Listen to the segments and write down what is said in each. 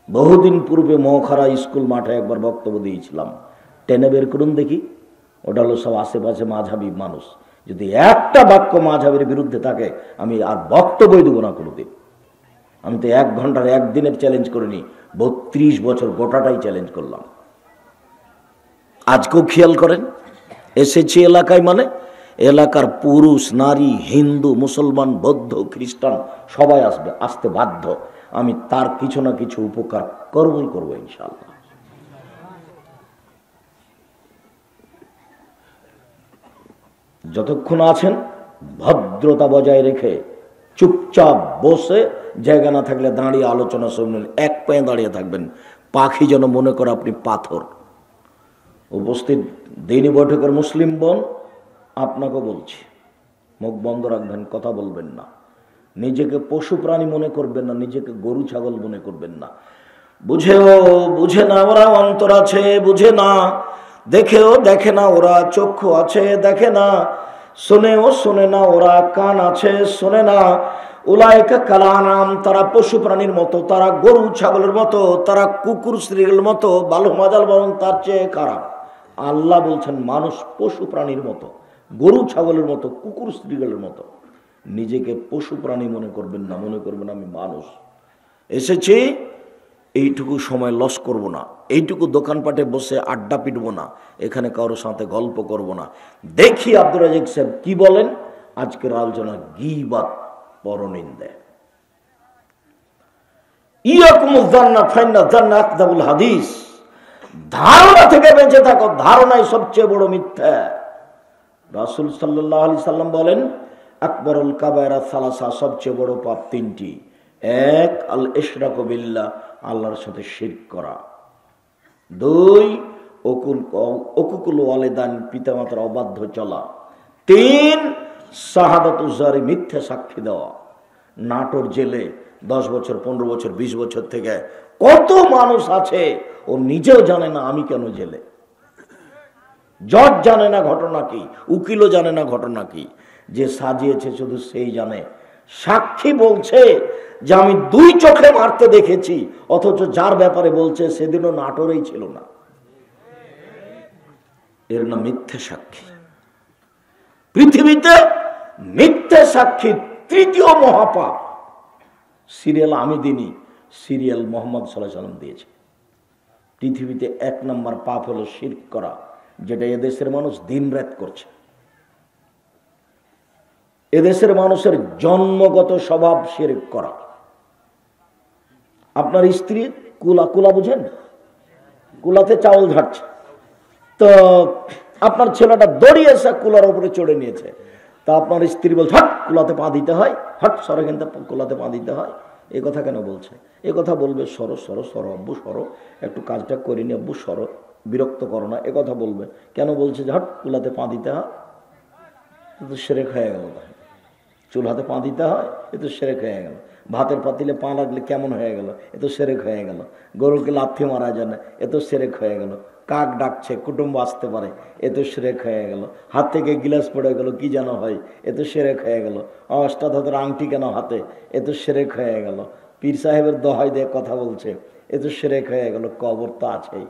বহুদিন পূর্বে মহাখারা স্কুল মাঠে একবার বক্তব্য দিয়েছিলাম, টেনে বের করুন দেখি। ওটা হলো সব আশেপাশে মাঝাবি মানুষ, যদি একটা বাক্য মাঝাবির বিরুদ্ধে থাকে আমি আর বক্তব্যই দেবো না কোনোদিন। আমি তো 1 ঘন্টার একদিনের চ্যালেঞ্জ করিনি, 32 বছর গোটাটাই চ্যালেঞ্জ করলাম। আজকেও খেয়াল করেন, এসেছি এলাকায় মানে এলাকার পুরুষ নারী হিন্দু মুসলমান বৌদ্ধ খ্রিস্টান সবাই আসতে বাধ্য। আমি তার কিছু না কিছু উপকার করবই করবো ইনশাআল্লাহ। যতক্ষণ আছেন ভদ্রতা বজায় রেখে চুপচাপ বসে, জায়গা না থাকলে দাঁড়িয়ে আলোচনা শুনবেন, এক পায়ে দাঁড়িয়ে থাকবেন, পাখি যেন মনে করে আপনি পাথর। উপস্থিত দিনী বৈঠকের মুসলিম বোন, আপনাকে বলছি, মুখ বন্ধ রাখবেন, কথা বলবেন না, নিজেকে পশু প্রাণী মনে করবেন না, নিজেকে গরু ছাগল মনে করবেন না। বুঝে না ওরা অন্তর আছে, বুঝে না, দেখেও দেখে না ওরা চক্ষু আছে, দেখে না, শোনেও শোনে না ওরা কান আছে, শোনে না। উলাইকা কালানাম, তারা পশু প্রাণীর মতো, তারা গরু ছাগলের মতো, তারা কুকুর স্ত্রীর মতো, বালু মাজাল বরং তার চেয়ে খারাপ। আল্লাহ বলছেন মানুষ পশু প্রাণীর মতো, গরু ছাগলের মতো, কুকুর স্ত্রীগুলোর মতো। নিজেকে পশু প্রাণী মনে করবেন না, মনে করবেন আমি মানুষ। এসেছি এইটুকু সময় লস করব না, এইটুকু দোকানপাটে বসে আড্ডা পিটবো না, এখানে কারোর সাথে গল্প করব না। দেখি আব্দুর রাজ্জাক সাহেব কি বলেন। আজকের আলোচনা গীবাত, পরনিন্দা। ইয়াকুমুজ জান্না ফাইন্না জান্না আকযাবুল হাদিস, ধারণা থেকে বেঁচে থাকো, ধারণাই সবচেয়ে বড় মিথ্যা। রাসূল সাল্লাল্লাহু আলাইহি সাল্লাম বলেন আকবরুল কাবায়রা সালাসা, সবচেয়ে বড় পাপ 3টি। 1 আল ইশরাকু বিল্লাহ, আল্লাহর সাথে শিরক করা। 2 উকুকুল ওয়ালিদান, পিতামাতার অবাধ্য চলা। 3 শাহাদাতুজ জারি, মিথ্যা সাক্ষী দেওয়া। নাটোর জেলে 10 বছর 15 বছর 20 বছর থেকে কত মানুষ আছে ও নিজেও জানে না আমি কেন জেলে। জজ জানে না ঘটনা কি, উকিলও জানে না ঘটনা কি, যে সাজিয়েছে শুধু সেই জানে। সাক্ষী বলছে যে আমি 2 চোখে মারতে দেখেছি, অথচ যার ব্যাপারে বলছে সেদিনও নাটোরেই ছিল না। এর নাম মিথ্যা সাক্ষী। পৃথিবীতে মিথ্যা সাক্ষী 3য় মহাপাপ। সিরিয়াল আমি দিনই, সিরিয়াল মোহাম্মদ সাল্লাল্লাহু আলাইহি ওয়াসাল্লাম দিয়েছে। পৃথিবীতে 1 নম্বর পাপ হলো শিরক করা, যেটা এদেশের মানুষ দিনরাত করছে। এদেশের মানুষের জন্মগত স্বভাব শিরক করা। আপনার স্ত্রী কুলা বুঝেন, কুলাতে চাউল ঝাড়ছে, তো আপনার ছেলেটা দড়িয়ে এসে কুলার উপরে চড়ে নিয়েছে, তা আপনার স্ত্রী বলছে হট কুলাতে পা দিতে হয়, হট সরো, কিন্তু কুলাতে পা দিতে হয়। এ কথা কেন বলছে? এ কথা বলবে সরো সরো সরো আব্বু সরো, একটু কাজটা করিনি আব্বু সরো, বিরক্ত করো না, এ কথা বলবে। কেন বলছে যে হট কুলাতে পা দিতে হয়? তো শিরক হয়ে গেল। চুলহাতে পা দিতে হয়, এ তো শিরক হয়ে গেল। ভাতের পাতিলে পা লাগলে কেমন হয়ে গেল, এ তো শিরক হয়ে গেল। গরুকে লাথি মারা যায় না, এ তো শিরক হয়ে গেল। কাক ডাকছে, কুটুম্ব আসতে পারে, এ তো শিরক হয়ে গেল। হাত থেকে গিলাস পড়ে গেল, কি যেন হয়, এ তো শিরক হয়ে গেল। অষ্টাধাতুর আংটি কেন হাতে, এ তো শিরক হয়ে গেল। পীর সাহেবের দোহাই দিয়ে কথা বলছে, এ তো শিরক হয়ে গেল। কবর তো আছেই,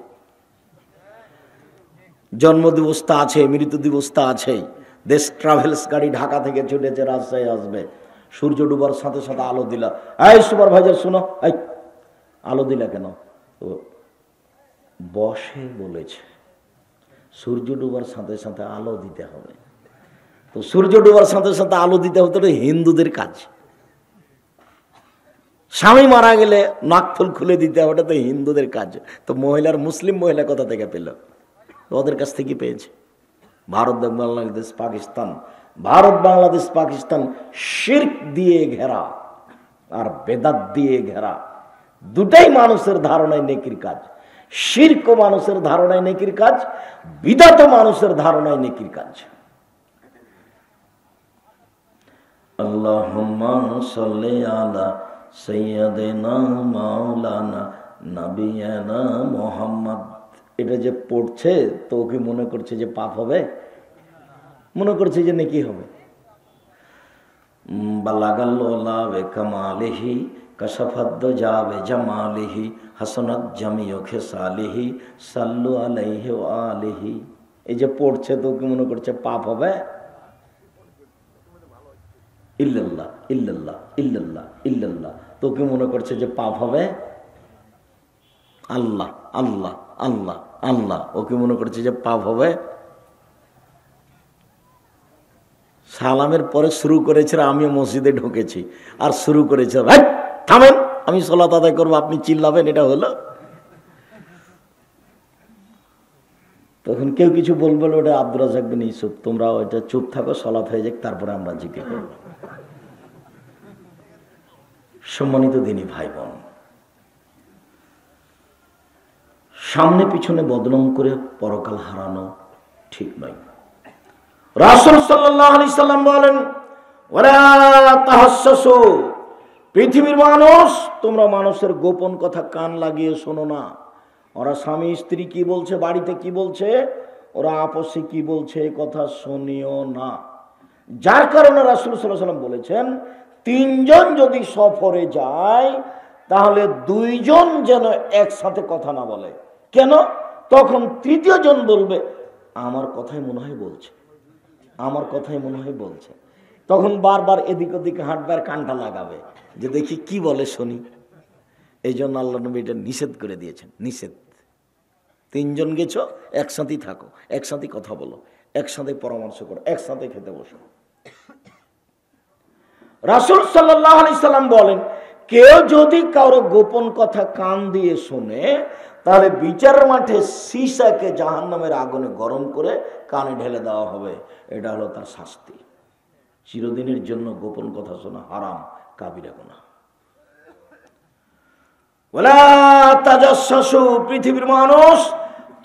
জন্মদিবস তো আছে, মৃত্যু দিবস তো আছেই। দেশ ট্রাভেলস গাড়ি ঢাকা থেকে ছুটেছে, রাজশাহী আসবে। সূর্য ডুবার সাথে সাথে আলো দিলা, এই সুপারভাইজার শোনো, এই আলো দিলা কেন? তো বসে বলেছে সূর্য ডুবার সাথে সাথে আলো দিতে হবে। তো সূর্য ডুবার সাথে সাথে আলো দিতে হবে, তো হিন্দুদের কাজ। স্বামী মারা গেলে নাকফুল খুলে দিতে হবে, ওটা তো হিন্দুদের কাজ। তো মহিলার, মুসলিম মহিলা কোথা থেকে পেল? ওদের কাছ থেকে পেয়েছে। ভারত বাংলাদেশ পাকিস্তান, ভারত বাংলাদেশ পাকিস্তান শিরক দিয়ে ঘেরা আর বেদাত দিয়ে ঘেরা। দুটাই মানুষের ধারণায় নেকির কাজ। শিরক মানুষের ধারণায় নেকির কাজ, বিদাত মানুষের ধারণায় নেকির কাজ। আল্লাহুম্মা সাল্লি আলা সাইয়্যিদিনা মাওলানা নবিয়ানা মুহাম্মদ। এটা যে পড়ছে তো ওকে মনে করছে যে পাপ হবে, মনে করছে যে নেকি হবে। বালাগাল্লাহু কামালিহি কাশাফাদ্দ যাবে জামালিহি হাসানাত জামিউ খেসালিহি সাল্লু আলাইহি ওয়া আলিহি। এই যে পড়ছে তো কি মনে করছে পাপ হবে? ইল্লাল্লাহ ইল্লাল্লাহ ইল্লাল্লাহ ইল্লাল্লাহ, তো কি মনে করছে যে পাপ হবে? আল্লাহ আল্লাহ আল্লাহ আল্লাহ, ও কি মনে করছে যে পাপ হবে? সালামের পরে শুরু করেছে, আমিও মসজিদে ঢুকেছি আর শুরু করেছে, ভাই থামেন, আমি সালাত আদায় করবো, আপনি চিল্লাবেন, এটা হলো? তখন কেউ কিছু বলবে, ওটা আব্দুর রাজ্জাক বিন ইউসুফ, তোমরা ওইটা চুপ থাকো, সালাত হয়ে যাক, তারপরে আমরা জিজ্ঞেস করব। সম্মানিত দিনী ভাই বোন, সামনে পিছনে বদনাম করে পরকাল হারানো ঠিক নয়। রাসূল সাল্লাল্লাহু আলাইহি সাল্লাম বলেন, ওয়ালা তাহাসসু, পৃথিবীর মানুষ, তোমরা মানুষের গোপন কথা কান লাগিয়ে শোনো না। ওরা স্বামী স্ত্রী কি বলছে, বাড়িতে কি বলছে, ওরা আপসে কি বলছে, কথা শুনিও না। যার কারণে রাসূল সাল্লাল্লাহু আলাইহি সাল্লাম বলেছেন, তিনজন যদি সফরে যায় তাহলে দুইজন যেন একসাথে কথা না বলে। কেন? তখন তৃতীয় জন বলবে, আমার কথাই মনে হয় বলছে, আমার কথাই মনে হয় বলছে। তখন বারবার এদিক ওদিকে হাঁটবে আর কানটা লাগাবে যে দেখি কি বলে শুনি। এই জন্য আল্লাহ নবী এটা নিষেধ করে দিয়েছেন, নিষেধ। তিনজন গেছো, একসাথেই থাকো, একসাথে কথা বলো, একসাথে পরামর্শ করো, একসাথে খেতে বসো। রাসূল সাল্লাল্লাহু আলাইহি সাল্লাম বলেন, কেউ যদি কারো গোপন কথা কান দিয়ে শুনে, তাহলে বিচারের মাঠে সীসাকে জাহান্নামের আগুনে গরম করে কানে ঢেলে দেওয়া হবে। এটা হলো তার শাস্তি। চিরদিনের জন্য গোপন কথা শোনা হারাম, কাবিরা গুনাহ। ওয়ালা তাজাসসু, পৃথিবীর মানুষ,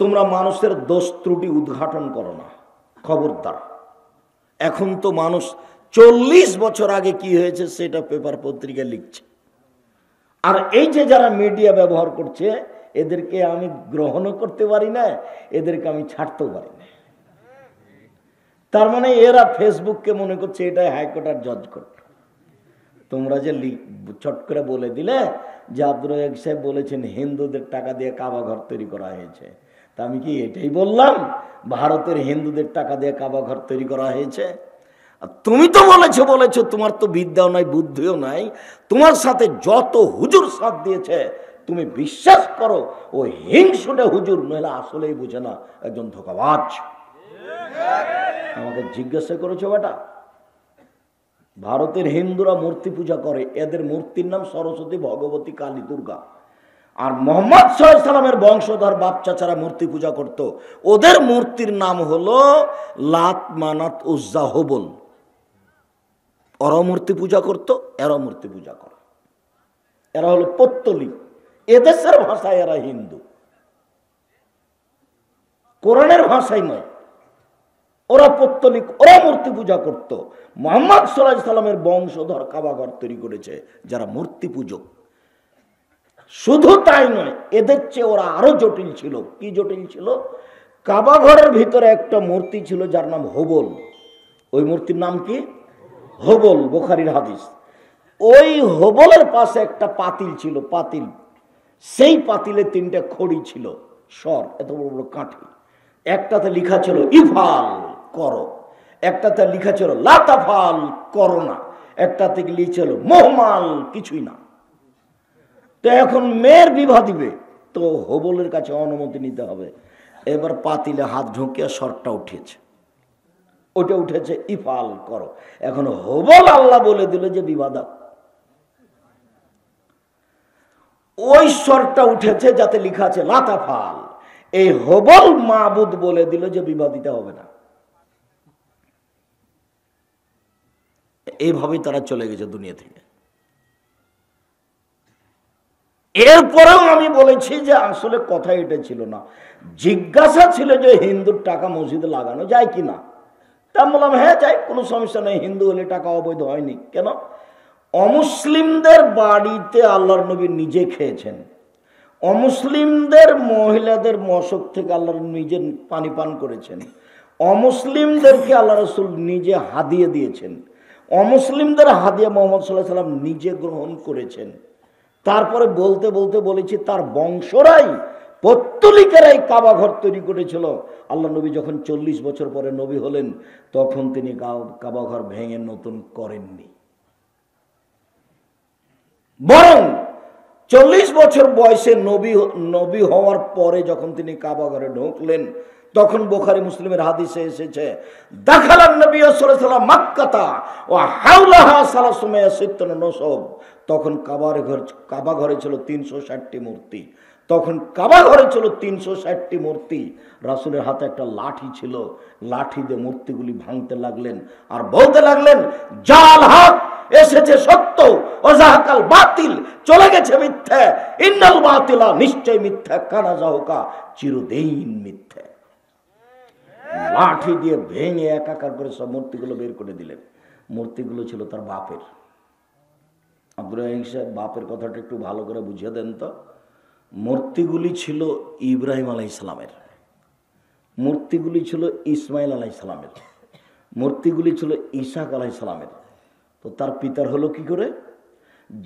তোমরা মানুষের দোষ ত্রুটি উদ্ঘাটন করো না, খবরদার। এখন তো মানুষ 40 বছর আগে কি হয়েছে সেটা পেপার পত্রিকায় লিখছে। আর এই যে যারা মিডিয়া ব্যবহার করছে, এদেরকে আমি গ্রহণও করতে পারি না, এদেরকে আমি ছাড়তেও পারি না। তার মানে এরা ফেসবুককে মনে করছে এটাই হাইকোর্ট আর জজ কোর্ট। তোমরা যে চট করে বলে দিলে যে আব্দুর রাজ্জাক সাহেব বলেছেন হিন্দুদের টাকা দিয়ে কাবা ঘর তৈরি করা হয়েছে, তা আমি কি এটাই বললাম ভারতের হিন্দুদের টাকা দিয়ে কাবা ঘর তৈরি করা হয়েছে? তুমি তো বলেছো, তোমার তো বিদ্যাও নাই, বুদ্ধিও নাই। তোমার সাথে যত হুজুর সাথ দিয়েছে, তুমি বিশ্বাস করো ও হিংসুটে হুজুর, নইলে আসলেই বুঝে না, একজন ধোঁকাবাজ। আমাকে জিজ্ঞাসা করেছো বেটা, ভারতের হিন্দুরা মূর্তি পূজা করে, এদের মূর্তির নাম সরস্বতী, ভগবতী, কালী, দুর্গা। আর মুহাম্মদ সাল্লাল্লাহু আলাইহি সাল্লামের বংশধর বাপ চাচারা মূর্তি পূজা করত, ওদের মূর্তির নাম হলো লাত, মানাত, উজ্জা, হবল। ওরা মূর্তি পূজা করত, এরা মূর্তি পূজা করে। এরা হলো পত্তলিক, এদেশের ভাষায় এরা হিন্দু, কোরআনের ভাষায় নয়। ওরা পত্তলিক, ওরা মূর্তি পূজা করত। মুহাম্মদ সাল্লাল্লাহু আলাইহি সাল্লামের বংশধর কাবাঘর তৈরি করেছে যারা মূর্তি পূজক। শুধু তাই নয়, এদের চেয়ে ওরা আরো জটিল ছিল। কি জটিল ছিল? কাবাঘরের ভিতরে একটা মূর্তি ছিল যার নাম হবল। ওই মূর্তির নাম কি? হবল, বুখারীর হাদিস। ওই হবলের পাশে একটা পাতিল ছিল, পাতিল। সেই পাতিলে 3টা খড়ি ছিল, সর এত বড় বড় কাঠি। একটাতে লেখা ছিল ইফাল, করো। একটাতে লেখা ছিল লাতাফাল, করো না। একটাতে লিখা ছিল মোহমাল, কিছুই না। তো এখন মেয়ের বিবাহ দিবে, তো হবলের কাছে অনুমতি নিতে হবে। এবার পাতিলে হাত ঢুকিয়ে সরটা উঠেছে, ওটা উঠেছে ইফাল, করো। এখন হবল আল্লাহ বলে দিল যে বিবাহ দাও। ওই স্বরটা উঠেছে যাতে লেখা আছে লাতাফাল, এই হবল মাবুদ বলে দিল যে বিবাহ দিতে হবে না। এইভাবেই তারা চলে গেছে দুনিয়া থেকে। এরপরেও আমি বলেছি যে আসলে কথা এটা ছিল না, জিজ্ঞাসা ছিল যে হিন্দুর টাকা মসজিদে লাগানো যায় কিনা। তা বললাম হ্যাঁ যায়, কোনো সমস্যা নেই, হিন্দু হলে টাকা অবৈধ হয়নি। কেন? অমুসলিমদের বাড়িতে আল্লাহর নবী নিজে খেয়েছেন, অমুসলিমদের মহিলাদের মশক থেকে আল্লাহর নিজে পানি পান করেছেন, অমুসলিমদেরকে আল্লাহ রাসূল নিজে হাদিয়া দিয়েছেন, অমুসলিমদের হাদিয়া মুহাম্মদ সাল্লাল্লাহু আলাইহি ওয়াসাল্লাম নিজে গ্রহণ করেছেন। তারপরে বলতে বলতে বলেছি তার বংশরাই পত্তলিকেরাই কাবা ঘর তৈরি করেছিল। আল্লাহ নবী যখন 40 বছর পরে নবী হলেন তখন তিনি কাবা ঘর ভেঙে নতুন করেননি, বরং 40 বছর বয়সে নবী হওয়ার পরে যখন তিনি কাবা ঘরে ঢুকলেন তখন বুখারী মুসলিমের হাদিসে এসেছে, দাখালান নবী সাল্লাল্লাহু আলাইহি ওয়াসাল্লাম মক্কাতা ওয়া হাওলাহা সালাসুমিয়া সিত্তুন নসব। তখন কাবা ঘরে ছিল 360টি মূর্তি। তখন কাবা ঘরে ছিল 360টি মূর্তি। রাসূলের হাতে একটা লাঠি ছিল, লাঠি দিয়ে মূর্তিগুলি ভাঙতে লাগলেন আর বলতে লাগলেন, জাল হক, এসেছে সত্য, ওয়াজাহাকাল বাতিল, চলে গেছে মিথ্যা, ইন্নাল বাতিলা, নিশ্চয় মিথ্যা, কানা জাহুকা, চিরদিন মিথ্যা। লাঠি দিয়ে ভেঙে একাকার করে সব মূর্তিগুলো বের করে দিলেন। মূর্তিগুলো ছিল তার বাপের। আব্দুর রহিম সাহেব, বাপের কথাটা একটু ভালো করে বুঝিয়ে দেন তো। মূর্তিগুলি ছিল ইব্রাহিম আলাইহিস সালামের, মূর্তিগুলি ছিল ইসমাইল আলাইহিস সালামের, মূর্তিগুলি ছিল ইসাক আলাইহিস সালামের। তো তার পিতার হলো কি করে?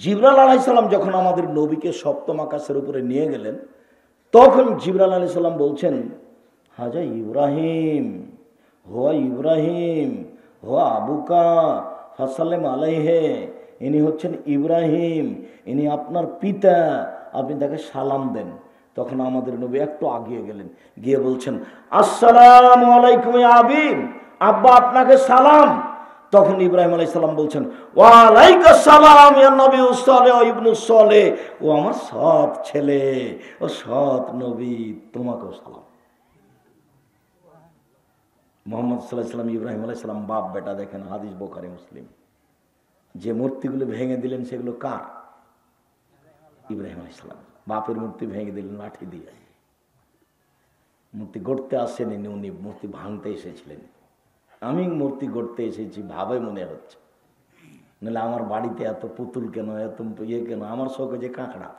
জিবরাইল আলাইহিস সালাম যখন আমাদের নবীকে সপ্তম আকাশের উপরে নিয়ে গেলেন তখন জিবরাইল আলাইহিস সালাম বলছেন, হাজা ইব্রাহিম, হোয়া ইব্রাহিম, হোয়া আবুকা ফাসাল্লিম আলাইহে, ইনি হচ্ছেন ইব্রাহিম, ইনি আপনার পিতা, আপনি তাকে সালাম দেন। তখন আমাদের নবী একটু আগিয়ে গেলেন, গিয়ে বলছেন, আসসালামু আলাইকুম ইয়া আবি, আব্বা আপনাকে সালাম। তখন ইব্রাহিম আলাইহিস সালাম বলছেন, ওয়া আলাইকুস সালাম ইয়া নবী সালেহ ইবনু সালেহ, ও আমার সৎ ছেলে, ও সৎ নবী, তোমাকেও সালাম। মুহাম্মদ সাল্লাল্লাহু আলাইহি ওয়াসাল্লাম ইব্রাহিম আলাইহিস সালাম বাপ বেটা, দেখেন হাদিস বুখারী মুসলিম। যে মূর্তিগুলো ভেঙে দিলেন সেগুলো কার? ইব্রাহিম আলাইহিস সালাম। বাপের মূর্তি ভেঙে দিলেন লাঠি দিয়ে। মূর্তি গড়তে আসেনি উনি, মূর্তি ভাঙতে এসেছিলেন। আমি মূর্তি গড়তে এসেছি ভাবে মনে হচ্ছে, নাহলে আমার বাড়িতে এত পুতুল কেন, এত ইয়ে কেন? আমার শোকে যে কাঁকড়া,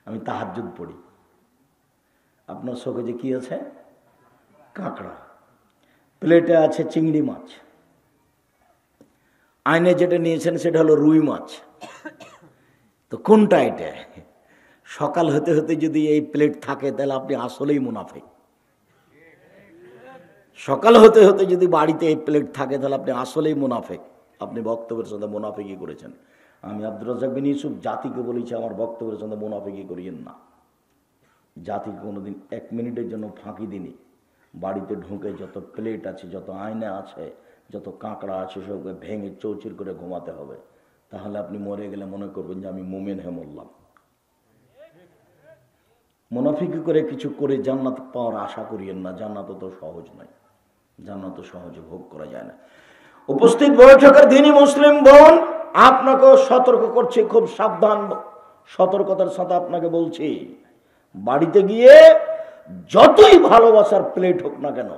আমি তাহাজ্জুদ পড়ি। আপনার শোকে যে কি আছে? কাঁকড়া। প্লেটে আছে চিংড়ি মাছ, আইনে যেটা নিয়েছেন সেটা হলো রুই মাছ। তো কোনটা এটা? সকাল হতে হতে যদি এই প্লেট থাকে তাহলে আপনি আসলেই মুনাফিক। সকাল হতে হতে যদি বাড়িতে এই প্লেট থাকে তাহলে আপনি আসলেই মুনাফিক। আপনি বক্তব্যের সাথে মুনাফিকি করেছেন। আমি আব্দুর রাজ্জাক বিন ইউসুফ জাতিকে বলেছি, আমার বক্তব্যের সাথে মুনাফিকি করিয়েন না। জাতিকে কোনোদিন 1 মিনিটের জন্য ফাঁকি দিনি। বাড়িতে ঢুকে যত প্লেট আছে, যত আয়না আছে, যত কাঁকড়া আছে, সবকে ভেঙে চৌচির করে ঘুমাতে হবে। তাহলে আপনি মরে গেলে মনে করবেন যে আমি মুমিন হয়ে মরলাম। মুনাফিকি করে কিছু করে জান্নাত পাওয়ার আশা করিয়েন না। জান্নাত তো সহজ নয়, জান্নাত সহজে ভোগ করা যায় না। উপস্থিত বৈঠকের দিনই মুসলিম বোন, আপনাকেও সতর্ক করছি, খুব সাবধান, সতর্কতার সাথে আপনাকে বলছি, বাড়িতে গিয়ে যতই ভালোবাসার প্লেট হোক না কেন,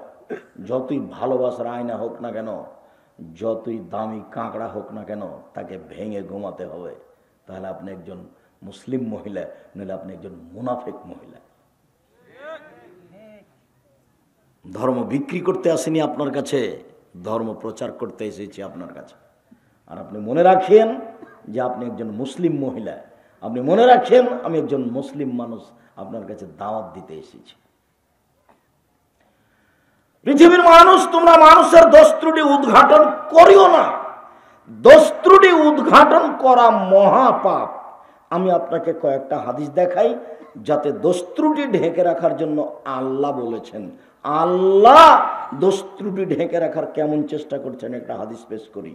যতই ভালোবাসার আয়না হোক না কেন, যতই দামি কাঁকড়া হোক না কেন, তাকে ভেঙে ঘুমাতে হবে। তাহলে আপনি একজন মুসলিম মহিলা, নইলে আপনি একজন মুনাফিক মহিলা। ধর্ম বিক্রি করতে আসেনি আপনার কাছে, ধর্ম প্রচার করতে এসেছি আপনার কাছে। আর আপনি মনে রাখেন যে আপনি একজন মুসলিম মহিলা, আপনি মনে রাখেন আমি একজন মুসলিম মানুষ, আপনার কাছে দাওয়াত দিতে এসেছি। পৃথিবীর মানুষ, তোমরা মানুষের দোষ ত্রুটি উদ্ঘাটন করিও না। দোষ ত্রুটি উদ্ঘাটন করা মহাপাপ। আমি আপনাকে কয়েকটা হাদিস দেখাই যাতে দোষ ত্রুটি ঢেকে রাখার জন্য আল্লাহ বলেছেন। আল্লাহ দোষ ত্রুটি ঢেকে রাখার কেমন চেষ্টা করছেন, একটা হাদিস পেশ করি।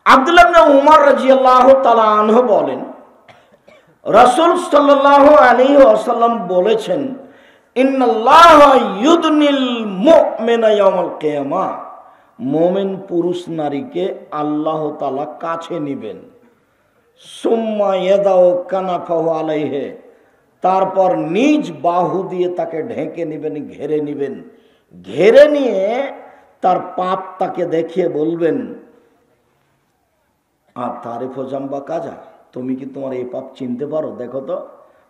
আব্দুল্লাহ ইবনে উমর রাদিয়াল্লাহু তাআলা আনহু বলেন, রাসূল সাল্লাল্লাহু আলাইহি ওয়াসাল্লাম বলেছেন, ইন্নাল্লাহা ইউদনিল মুমিনা ইয়াউমাল কিয়ামাহ, মুমিন পুরুষ নারীকে আল্লাহ তাআলা কাছে নেবেন। সুম্মা ইয়াদাউ কানাফাহু আলাইহি, তারপর নিজ বাহু দিয়ে তাকে ঢেকে নেবেন, ঘেরে নেবেন। ঘেরে নিয়ে তার পাপ তাকে দেখিয়ে বলবেন, আর তারিফ জাম্বা কাজা, তুমি কি তোমার এই পাপ চিনতে পারো? দেখো তো,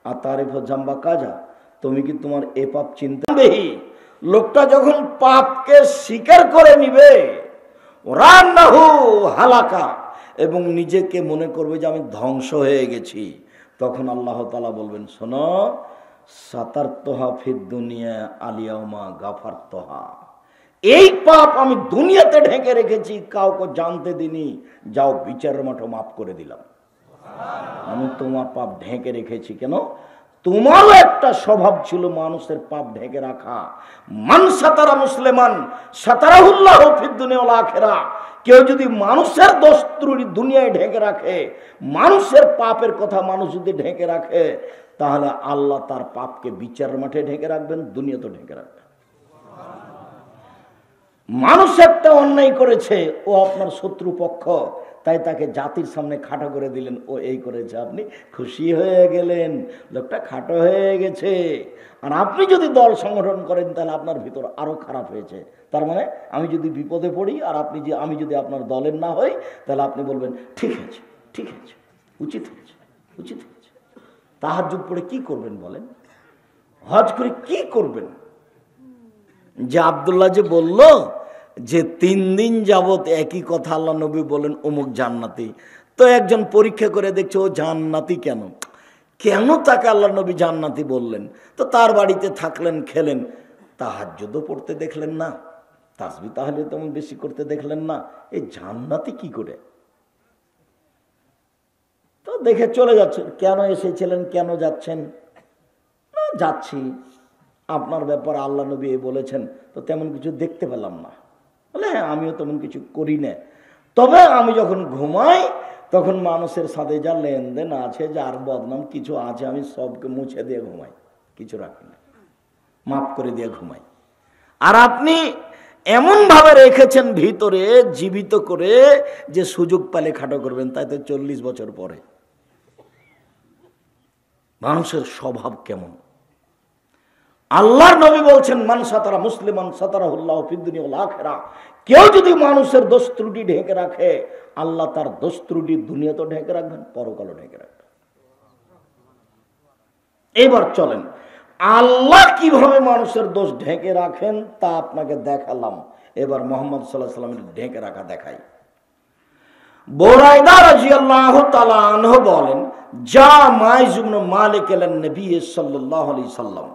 আর তারিফ জাম্বা কাজা, তুমি কি তোমার এ পাপ চিনতে পারবে? লোকটা যখন পাপকে স্বীকার করে নিবে, রান্নাহু হালাকা, এবং নিজেকে মনে করবে যে আমি ধ্বংস হয়ে গেছি, তখন আল্লাহ তাআলা বলবেন, শোনো, সাতারতহা ফিদ দুনিয়া আলিয়াউমা গাফারতহা, এই পাপ আমি দুনিয়াতে ঢেকে রেখেছি, কাউকে জানতে দিনি, যাও বিচারের মাঠে মাফ করে দিলাম। আমি তোমার পাপ ঢেকে রেখেছি। কেন? তোমারও একটা স্বভাব ছিল মানুষের পাপ ঢেকে রাখা। মান সাতারা মুসলিমান সাতারাহুল্লাহু ফিদ দুনিয়া ওয়াল আখিরাহ, কেউ যদি মানুষের দোষ ত্রুটি দুনিয়ায় ঢেকে রাখে, মানুষের পাপের কথা মানুষ যদি ঢেকে রাখে, তাহলে আল্লাহ তার পাপকে বিচারের মাঠে ঢেকে রাখবেন, দুনিয়াতে ঢেকে রাখবেন। মানুষ একটা অন্যায় করেছে, ও আপনার শত্রুপক্ষ, তাই তাকে জাতির সামনে খাটো করে দিলেন, ও এই করেছে, আপনি খুশি হয়ে গেলেন, লোকটা খাটো হয়ে গেছে। আর আপনি যদি দল সংগঠন করেন, তাহলে আপনার ভিতর আরো খারাপ হয়েছে। তার মানে আমি যদি বিপদে পড়ি আর আমি যদি আপনার দলের না হই, তাহলে আপনি বলবেন ঠিক আছে, ঠিক আছে, উচিত হয়েছে, উচিত হয়েছে। তাহাজ্জুদ পড়ে কি করবেন বলেন? হজ করে কি করবেন? যে আব্দুল্লাহ যে বলল যে 3 দিন যাবত একই কথা আল্লাহ নবী বলেন অমুক জান্নাতি, তো একজন পরীক্ষা করে দেখছে ও জান্নাতি কেন, কেন তাকে আল্লাহ নবী জান্নাতি বললেন? তো তার বাড়িতে থাকলেন, খেলেন, তাহাজ্জুদও পড়তে দেখলেন না, তাসবিহ তাহলে তেমন বেশি করতে দেখলেন না, এই জান্নাতি কি করে? তো দেখে চলে যাচ্ছেন। কেন এসেছিলেন, কেন যাচ্ছেন? না, যাচ্ছি, আপনার ব্যাপারে আল্লাহ নবী বলেছেন, তো তেমন কিছু দেখতে পেলাম না। বলে হ্যাঁ, আমিও তেমন কিছু করি না, তবে আমি যখন ঘুমাই তখন মানুষের সাথে যা লেনদেন আছে, যার বদনাম কিছু আছে, আমি সবকে মুছে দিয়ে ঘুমাই, কিছু রাখি না, মাফ করে দিয়ে ঘুমাই। আর আপনি এমন ভাবে রেখেছেন ভিতরে জীবিত করে যে সুযোগ পেলে খাটো করবেন, তাই তো 40 বছর পরে। মানুষের স্বভাব কেমন? আল্লাহর নবী বলছেন, মান সাতারা মুসলিমান সাতারাহুল্লাহু ফিদ দুনিয়া ওয়াল আখিরাহ, কেউ যদি মানুষের দোষ ত্রুটি ঢেকে রাখে, আল্লাহ তার দোষ ত্রুটি দুনিয়াতেও ঢেকে রাখবেন, পরকালও ঢেকে রাখবেন। এবার চলেন, আল্লাহ কিভাবে মানুষের দোষ ঢেকে রাখেন তা আপনাকে দেখালাম। এবার মুহাম্মদ সাল্লাল্লাহু আলাইহি ওয়াসাল্লামের ঢেকে রাখা দেখাই। বুরাইদা রাদিয়াল্লাহু তাআলা আনহু বলেন, যা মাইজ ইবনে মালিক এলেন নবী সাল্লাল্লাহু আলাইহি সাল্লাম,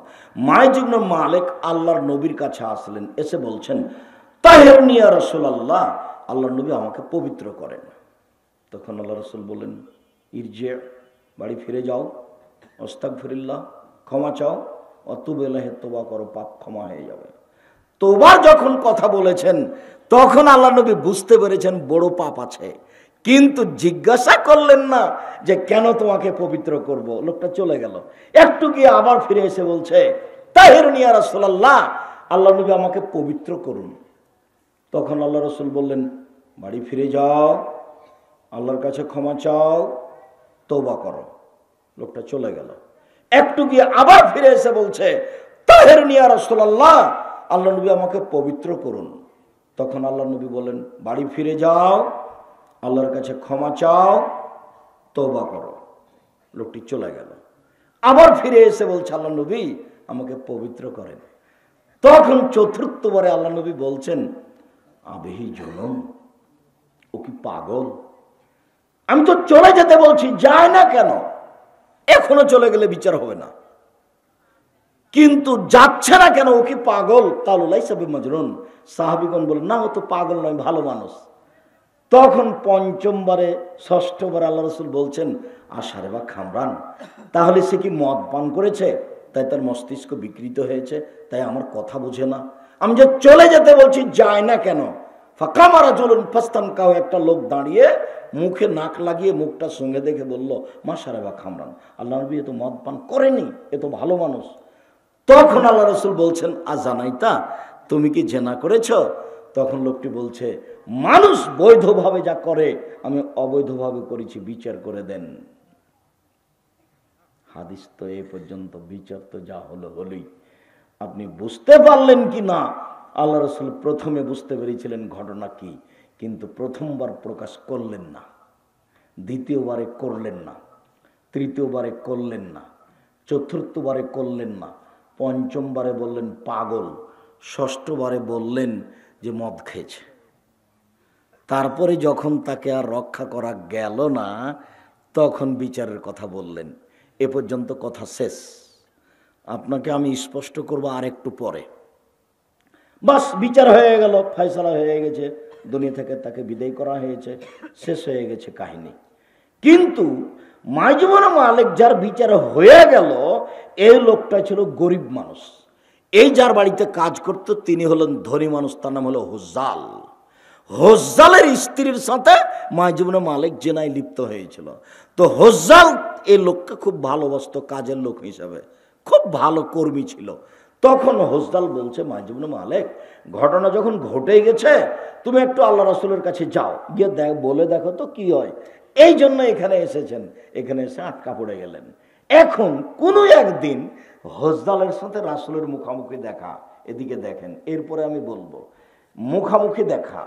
মাইজ ইবনে মালিক আল্লাহর নবীর কাছে আসলেন, এসে বলছেন, তাহিরনি ইয়া রাসূলুল্লাহ, আল্লাহর নবী আমাকে পবিত্র করেন। তখন আল্লাহ রাসূল বলেন, ইরজি, বাড়ি ফিরে যাও, আস্তাগফিরুল্লাহ, ক্ষমা চাও, অতুব ইলাইহি, তওবা করো, পাপ ক্ষমা হয়ে যাবে। তওবার যখন কথা বলেছেন, তখন আল্লাহ নবী বুঝতে পেরেছেন বড় পাপ আছে, কিন্তু জিজ্ঞাসা করলেন না যে কেন তোমাকে পবিত্র করব। লোকটা চলে গেল। একটু গিয়ে আবার ফিরে এসে বলছে, তাহিরনি ইয়া রাসূলুল্লাহ, আল্লাহ নবী আমাকে পবিত্র করুন। তখন আল্লাহ রাসূল বললেন, বাড়ি ফিরে যাও, আল্লাহর কাছে ক্ষমা চাও, তওবা করো। লোকটা চলে গেল। একটু গিয়ে আবার ফিরে এসে বলছে, তাহিরনি ইয়া রাসূলুল্লাহ, আল্লাহ নবী আমাকে পবিত্র করুন। তখন আল্লাহ নবী বলেন, বাড়ি ফিরে যাও, আল্লাহর কাছে ক্ষমা চাও, তওবা করো। লোকটি চলে গেল। আবার ফিরে এসে বলছে, আল্লাহ নবী আমাকে পবিত্র করেন। তখন চতুর্থবারে আল্লাহ নবী বলছেন, আবেহি জনম, ও কি পাগল? আমি তো চলে যেতে বলছি, যায় না কেন? এখনো চলে গেলে বিচার হবে না, কিন্তু যাচ্ছে না কেন? ও কি পাগল? কালু লাইসা বিমাজনুন, সাহাবীগণ বলেন, না, ও তো পাগল নয়, ভালো মানুষ। তখন পঞ্চমবারে, ষষ্ঠবারে আল্লাহ রাসূল বলছেন, আশারে বা খামরান, তাহলে সে কি মদ পান করেছে, তাই তার মস্তিষ্ক বিকৃত হয়েছে, তাই আমার কথা বোঝে না। আমি যে চলে যেতে বলছি, যায় না কেন? ফাকামারা জুলুন ফাস্তান কাও, একটা লোক দাঁড়িয়ে মুখে নাক লাগিয়ে মুখটা সঙ্গে দেখে বলল, মাশারে বা খামরান, আল্লাহ নবী এ তো মদ পান করেনি, এ তো ভালো মানুষ। তখন আল্লাহ রাসূল বলছেন, আজানাইতা, তুমি কি জেনা করেছ? তখন লোকটি বলছে, মানুষ বৈধভাবে যা করে আমি অবৈধভাবে করেছি, বিচার করে দেন। হাদিস তো এই পর্যন্ত, বিচার তো যা হলো হলোই। আপনি বুঝতে পারলেন কি না? আল্লাহ রাসূল প্রথমে বুঝতে পেরেছিলেন ঘটনা কি, কিন্তু প্রথমবার প্রকাশ করলেন না, দ্বিতীয়বারে করলেন না, তৃতীয়বারে করলেন না, চতুর্থবারে করলেন না, পঞ্চমবারে বললেন পাগল, ষষ্ঠবারে বললেন যে মদ খেয়েছে। তারপরে যখন তাকে আর রক্ষা করা গেল না, তখন বিচারের কথা বললেন। এ পর্যন্ত কথা শেষ। আপনাকে আমি স্পষ্ট করব আর একটু পরে। বাস বিচার হয়ে গেল, ফয়সালা হয়ে গেছে, দুনিয়া থেকে তাকে বিদায় করা হয়েছে, শেষ হয়ে গেছে কাহিনী। কিন্তু মাইজুবন মালিক যার বিচার হয়ে গেল, এই লোকটা ছিল গরিব মানুষ। এই যার বাড়িতে কাজ করত তিনি হলেন ধনী মানুষ, তার নাম হলো হুজ্জাল। হুজ্জালের স্ত্রীর সাথে মাইজুবন মালিক জেনায় লিপ্ত হয়েছিল। তো হুজ্জাল এই লোককে খুব ভালোবাসত, কাজের লোক হিসাবে, খুব ভালো কর্মী ছিল। তখন হুজ্জাল বলছে, মাইজুবন মালিক, ঘটনা যখন ঘটে গেছে, তুমি একটু আল্লাহ রাসূলের কাছে যাও, গিয়ে বলে দেখো তো কি হয়। এই জন্য এখানে এসেছেন, এখানে এসে আটকা পড়ে গেলেন। এখন কোনো একদিন হুজ্জালের সাথে রাসূলের মুখামুখি দেখা, এদিকে দেখেন, এরপরে আমি বলবো মুখামুখি দেখা।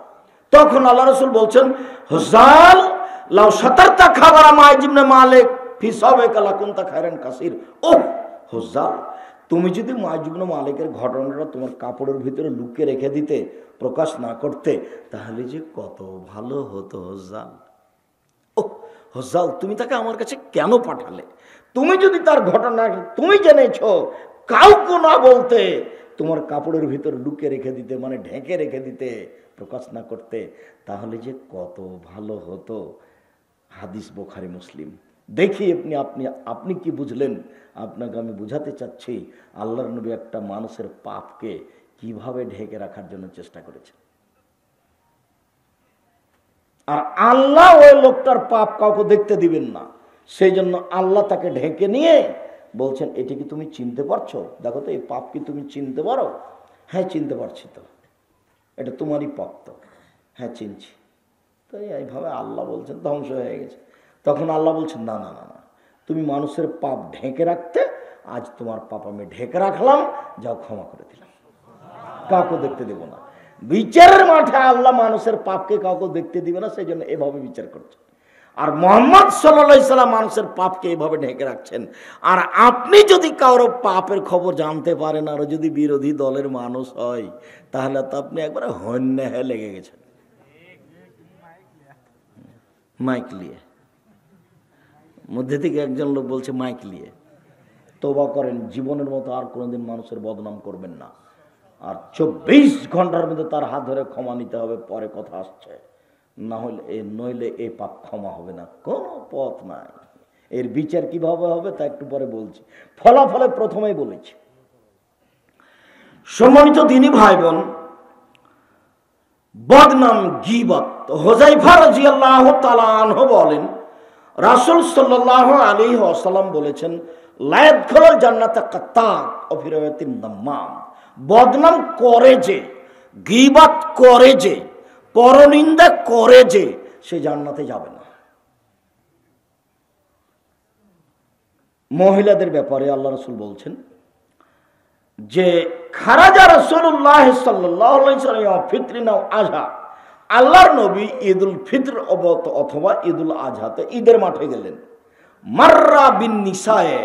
তখন আল্লাহ রাসূল বলছেন, হুজ্জাল লাউ সাতারতা খাবারা মাইজুবন মালিক ফি সাওবিকা লাকুনতা খায়রান কাসীর। ওহ হুজ্জাল, তুমি যদি মাইজুবন মালিকের ঘটনাটা তোমার কাপড়ের ভিতরে লুকিয়ে রেখে দিতে, প্রকাশ না করতে, তাহলে যে কত ভালো হতো হুজ্জাল। ও হুজ্জাল, তুমি তাকে আমার কাছে কেন পাঠালে? তুমি যদি তার ঘটনা তুমি জেনেছ, কাউকে না বলতে, তোমার কাপড়ের ভিতরে লুকিয়ে রেখে দিতে, মানে ঢেকে রেখে দিতে, প্রকাশ না করতে, তাহলে যে কত ভালো হতো। হাদিস বুখারী মুসলিম। দেখি আপনি আপনি আপনি কি বুঝলেন। আপনাকে আমি বুঝাতে চাচ্ছি আল্লাহর নবী একটা মানুষের পাপকে কিভাবে ঢেকে রাখার জন্য চেষ্টা করেছেন। আর আল্লাহ ওই লোকটার পাপ কাউকে দেখতে দিবেন না, সেই জন্য আল্লাহ তাকে ঢেকে নিয়ে বলছেন, এটি কি তুমি চিনতে পারছো? দেখো তো এই পাপ কি তুমি চিনতে পারো? হ্যাঁ চিনতে পারছি তো, এটা তোমারই পাপ তো। হ্যাঁ চিনছি। তো এইভাবে আল্লাহ বলছেন ধ্বংস হয়ে গেছে। তখন আল্লাহ বলছেন, না না না না, তুমি মানুষের পাপ ঢেকে রাখতে, আজ তোমার পাপ আমি ঢেকে রাখলাম, যাও ক্ষমা করে দিলাম, কাউকে দেখতে দেব না। বিচারের মাঠে আল্লাহ মানুষের পাপকে কাউকে দেখতে দিবে না, সেই জন্য এভাবে বিচার করছে। আর মুহাম্মদ সাল্লাল্লাহু আলাইহি সাল্লাম মানুষের পাপকে এভাবে ঢেকে রাখছেন। আর আপনি যদি কারো পাপের খবর জানতে পারেন, আর যদি বিরোধী দলের মানুষ হয়, তাহলে তো আপনি একবারে হন্যে হয়ে লেগে গেছেন। মাইক নিয়ে মধ্যে থেকে একজন লোক বলছে মাইক নিয়ে, তওবা করেন, জীবনের মতো আর কোনোদিন মানুষের বদনাম করবেন না। আর 24 ঘন্টার মধ্যে তার হাত ধরে ক্ষমা নিতে হবে, পরে কথা আসছে, না হলে নইলে এই পাপ ক্ষমা হবে না, কোনো পথ নাই। এর বিচার কিভাবে হবে তা একটু পরে বলছি, ফলাফলে প্রথমেই বলেছি। সম্মানিত দ্বীনী ভাই বোন, বদনাম গীবত। হুযায়ফা রাদিয়াল্লাহু তাআলা আনহু বলেন, রাসূল সাল্লাল্লাহু আলাইহি ওয়াসাল্লাম বলেছেন, লা ইয়াদখুলুল জান্নাতা কাত্তাক ওয়া ফি রাওয়ায়াতিন নাম্মাম। বদনাম করে যে, গীবত করে যে, পরনিন্দা করে যে, সে জান্নাতে যাবে না। মহিলাদের ব্যাপারে আল্লাহ রাসূল বলছেন যে, খারাজা রাসূলুল্লাহ সাল্লাল্লাহু আলাইহি ওয়াসাল্লাম ফিতরিনা আযহা। আল্লাহর নবী ঈদুল ফিতর অথবা ঈদুল আজহাতে ঈদের মাঠে গেলেন। মাররা বিন নিসায়ে,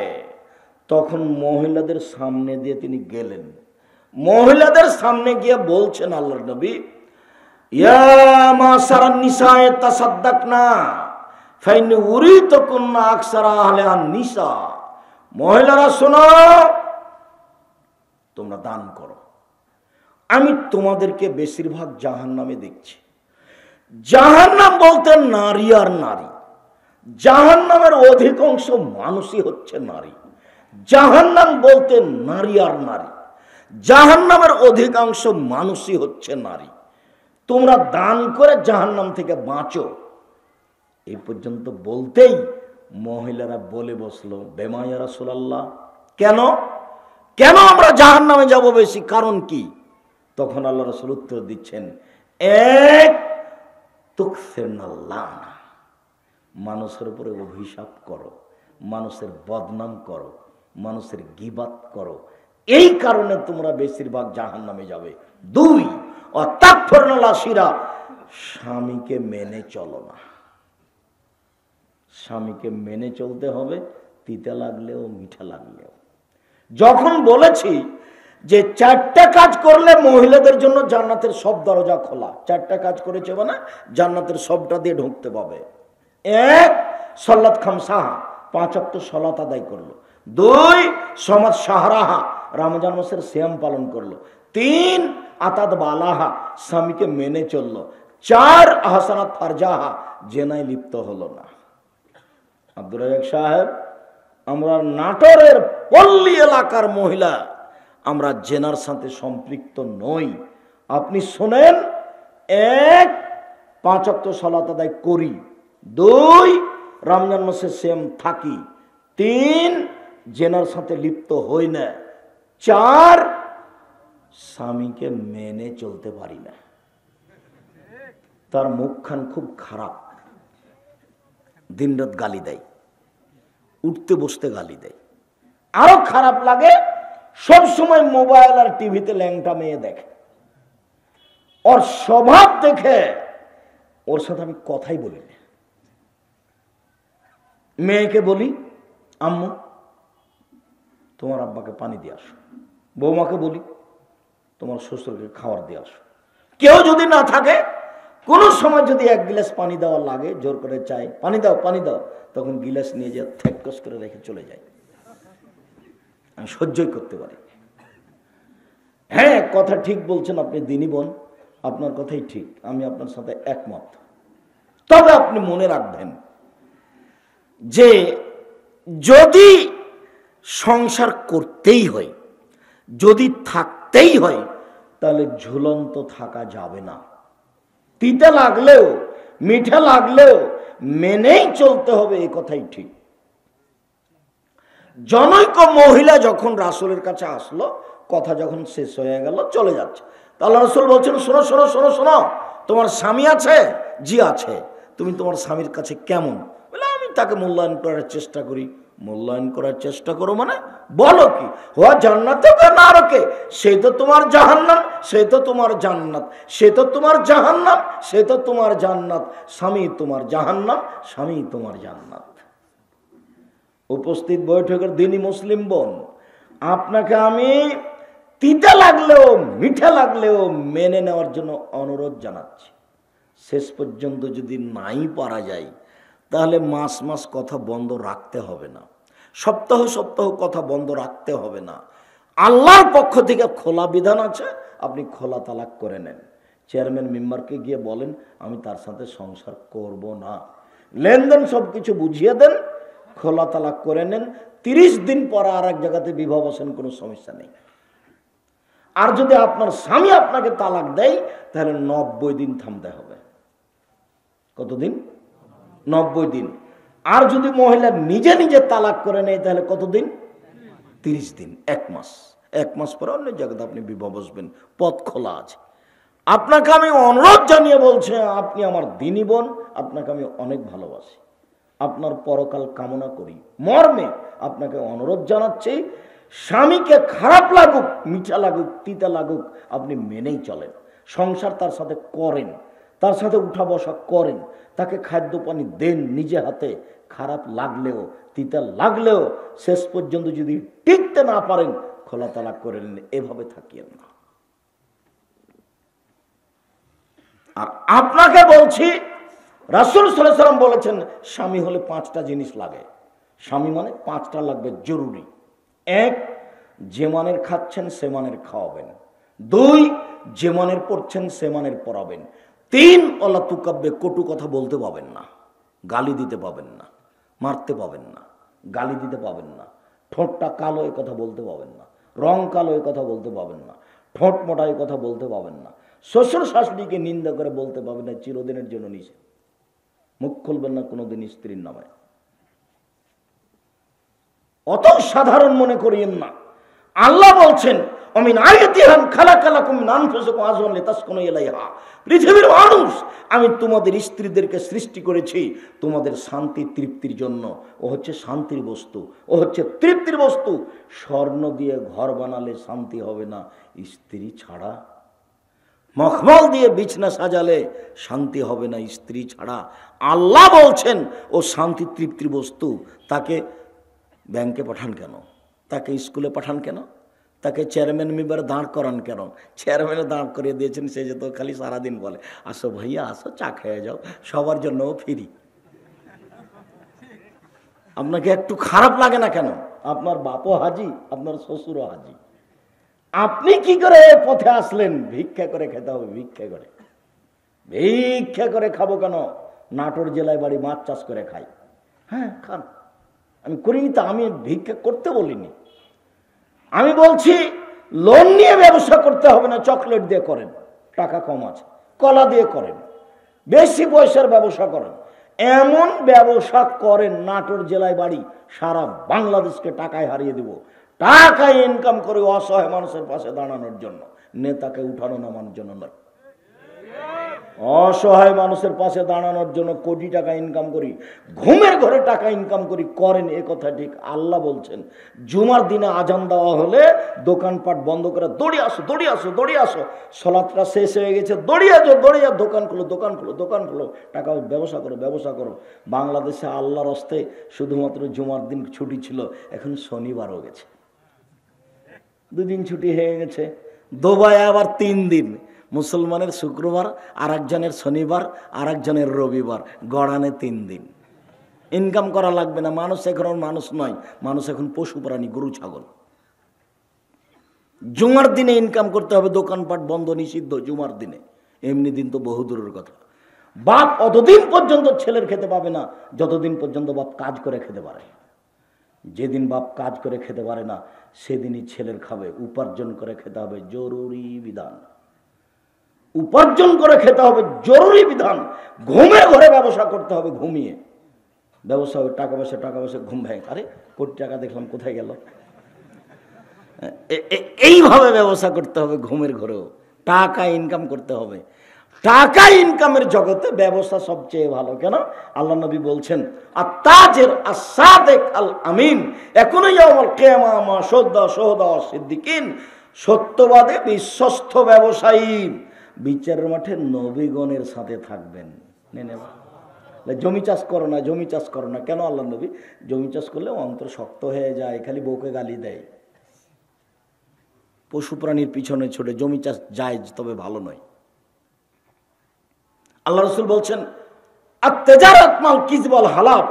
তখন মহিলাদের সামনে দিয়ে তিনি গেলেন। মহিলাদের সামনে গিয়ে বলছেন আল্লাহর নবী, ইয়া মাসারান নিসায়ে তাসাদদাকনা ফাইন উরিতুকুন্না আকসারা আহলিন নিসা। মহিলারা শোনো, তোমরা দান করো, আমি তোমাদেরকে বেশিরভাগ জাহান্নামে দেখছি। জাহান্নাম বলতে নারী আর নারী, জাহান্নামের অধিকাংশ মানুষই হচ্ছে নারী। জাহান্নাম বলতে নারী আর নারী, জাহান্নামের অধিকাংশ মানুষই হচ্ছে নারী। তোমরা দান করে জাহান্নাম থেকে বাঁচো। এই পর্যন্ত বলতেই মহিলারা বলে বসলো, বেমা ইয়া রাসূলুল্লাহ, কেন কেন আমরা জাহান্নামে যাব বেশি, কারণ কি? তখন আল্লাহ রাসূল উত্তর দিচ্ছেন, এক তুকসিরনাল লানা, মানুষের উপরে অভিশাপ করো, মানুষের বদনাম করো, মানুষের গীবাত করো, এই কারণে তোমরা বেশিরভাগ জাহান্নামে যাবে। দুই, অতাকফুরনাল আশিরা, স্বামীকে মেনে চলো না। স্বামীকে মেনে চলতে হবে, তিতা লাগলেও মিঠা লাগলেও। যখন বলেছি যে 4টা কাজ করলে মহিলাদের জন্য জান্নাতের সব দরজা খোলা। 4টা কাজ করেছে মানে জান্নাতের সবটা দিয়ে ঢুকতে পাবে। 1 সলাত খামসাহা, 5 ওয়াক্ত সালাত আদায় করলো। 2 সমাজ শাহরাহা, রমজান মাসের সিয়াম পালন করলো। 3 আতাদ বালাহা, স্বামীকে মেনে চললো। 4 আহসানাত ফারজাহা, জেনায় লিপ্ত হলো না। আব্দুর রাজ্জাক সাহেব, আমরা নাটোরের পল্লী এলাকার মহিলা, আমরা জেনার সাথে সম্পৃক্ত নই। আপনি শোনেন, 1 5 ওয়াক্ত সালাত আদায় করি। 2 রমজান মাসে সিয়াম থাকি। 3 জেনার সাথে লিপ্ত হই না। 4 স্বামীকে মেনে চলতে পারি না। তার মুখখান খুব খারাপ, দিনরাত গালি দেয়, উঠতে বসতে গালি দেয়। আরো খারাপ লাগে, সব সময় মোবাইল আর টিভিতে ল্যাংটা মেয়ে দেখে। ওর স্বভাব দেখে ওর সাথে আমি কথাই বলি না। মেয়েকে বলি, আম্মু তোমার আব্বাকে পানি দিয়ে আসো। বৌমাকে বলি, তোমার শ্বশুরকে খাবার দিয়ে আসো। কেউ যদি না থাকে, কোনো সময় যদি 1 গ্লাস পানি দেওয়া লাগে, জোর করে চাই পানি দাও পানি দাও, তখন গিলাস নিয়ে যে থেকস করে রেখে চলে যায়। আমি সহ্যই করতে পারি। হ্যাঁ, কথা ঠিক বলছেন আপনি দিনী বোন, আপনার কথাই ঠিক, আমি আপনার সাথে একমত। তবে আপনি মনে রাখবেন যে যদি সংসার করতেই হয়, যদি থাকতেই হয়, তাহলে ঝুলন্ত থাকা যাবে না। তিতা লাগলেও মিঠা লাগলেও মেনেই চলতে হবে, এই কথাই ঠিক। জনৈক মহিলা যখন রাসূলের কাছে আসলো, কথা যখন শেষ হয়ে গেল, চলে যাচ্ছে, তাহলে রাসূল বলছেন, শোনো শোনো শোনো শোনো, তোমার স্বামী আছে? জি আছে। তুমি তোমার স্বামীর কাছে কেমন? বলে, আমি তাকে মূল্যায়ন করার চেষ্টা করি। মূল্যায়ন করার চেষ্টা করো মানে বলো কি? হওয়া জান্নাতে না রকে, সে তো তোমার জাহান্নাম, সে তো তোমার জান্নাত, সে তো তোমার জাহান্নাম, সে তো তোমার জান্নাত। স্বামী তোমার জাহান্নাম, স্বামী তোমার জান্নাত। উপস্থিত বৈঠকের দিনই মুসলিম বোন, আপনাকে আমি তিতা লাগলেও মিঠা লাগলেও মেনে নেওয়ার জন্য অনুরোধ জানাচ্ছি। শেষ পর্যন্ত যদি নাই পারা যায়, তাহলে মাস মাস কথা বন্ধ রাখতে হবে না, সপ্তাহ সপ্তাহ কথা বন্ধ রাখতে হবে না। আল্লাহর পক্ষ থেকে খোলা বিধান আছে, আপনি খোলা তালাক করে নেন। চেয়ারম্যান মেম্বারকে গিয়ে বলেন, আমি তার সাথে সংসার করব না। লেনদেন সব কিছু বুঝিয়ে দেন, খোলা তালাক করে নেন। 30 দিন পর আর এক জায়গাতে বিবাহ বসেন, কোনো সমস্যা নেই। আর যদি আপনার স্বামী আপনাকে তালাক দেয়, তাহলে 90 দিন থামতে হবে। কতদিন? 90 দিন। আর যদি মহিলা নিজে নিজে তালাক করে নেয়, তাহলে কতদিন? 30 দিন, 1 মাস। 1 মাস পরে অন্য জায়গাতে আপনি বিবাহ বসবেন, পথ খোলা আছে। আপনাকে আমি অনুরোধ জানিয়ে বলছি, আপনি আমার দিনী বোন, আপনাকে আমি অনেক ভালোবাসি, আপনার পরকাল কামনা করি মর্মে আপনাকে অনুরোধ জানাচ্ছি, স্বামীকে খারাপ লাগুক, মিঠা লাগুক, তিতা লাগুক, আপনি মেনেই চলেন। সংসার তার সাথে করেন, তার সাথে উঠা বসা করেন, তাকে খাদ্য পানি দেন নিজে হাতে। খারাপ লাগলেও তিতা লাগলেও শেষ পর্যন্ত যদি টিকতে না পারেন, খোলা তালাক করে নেন। এভাবে থাকিয়েন না। আর আপনাকে বলছি, রাসূল সাল্লাল্লাহু আলাইহি ওয়াসাল্লাম বলেছেন, স্বামী হলে 5টা জিনিস লাগে। স্বামী মানে 5টা লাগবে জরুরি। 1, যে মানের খাচ্ছেন সে মানের খাওয়াবেন। 2, যে মানের পড়ছেন সে মানের পড়াবেন। 3, আল্লাহ তুকাব্বে, কটু কথা বলতে পাবেন না, গালি দিতে পাবেন না, মারতে পাবেন না, গালি দিতে পাবেন না, ঠোঁটটা কালো এ কথা বলতে পাবেন না, রং কালো এ কথা বলতে পাবেন না, ঠোঁট মোটা এ কথা বলতে পাবেন না, শ্বশুর শাশুড়িকে নিন্দা করে বলতে পাবেন না, চিরদিনের জন্য নিষেধ। মুখ খুলবেন না কোনোদিন স্ত্রীর নামে। অত সাধারণ মনে করিয়েন না। আল্লাহ বলছেন, অমিন আয়াতিহান খালাকালাকুম মিন আনফুসিকুম আজওয়াজান লিতাসকুনু ইলাইহা, পৃথিবীর মানুষ, আমি তোমাদের স্ত্রীদেরকে সৃষ্টি করেছি তোমাদের শান্তি তৃপ্তির জন্য। ও হচ্ছে শান্তির বস্তু, ও হচ্ছে তৃপ্তির বস্তু। স্বর্ণ দিয়ে ঘর বানালে শান্তি হবে না স্ত্রী ছাড়া, মখমল দিয়ে বিছনা সাজালে শান্তি হবে না স্ত্রী ছাড়া। আল্লাহ বলছেন ও শান্তি তৃপ্তির বস্তু। তাকে ব্যাংকে পাঠান কেন? তাকে স্কুলে পাঠান কেন? তাকে চেয়ারম্যান মেম্বারে দাঁড় করান কেন? চেয়ারম্যানে দাঁড় করিয়ে দিয়েছেন, সে যে তো খালি সারাদিন বলে আসো ভাইয়া আসো, চা খেয়ে যাও, সবার জন্য ফ্রি। আপনাকে একটু খারাপ লাগে না কেন? আপনার বাপও হাজি, আপনার শ্বশুরও হাজি। আপনি কি করে পথে আসলেন? ভিক্ষা করে খেতে হবে, ভিক্ষা করে। ভিক্ষা করে খাবো কেন? নাটোর জেলায় বাড়ি, মাছ চাষ করে খাই। হ্যাঁ খান, আমি করিনি তো, আমি ভিক্ষা করতে বলিনি। আমি বলছি লোন নিয়ে ব্যবসা করতে হবে না, চকলেট দিয়ে করেন, টাকা কম আছে, কলা দিয়ে করেন, বেশি পয়সার ব্যবসা করেন। এমন ব্যবসা করেন, নাটোর জেলায় বাড়ি, সারা বাংলাদেশকে টাকায় হারিয়ে দেব। টাকায় ইনকাম করে অসহায় মানুষের পাশে দাঁড়ানোর জন্য, নেতাকে উঠানো নামানোর জন্য নয়। অসহায় মানুষের পাশে দাঁড়ানোর জন্য কোটি টাকা ইনকাম করি, ঘুমের ঘরে টাকা ইনকাম করি, করেন এ কথা ঠিক। আল্লাহ বলছেন জুমার দিনে আজান দেওয়া হলে দোকানপাট বন্ধ করে দৌড়িয়ে আসো, দৌড়িয়ে আসো, দৌড়িয়ে আসো, সলাৎটা শেষ হয়ে গেছে, দৌড়িয়ে যাও, দৌড়িয়ে দোকান খুলো, দোকান খুলো, দোকান খুলো, টাকা ব্যবসা করো, ব্যবসা করো। বাংলাদেশে আল্লাহর হস্তে শুধুমাত্র জুমার দিন ছুটি ছিল, এখন শনিবারও গেছে, 2 দিন ছুটি হয়ে গেছে। দুবাই আবার 3 দিন, মুসলমানের শুক্রবার, আর একজনের শনিবার, আর একজনের রবিবার, গড়ানে 3 দিন। ইনকাম করা লাগবে না, মানুষ এখন মানুষ নয়, মানুষ এখন পশু প্রাণী, গরু ছাগল। জুমার দিনে ইনকাম করতে হবে, দোকানপাট বন্ধ, নিষিদ্ধ জুমার দিনে। এমনি দিন তো বহু দূরের কথা। বাপ অতদিন পর্যন্ত ছেলের খেতে পাবে না যতদিন পর্যন্ত বাপ কাজ করে খেতে পারে। যেদিন বাপ কাজ করে খেতে পারে না সেদিনই ছেলের খাবে। উপার্জন করে খেতে হবে, জরুরি বিধান। উপার্জন করে খেতে হবে, জরুরি বিধান। ঘুমের ঘরে ব্যবসা করতে হবে, ঘুমিয়ে ব্যবসা হবে, টাকা পয়সা ঘুম ভেঙে, আরে কোটি টাকা দেখলাম কোথায় গেল। এইভাবে ব্যবসা করতে হবে, ঘুমের ঘরেও টাকা ইনকাম করতে হবে। টাকা ইনকামের জগতে ব্যবসা সবচেয়ে ভালো। কেন? আল্লাহ নবী বলছেন আত-তাজির আস-সাদিক আল আমিন ইয়াকুনু ইয়াউমাল কিয়ামা মা শুহাদা ওয়া সিদ্দিকিন। সত্যবাদী বিশ্বস্ত ব্যবসায়ী বিচারের মাঠে নবীগণের সাথে থাকবেন। জমি চাষ করো না, জমি চাষ করো না। কেন? আল্লাহ নবী জমি চাষ করলে অন্তর শক্ত হয়ে যায়, খালি বউকে গালি দেয়। পশু প্রাণীর পিছনে ছোটে জমি চাষ জায়েজ, তবে ভালো নয়। আল্লাহ রাসূল বলছেন আত-তিজারাত মাল কিযব ওয়াল হালাফ,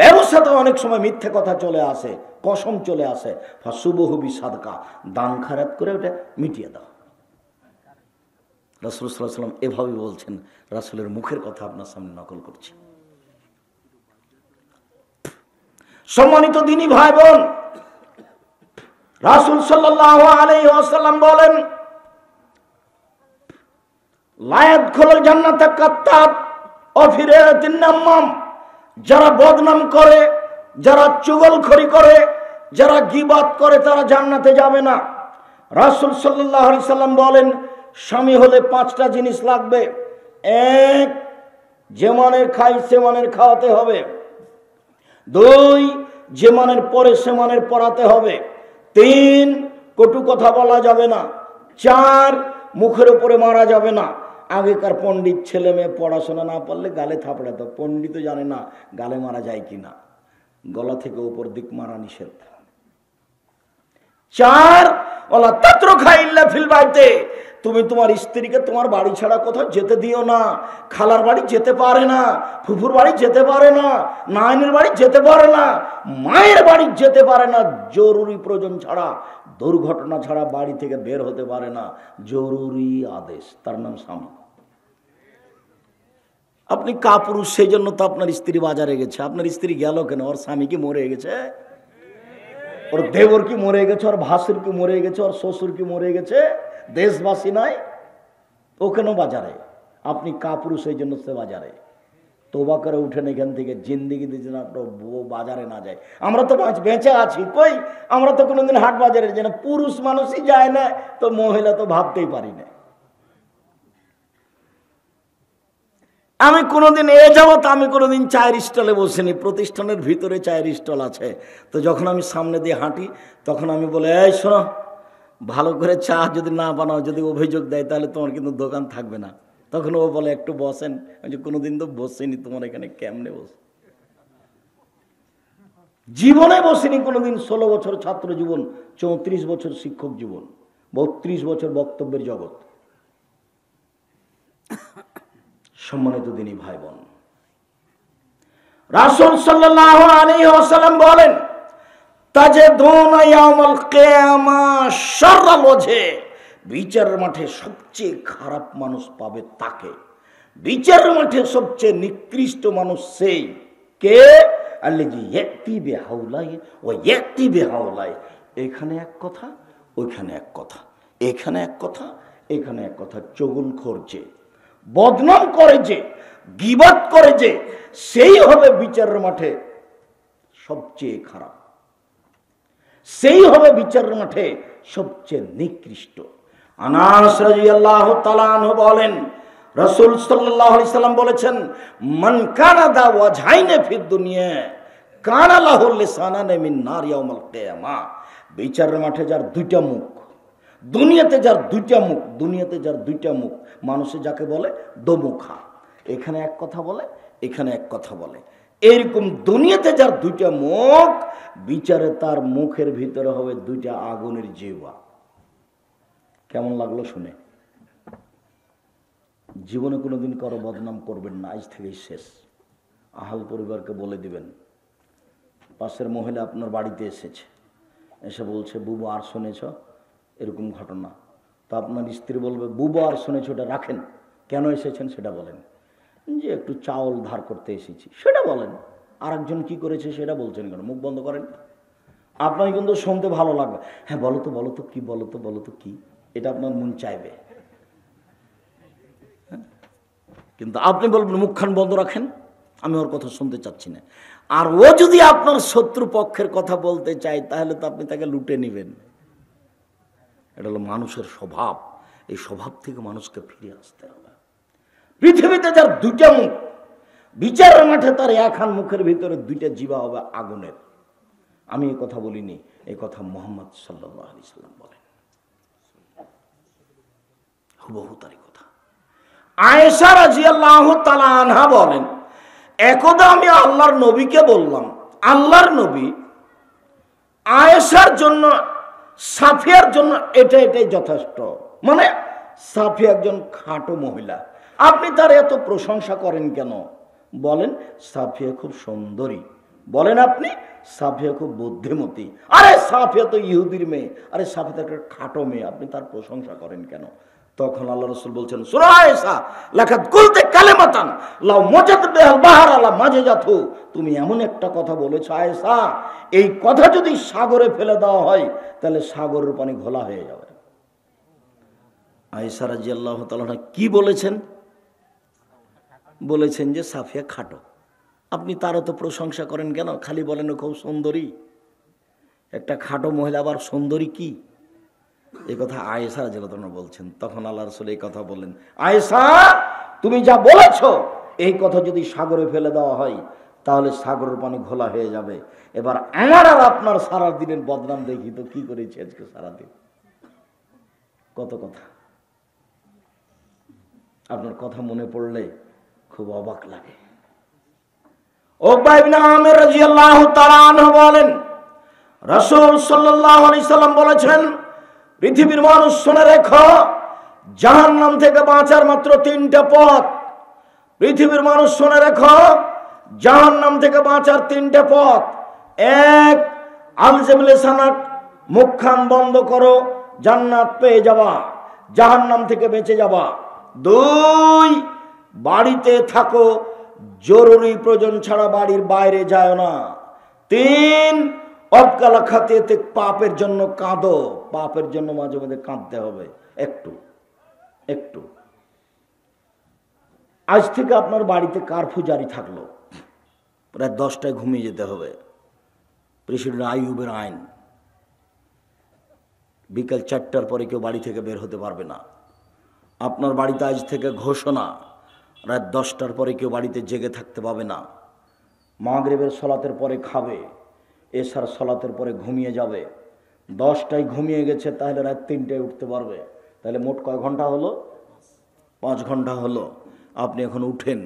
ব্যবসাতে অনেক সময় মিথ্যে কথা চলে আসে, কসম চলে আসে। ফাসুবহু বিসাদকা, দান খায়রাত করে ওটা মিটিয়ে দাও। রাসূল সাল্লাল্লাহু আলাইহি ওয়াসাল্লাম এভাবে বলছেন। রাসূলের মুখের কথা আপনার সামনে নকল করছি। সম্মানিত দ্বীনি ভাই বোন, রাসূল সাল্লাল্লাহু আলাইহি ওয়াসাল্লাম বলেন লা ইয়াদখুলুল জান্নাতা কাত্তাব ওয়া ফিরাতিন নাম্মাম, যারা বদনাম করে, যারা চুগলখড়ি করে, যারা গীবাত করে, তারা জান্নাতে যাবে না। রাসূল সাল্লাল্লাহু আলাইহি সাল্লাম বলেন স্বামী হলে 5টা জিনিস লাগবে। 1, যে মানের খাই সে মানের খাওয়াতে হবে। 2, যে মানের পরে সে মানের পড়াতে হবে। 3, কটু কথা বলা যাবে না। 4, মুখের উপরে মারা যাবে না। আগেকার পণ্ডিত ছেলে মেয়ে পড়াশোনা না পারলে গালে থাপড়াতো, পণ্ডিত জানে না গালে মারা যায় কিনা, গলা থেকে উপর দিক মারা নিষেধ। 4, ওয়ালা তাতরুকা ইল্লা ফিল বাইতে, তুমি তোমার স্ত্রীকে তোমার বাড়ি ছাড়া কোথাও যেতে দিও না। খালার বাড়ি যেতে পারে না, ফুফুর বাড়ি যেতে পারে না, নায়ের বাড়ি যেতে পারে না, মায়ের বাড়ি যেতে পারে না। জরুরি প্রয়োজন ছাড়া, দুর্ঘটনা ছাড়া বাড়ি থেকে বের হতে পারে না। জরুরি আদেশ, তার নাম স্বামী। আপনি কাপুরুষ, সেই জন্য তো আপনার স্ত্রী বাজারে গেছে। আপনার স্ত্রী গেল কেন? ওর স্বামী কি মরে গেছে? ওর দেবর কি মরে গেছে? ওর ভাসুর কি মরে গেছে? ওর শ্বশুর কি মরে গেছে? দেশবাসী নয়? ও কেন বাজারে? আপনি কাপুরুষ, সেই জন্য সে বাজারে। তোবা করে উঠেন এখান থেকে, জিন্দিগিতে যেন আপনার বউ বাজারে না যায়। আমরা তো বেঁচে আছি, কই আমরা তো কোনোদিন হাট বাজারে যাই না। পুরুষ মানুষই যায় না, তো মহিলা তো ভাবতেই পারি না। আমি কোনোদিন আমি কোনোদিন চায়ের স্টলে বসিনি। প্রতিষ্ঠানের ভিতরে চায়ের স্টল আছে, তো যখন আমি সামনে দিয়ে হাঁটি তখন আমি বলে, এই শোনো, ভালো করে চা যদি না বানাও, যদি অভিযোগ দেয়, তাহলে তোমার কিন্তু দোকান থাকবে না। তখন ও বলে একটু বসেন। আমি যে কোনোদিন তো বসিনি, তোমার এখানে কেমনে বস? জীবনে বসিনি কোনোদিন। 16 বছর ছাত্র জীবন, 34 বছর শিক্ষক জীবন, 32 বছর বক্তব্যের জগৎ। সম্মানিত দিনী ভাই বোন, রাসূল সাল্লাল্লাহু আলাইহি ওয়াসাল্লাম বলেন, তাজিদুনা ইয়াউমাল কিয়ামাহ শাররাল ওয়াজহি, বিচারের মাঠে সবচেয়ে খারাপ মানুষ পাবে তাকে। বিচারের মাঠে সবচেয়ে নিকৃষ্ট মানুষ সেই কে? আল্লাযী ইয়াতি বিহাউলাই ওয়া ইয়াতি বিহাউলাই। এখানে এক কথা, ওইখানে এক কথা, এখানে এক কথা, এখানে এক কথা। চগুলখোর যে, বদনাম করে যে, গীবত করে যে, সেই হবে বিচারের মাঠে সবচেয়ে খারাপ, সেই হবে বিচারের মাঠে সবচেয়ে নিকৃষ্ট। আনাস রাদিয়াল্লাহু তাআলা আনহু বলেন, রাসূল সাল্লাল্লাহু আলাইহি সাল্লাম বলেছেন, মান কানা দা ওয়াজহাইনে ফিদ দুনিয়া কানা লাহু লিসানান মিন নার ইয়াউমাল কিয়ামাহ। বিচারের মাঠে যার দুইটা মুখ, দুনিয়াতে যার দুইটা মুখ, দুনিয়াতে যার দুইটা মুখ, মানুষে যাকে বলে দোমুখা, এখানে এক কথা বলে, এখানে এক কথা বলে, এরকম দুনিয়াতে যার দুইটা মুখ, বিচারে তার মুখের ভিতরে হবে দুইটা আগুনের জিহ্বা। কেমন লাগলো শুনে? জীবনে কোনোদিন কারো বদনাম করবেন না, আজ থেকেই শেষ। আহাল পরিবারকে বলে দিবেন, পাশের মহিলা আপনার বাড়িতে এসেছে, এসে বলছে, বুবু আর শুনেছ এরকম ঘটনা। তো আপনার স্ত্রী বলবে, বুবু আর শুনেছ, ওটা রাখেন, কেন এসেছেন সেটা বলেন। যে একটু চাউল ধার করতে এসেছি সেটা বলেন। আর একজন কি করেছে সেটা বলছেন কেন? মুখ বন্ধ করেন। আপনার কিন্তু শুনতে ভালো লাগবে, হ্যাঁ বলো তো, বলো তো কি, বলো তো, বলো তো কি, এটা আপনার মন চাইবে। কিন্তু আপনি বলবেন মুখখান বন্ধ রাখেন, আমি ওর কথা শুনতে চাচ্ছি না। আর ও যদি আপনার শত্রু পক্ষের কথা বলতে চায়, তাহলে তো আপনি তাকে লুটে নেবেন। এটা হলো মানুষের স্বভাব। এই স্বভাব থেকে মানুষকে ফিরে আসতে হবে। পৃথিবীতে যার দুইটা মুখ, বিচারের মাঠে তার একখান মুখের ভিতরে দুইটা জিহ্বা হবে আগুনের। আমি এই কথা বলিনি, এই কথা মুহাম্মদ সাল্লাল্লাহু আলাইহি সাল্লাম বলেন। হুবহু তারই কথা। আয়েশা রাদিয়াল্লাহু তাআলা আনহা বলেন, একদা আমি আল্লাহর নবীকে বললাম, আল্লাহর নবী, আয়েশার জন্য, সাফিয়ার জন্য এটাই যথেষ্ট। মানে সাফিয়া একজন খাটো মহিলা, আপনি তার এত প্রশংসা করেন কেন? বলেন সাফিয়া খুব সুন্দরী, বলেন আপনি সাফিয়া খুব বুদ্ধিমতী। আরে সাফিয়া তো ইহুদির মেয়ে, আরে সাফিয়া তো একটা খাটো মেয়ে, আপনি তার প্রশংসা করেন কেন? তখন আল্লাহ রাসূল বলছেন, সূরা আয়েশা, লাকাদ কুলতে কালিমাতান লাউ মুজাত বিহাল বাহর আলা মাজজাতু, তুমি এমন একটা কথা বলেছো আয়েশা, এই কথা যদি সাগরে ফেলে দেওয়া হয় তাহলে সাগরের পানি ঘোলা হয়ে যাবে। আয়েশা রাদিয়াল্লাহু তাআলা কি বলেছেন? বলেছেন যে সাফিয়া খাটো। আপনি তারও তো প্রশংসা করেন কেন? খালি বলেন খুব সুন্দরী। একটা খাটো মহিলা আবার সুন্দরী কি? এই কথা আয়েশা রাদিয়াল্লাহু তাআলা বলছেন। তখন আল্লাহ রাসূল এই কথা বললেন, আয়েশা তুমি যা বলেছ, এই কথা যদি সাগরে ফেলে দেওয়া হয় তাহলে সাগরের পানি ঘোলা হয়ে যাবে। এবার আমার আর আপনার সারা দিনের বদনাম দেখি তো কি করেছি আজকে সারাদিন। কত কথা, আপনার কথা মনে পড়লে খুব অবাক লাগে। উকবা ইবনে আমির রাদিয়াল্লাহু তাআলা আনহু বলেন, রাসূল সাল্লাল্লাহু আলাইহি সাল্লাম বলেছেন, পৃথিবীর মানুষ শুনে রেখো, জাহান্নাম থেকে বাঁচার মাত্র 3টা পথ। পৃথিবীর মানুষ শুনে রেখো, জাহান্নাম থেকে বাঁচার 3টা পথ। 1, আলজিম লিসানাক, মুখখান বন্ধ করো, জান্নাত পেয়ে যাবা, জাহান্নাম থেকে বেঁচে যাবা। 2, বাড়িতে থাকো, জরুরি প্রয়োজন ছাড়া বাড়ির বাইরে যায় না। 3, অবকালা খাতে পাপের জন্য কাঁদো, পাপের জন্য মাঝে মাঝে কাঁদতে হবে একটু একটু। আজ থেকে আপনার বাড়িতে কারফিউ জারি থাকলো, প্রায় 10টায় ঘুমিয়ে যেতে হবে। প্রেসিডেন্ট আইয়ুবের আইন, বিকাল 4টার পরে কেউ বাড়ি থেকে বের হতে পারবে না। আপনার বাড়িতে আজ থেকে ঘোষণা, রাত 10টার পরে কেউ বাড়িতে জেগে থাকতে পাবে না। মাগরিবের সলাতের পরে খাবে, এশার সলাতের পরে ঘুমিয়ে যাবে। 10টায় ঘুমিয়ে গেছে, তাহলে রাত 3টায় উঠতে পারবে। তাহলে মোট কয় ঘন্টা হলো? 5 ঘন্টা হলো। আপনি এখন উঠেন,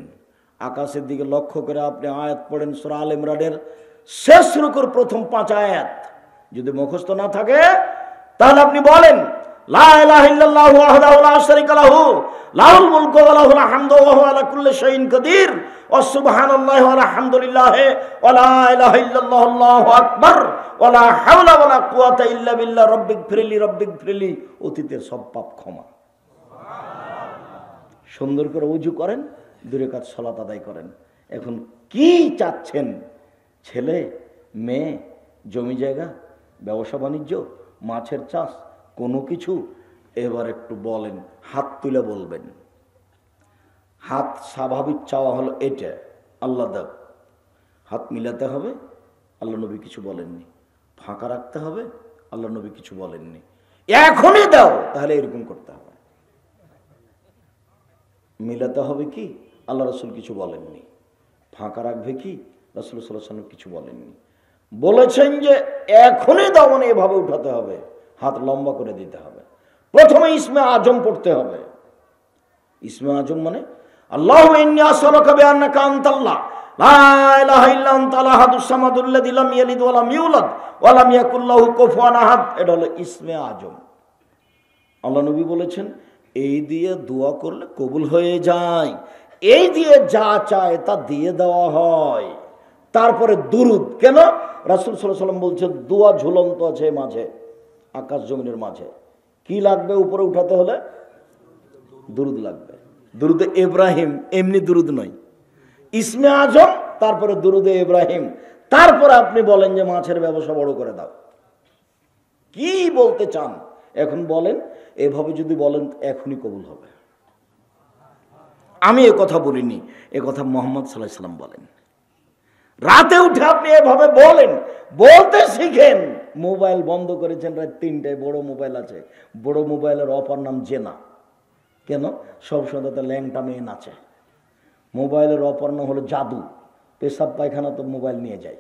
আকাশের দিকে লক্ষ্য করে আপনি আয়াত পড়েন সূরা আল ইমরানের শেষ রুকুর প্রথম 5 আয়াত যদি মুখস্থ না থাকে তাহলে আপনি বলেন লা ইলাহা ইল্লাল্লাহু ওয়াহদাহু লা শারীকা লাহু লাহুল মুলকু ওয়া লাহুল হামদু ওয়া হুয়া আলা কুল্লি শাইইন কাদির ওয়া সুবহানাল্লাহি ওয়া আলহামদুলিল্লাহি ওয়া লা ইলাহা ইল্লাল্লাহু আল্লাহু আকবার ওয়া লা হাওলা ওয়া লা কুওয়াতা ইল্লা বিল্লাহ রব্বিগফিরলি অতীতের সব পাপ ক্ষমা। সুন্দর করে ওযু করেন, 2 রাকাত সালাত আদায় করেন। এখন কি চাচ্ছেন? ছেলে, মেয়ে, জমি জায়গা, ব্যবসা বাণিজ্য, মাছের চাষ, কোনো কিছু? এবার একটু বলেন, হাত তুলে বলবেন। হাত স্বাভাবিক চাওয়া হলো এটা, আল্লাহ দাও। হাত মিলাতে হবে, আল্লাহ নবী কিছু বলেননি। ফাঁকা রাখতে হবে, আল্লাহ নবী কিছু বলেননি। এখনই দাও, তাহলে এরকম করতে হবে। মিলাতে হবে কি, আল্লাহ রসুল কিছু বলেননি। ফাঁকা রাখবে কি, রাসূল সাল্লাল্লাহু আলাইহি ওয়াসাল্লাম কিছু বলেননি। বলেছেন যে এখনই দাও, মানে এভাবে উঠাতে হবে, হাত লম্বা করে দিতে হবে। প্রথমে ইসমে আজম পড়তে হবে। ইসমে আজম মানে আল্লাহু ইন্নী আসআলুকা বিআন্নাকা আনতাল্লাহ লা ইলাহা ইল্লা আনতাল আহাদুস সামাদুল্লাযী লাম ইয়ালিদ ওয়া লাম ইউলাদ ওয়া লাম ইয়াকুল লাহু কুফুয়ান আহাদ। এটা হলো ইসমে আজম। আল্লাহ নবী বলেছেন এই দিয়ে দোয়া করলে কবুল হয়ে যায়, এই দিয়ে যা চায় তা দিয়ে দেওয়া হয়। তারপরে দুরুদ। কেন? রাসূল সাল্লাল্লাহু আলাইহি ওয়াসাল্লাম বলছেন দোয়া ঝুলন্ত আছে মাঝে, আকাশ জমিনের মাঝে। কি লাগবে উপরে উঠাতে হলে? দুরুদ লাগবে। দুরুদে ইব্রাহিম, এমনি দুরুদ নয়, ইসমে আজম, তারপরে দুরুদে ইব্রাহিম। তারপরে আপনি বলেন যে মাছের ব্যবসা বড় করে দাও। কি বলতে চান এখন বলেন। এভাবে যদি বলেন এখনই কবুল হবে। আমি এ কথা বলিনি, এ কথা মুহাম্মদ সাল্লাল্লাহু আলাইহি ওয়াসাল্লাম বলেন। রাতে উঠে আপনি এভাবে বলেন, বলতে শিখেন। মোবাইল বন্ধ করেছেন রাত 3টায়, বড় মোবাইল আছে, বড় মোবাইলের অপর নাম জেনা। কেন? সব সময় তো ল্যাংটা মেয়ে নাচে। মোবাইলের অপর নাম হলো জাদু। পেশাব পায়খানা তো মোবাইল নিয়ে যায়।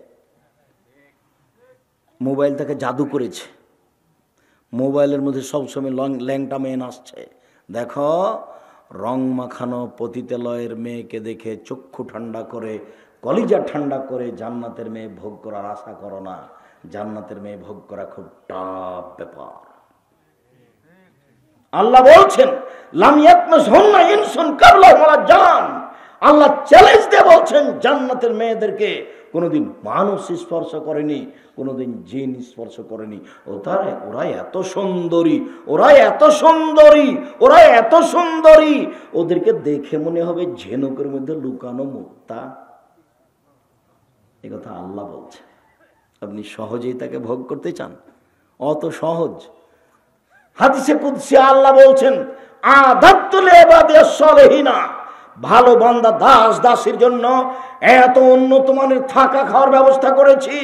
মোবাইল তাকে জাদু করেছে। মোবাইলের মধ্যে সবসময় ল্যাংটা মেয়ে নাচছে। দেখো, রং মাখানো পতিতালয়ের মেয়েকে দেখে চক্ষু ঠান্ডা করে, কলিজা ঠান্ডা করে জান্নাতের মেয়ে ভোগ করার আশা করো না। জান্নাতের মেয়ে ভোগ করা খুব টাফ ব্যাপার। আল্লাহ বলছেন লাম ইয়াতমাসহুন্না ইনসুন ক্বাবলাহুম ওয়ালা জান। আল্লাহ চ্যালেঞ্জ দিয়ে বলছেন জান্নাতের মেয়েদেরকে কোনোদিন মানুষ স্পর্শ করেনি, কোনোদিন জিন স্পর্শ করেনি। ওরা এত সুন্দরী, ওরা এত সুন্দরী, ওরা এত সুন্দরী, ওদেরকে দেখে মনে হবে ঝিনুকের মধ্যে লুকানো মুক্তা। এ কথা আল্লাহ বলছে। আপনি সহজেই তাকে ভোগ করতে চান? অত সহজ। হাদিসে কুদসি আল্লাহ বলছেন আদাতু লিইবাদিস সালিহিনা, ভালো বান্দা দাস দাসীর জন্য এত উন্নত মানের থাকা খাওয়ার ব্যবস্থা করেছি,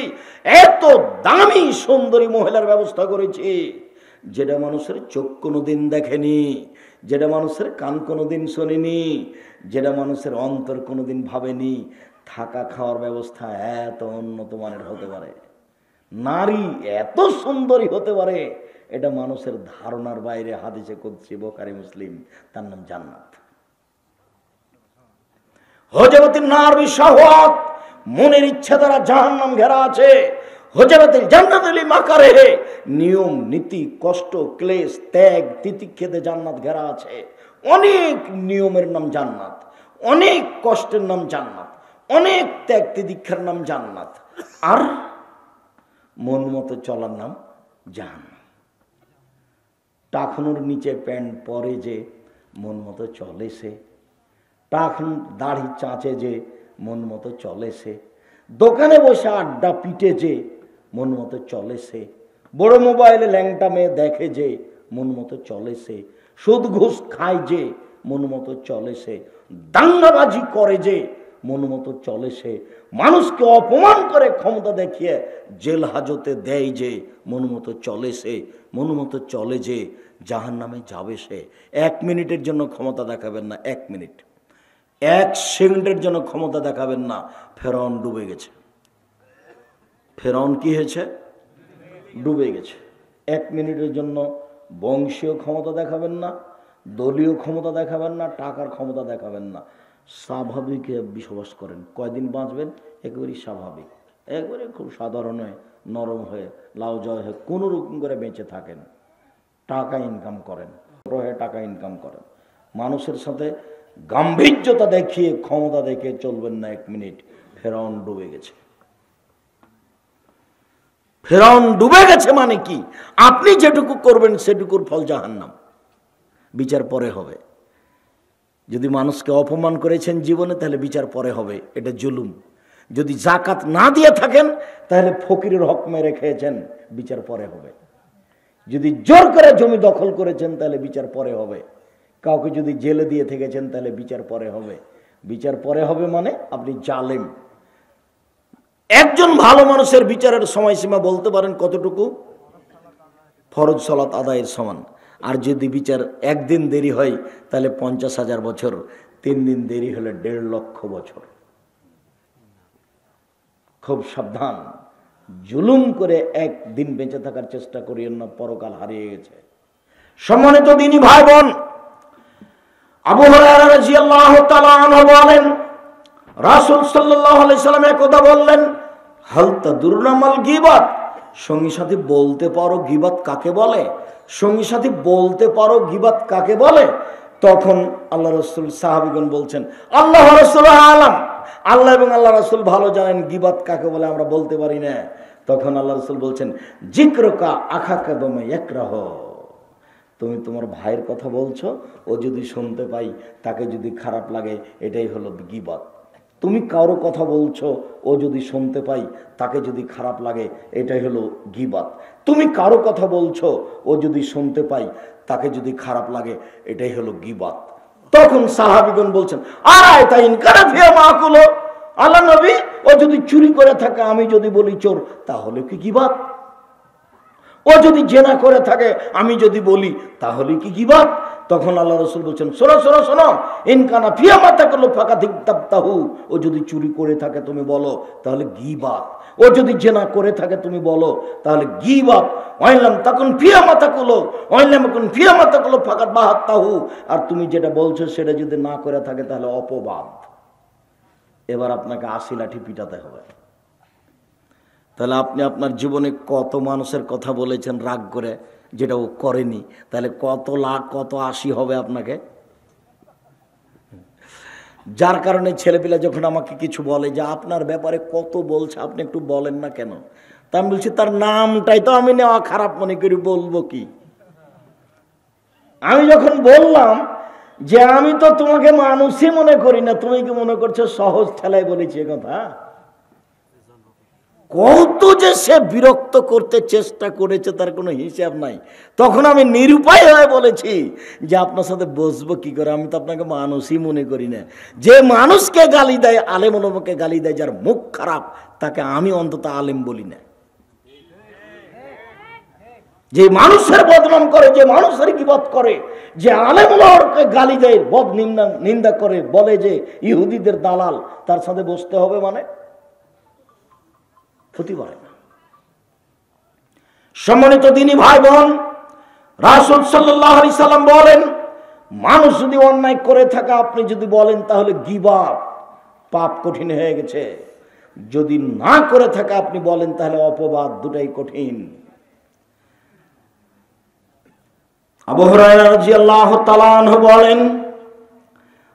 এত দামি সুন্দরী মহিলার ব্যবস্থা করেছি, যেটা মানুষের চোখ কোনোদিন দেখেনি, যেটা মানুষের কান কোনোদিন শোনেনি, যেটা মানুষের অন্তর কোনোদিন ভাবেনি। থাকা খাওয়ার ব্যবস্থা এত উন্নত মানের হতে পারে, নারী এত সুন্দরী হতে পারে, এটা মানুষের ধারণার বাইরে। হাদিসে কুদসি বুখারী মুসলিম, তার নাম জান্নাত। হুজবাতিন নার বিশাওয়াত, মনের ইচ্ছা দ্বারা জাহান্নাম ঘেরা আছে। হুজবাতিল জান্নাতু লিমাকারিহি, নিয়ম নীতি কষ্ট ক্লেশ ত্যাগ তিতিক্ষেতে জান্নাত ঘেরা আছে। অনেক নিয়মের নাম জান্নাত, অনেক কষ্টের নাম জান্নাত, অনেক ত্যাগ তিতিক্ষার নাম জান্নাত, আর মন মতো চলার নাম জাহান্নাম। টাকনুর নিচে প্যান্ট পরে যে মন মতো চলে সে, টাকনু দাড়ি চাঁচে যে মন মতো চলে সে, দোকানে বসে আড্ডা পিটে যে মন মতো চলে সে, বড় মোবাইলে ল্যাংটা মেয়ে দেখে যে মন মতো চলে সে, সুদ ঘুষ খায় যে মন মতো চলে সে, দাঙ্গাবাজি করে যে মন মতো চলে সে, মানুষকে অপমান করে ক্ষমতা দেখিয়ে জেল হাজতে দেয় যে মন মতো চলে সে, মন মতো চলে যে জাহান্নামে যাবে সে। 1 মিনিটের জন্য ক্ষমতা দেখাবেন না, 1 মিনিট, 1 সেকেন্ডের জন্য ক্ষমতা দেখাবেন না। ফেরাউন ডুবে গেছে। ফেরাউন কি হয়েছে? ডুবে গেছে। 1 মিনিটের জন্য বংশীয় ক্ষমতা দেখাবেন না, দলীয় ক্ষমতা দেখাবেন না, টাকার ক্ষমতা দেখাবেন না। স্বাভাবিক বসবাস করেন। কয়দিন বাঁচবেন? একেবারেই স্বাভাবিক। একবারে খুব সাধারণ হয়ে, নরম হয়ে, লাউ জয় হয়ে কোনো রকম করে বেঁচে থাকেন, টাকা ইনকাম করেন, টাকা ইনকাম করেন। মানুষের সাথে গাম্ভীর্যতা দেখিয়ে, ক্ষমতা দেখিয়ে চলবেন না 1 মিনিট। ফেরাউন ডুবে গেছে। ফেরাউন ডুবে গেছে মানে কি? আপনি যেটুকু করবেন সেটুকুর ফল জাহান্নাম, বিচার পরে হবে। যদি মানুষকে অপমান করেছেন জীবনে, তাহলে বিচার পরে হবে, এটা জুলুম। যদি জাকাত না দিয়ে থাকেন, তাহলে ফকিরের হক মেরে খেয়েছেন, বিচার পরে হবে। যদি জোর করে জমি দখল করেছেন, তাহলে বিচার পরে হবে। কাউকে যদি জেলে দিয়ে থেকেছেন, তাহলে বিচার পরে হবে। বিচার পরে হবে মানে আপনি জালেম। একজন ভালো মানুষের বিচারের সময়সীমা বলতে পারেন কতটুকু? ফরজ সালাত আদায়ের সমান। আর যদি বিচার 1 দিন দেরি হয়, তাহলে 50,000 বছর, 3 দিন দেরি হলে 1.5 লক্ষ বছর। খুব সাবধান, জুলুম করে 1 দিন বেঁচে থাকার চেষ্টা করিয়েন না, পরকাল হারিয়ে গেছে। সম্মানিত দিনী ভাই বোন, আবু হুরায়রা রাদিয়াল্লাহু তাআলা আনহু বলেন, রাসূল সাল্লাল্লাহু আলাইহি সাল্লাম একদা বললেন, হাল তাদুরনা মাল গীবাত, সঙ্গী সাথী বলতে পারো গীবাত কাকে বলে? সঙ্গী সাথী বলতে পারো গীবাত কাকে বলে? তখন আল্লাহ রাসূল, সাহাবীগণ বলছেন, আল্লাহ রাসূল আলাম, আল্লাহ এবং আল্লাহ রাসূল ভালো জানেন গীবাত কাকে বলে, আমরা বলতে পারি না। তখন আল্লাহ রাসূল বলছেন, যিকরুকা আখাকা বিমা ইয়াকরাহ, তুমি তোমার ভাইয়ের কথা বলছো, ও যদি শুনতে পাই তাকে যদি খারাপ লাগে, এটাই হলো গীবাত। তুমি কারো কথা বলছো, ও যদি শুনতে পাই তাকে যদি খারাপ লাগে, এটাই হলো গীবাত। তুমি কারো কথা বলছো, ও যদি শুনতে পাই তাকে যদি খারাপ লাগে, এটাই হলো গীবাত। তখন সাহাবীগণ বলছেন, আয় তাই ইনকারা ফিয়া মাকুলো, আল্লাহ নবী, ও যদি চুরি করে থাকে, আমি যদি বলি চোর, তাহলে কি গীবাত? ও যদি জেনা করে থাকে, আমি যদি বলি, তাহলে কি গীবাত? তখন আল্লাহ রাসূল বলছেন, শোনো শোনো শোনো, ইনকানা ফিয়া মাতাকুল ফাকাদিক তাবতাহু, ও যদি চুরি করে থাকে তুমি বলো, তাহলে গীবাত। ও যদি জেনা করে থাকে তুমি বলো, তাহলে গীবাত। ওয়াইলাম তাকুন ফিয়া মাতাকুল, ওয়াইলাম কুন ফিয়া মাতাকুল ফাকাদ বাহাত্তাহু, আর তুমি যেটা বলছো সেটা যদি না করে থাকে, তাহলে অপবাদ। এবার আপনাকে 80 লাঠি পিটাতে হবে। তাহলে আপনি আপনার জীবনে কত মানুষের কথা বলেছেন রাগ করে, যেটা ও করেনি, তাহলে কত লাখ, কত 80 হবে আপনাকে। যার কারণে ছেলেপিলা যখন আমাকে কিছু বলে যে আপনার ব্যাপারে কত বলছে, আপনি একটু বলেন না কেন? তা আমি বলছি, তার নামটাই তো আমি নেওয়া খারাপ মনে করি, বলবো কি? আমি যখন বললাম যে আমি তো তোমাকে মানুষই মনে করি না, তুমি কি মনে করছো সহজ ঠেলায় বলেছি কথা? কত যে সে বিরক্ত করতে চেষ্টা করেছে, তার কোনো হিসাব নাই। তখন আমি নিরুপায় হয়ে বলেছি যে আপনার সাথে বসবো কি করে, আমি তো আপনাকে মানুষই মনে করি না। যে মানুষকে গালি দেয়, আলেম ওলামাকে গালি দেয়, যার মুখ খারাপ, তাকে আমি অন্তত আলেম বলি না। যে মানুষের বদনাম করে, যে মানুষের গীবত করে, যে আলেম ওলামাকে গালি দেয়, নিন্দা করে, বলে যে ইহুদিদের দালাল, তার সাথে বসতে হবে মানে ক্ষতি করে না। সম্মানিত দিনী ভাই বোন, রাসূল সাল্লাল্লাহু আলাইহি সাল্লাম বলেন, মানুষ যদি অন্যায় করে থাকে, আপনি যদি বলেন, তাহলে গীবত, পাপ কঠিন হয়ে গেছে। যদি না করে থাকে, আপনি বলেন, তাহলে অপবাদ, দুটাই কঠিন। আবু হুরায়রা রাদিয়াল্লাহু তাআলা আনহু বলেন,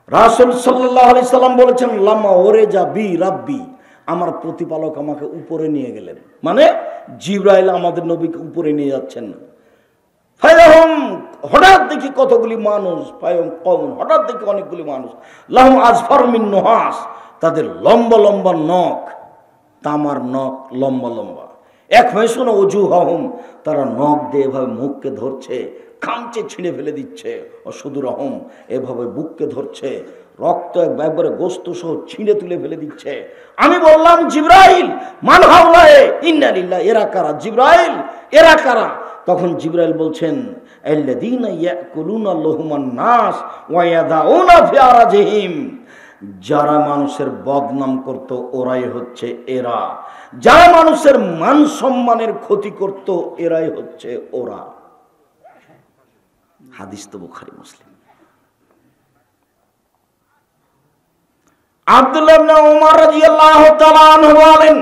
রাসূল সাল্লাল্লাহু আলাইহি সাল্লাম বলেছেন, লামা ওরেজা বি রাব্বি, আমার প্রতিপালক আমাকে উপরে নিয়ে গেলেন, মানে জিবরাইল আমাদের নবীকে উপরে নিয়ে যাচ্ছেন। ফায়াহুম, হঠাৎ দেখি কতগুলি মানুষ, ফায়াহুম কওম, হঠাৎ দেখি অনেকগুলি মানুষ, লাহুম আজফার মিন নুহাস, তাদের লম্বা লম্বা নখ, তামার নখ, লম্বা লম্বা। এক মেশন ওজুহাহুম, তারা নখ দিয়ে এভাবে মুখকে ধরছে, খামচে ছিঁড়ে ফেলে দিচ্ছে। অসুদুরহম, এভাবে বুককে ধরছে, রক্ত একবারে গোস্ত সহ ছিঁড়ে তুলে ফেলে দিচ্ছে। আমি বললাম, জিবরাইল মান হাওলায়ে, ইন্না লিল্লাহি, এরা কারা? জিবরাইল, এরা কারা? তখন জিবরাইল বলছেন, আল্লাযীনা ইয়াকুলুনা লুহুমান নাস ওয়া ইয়াদাউনা ফি আরাজিহিম, যারা মানুষের বদনাম করত, ওরাই হচ্ছে এরা। যারা মানুষের মান সম্মানের ক্ষতি করত, এরাই হচ্ছে ওরা। হাদিস তো বুখারী মুসলিম। আব্দুল্লাহ ইবনে উমর রাদিয়াল্লাহু তাআলা আনহু বলেন,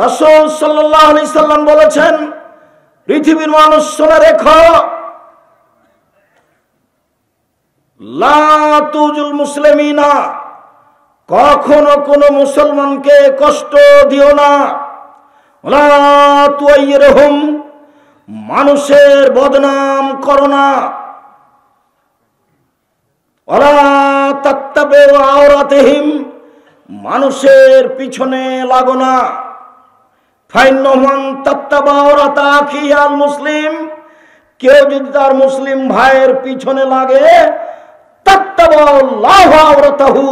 রাসূল সাল্লাল্লাহু আলাইহি সাল্লাম বলেছেন, পৃথিবীর মানুষ শুনে রেখো, লা তুজুল মুসলিমিনা, কখনো কোনো মুসলমানকে কষ্ট দিও না, লা তুয়াইরহুম, মানুষের বদনাম করো না, ওয়ালা তাত্তাবিউ আওরাতিহিম, মানুষের পিছনে লাগো না, ফাইন্নামান তাত্তাবা আওরাতা আখিয়াল মুসলিম, কেউ যদি তার মুসলিম ভাইয়ের পিছনে লাগে, তাত্তাবাল্লাহু আওরাতাহু,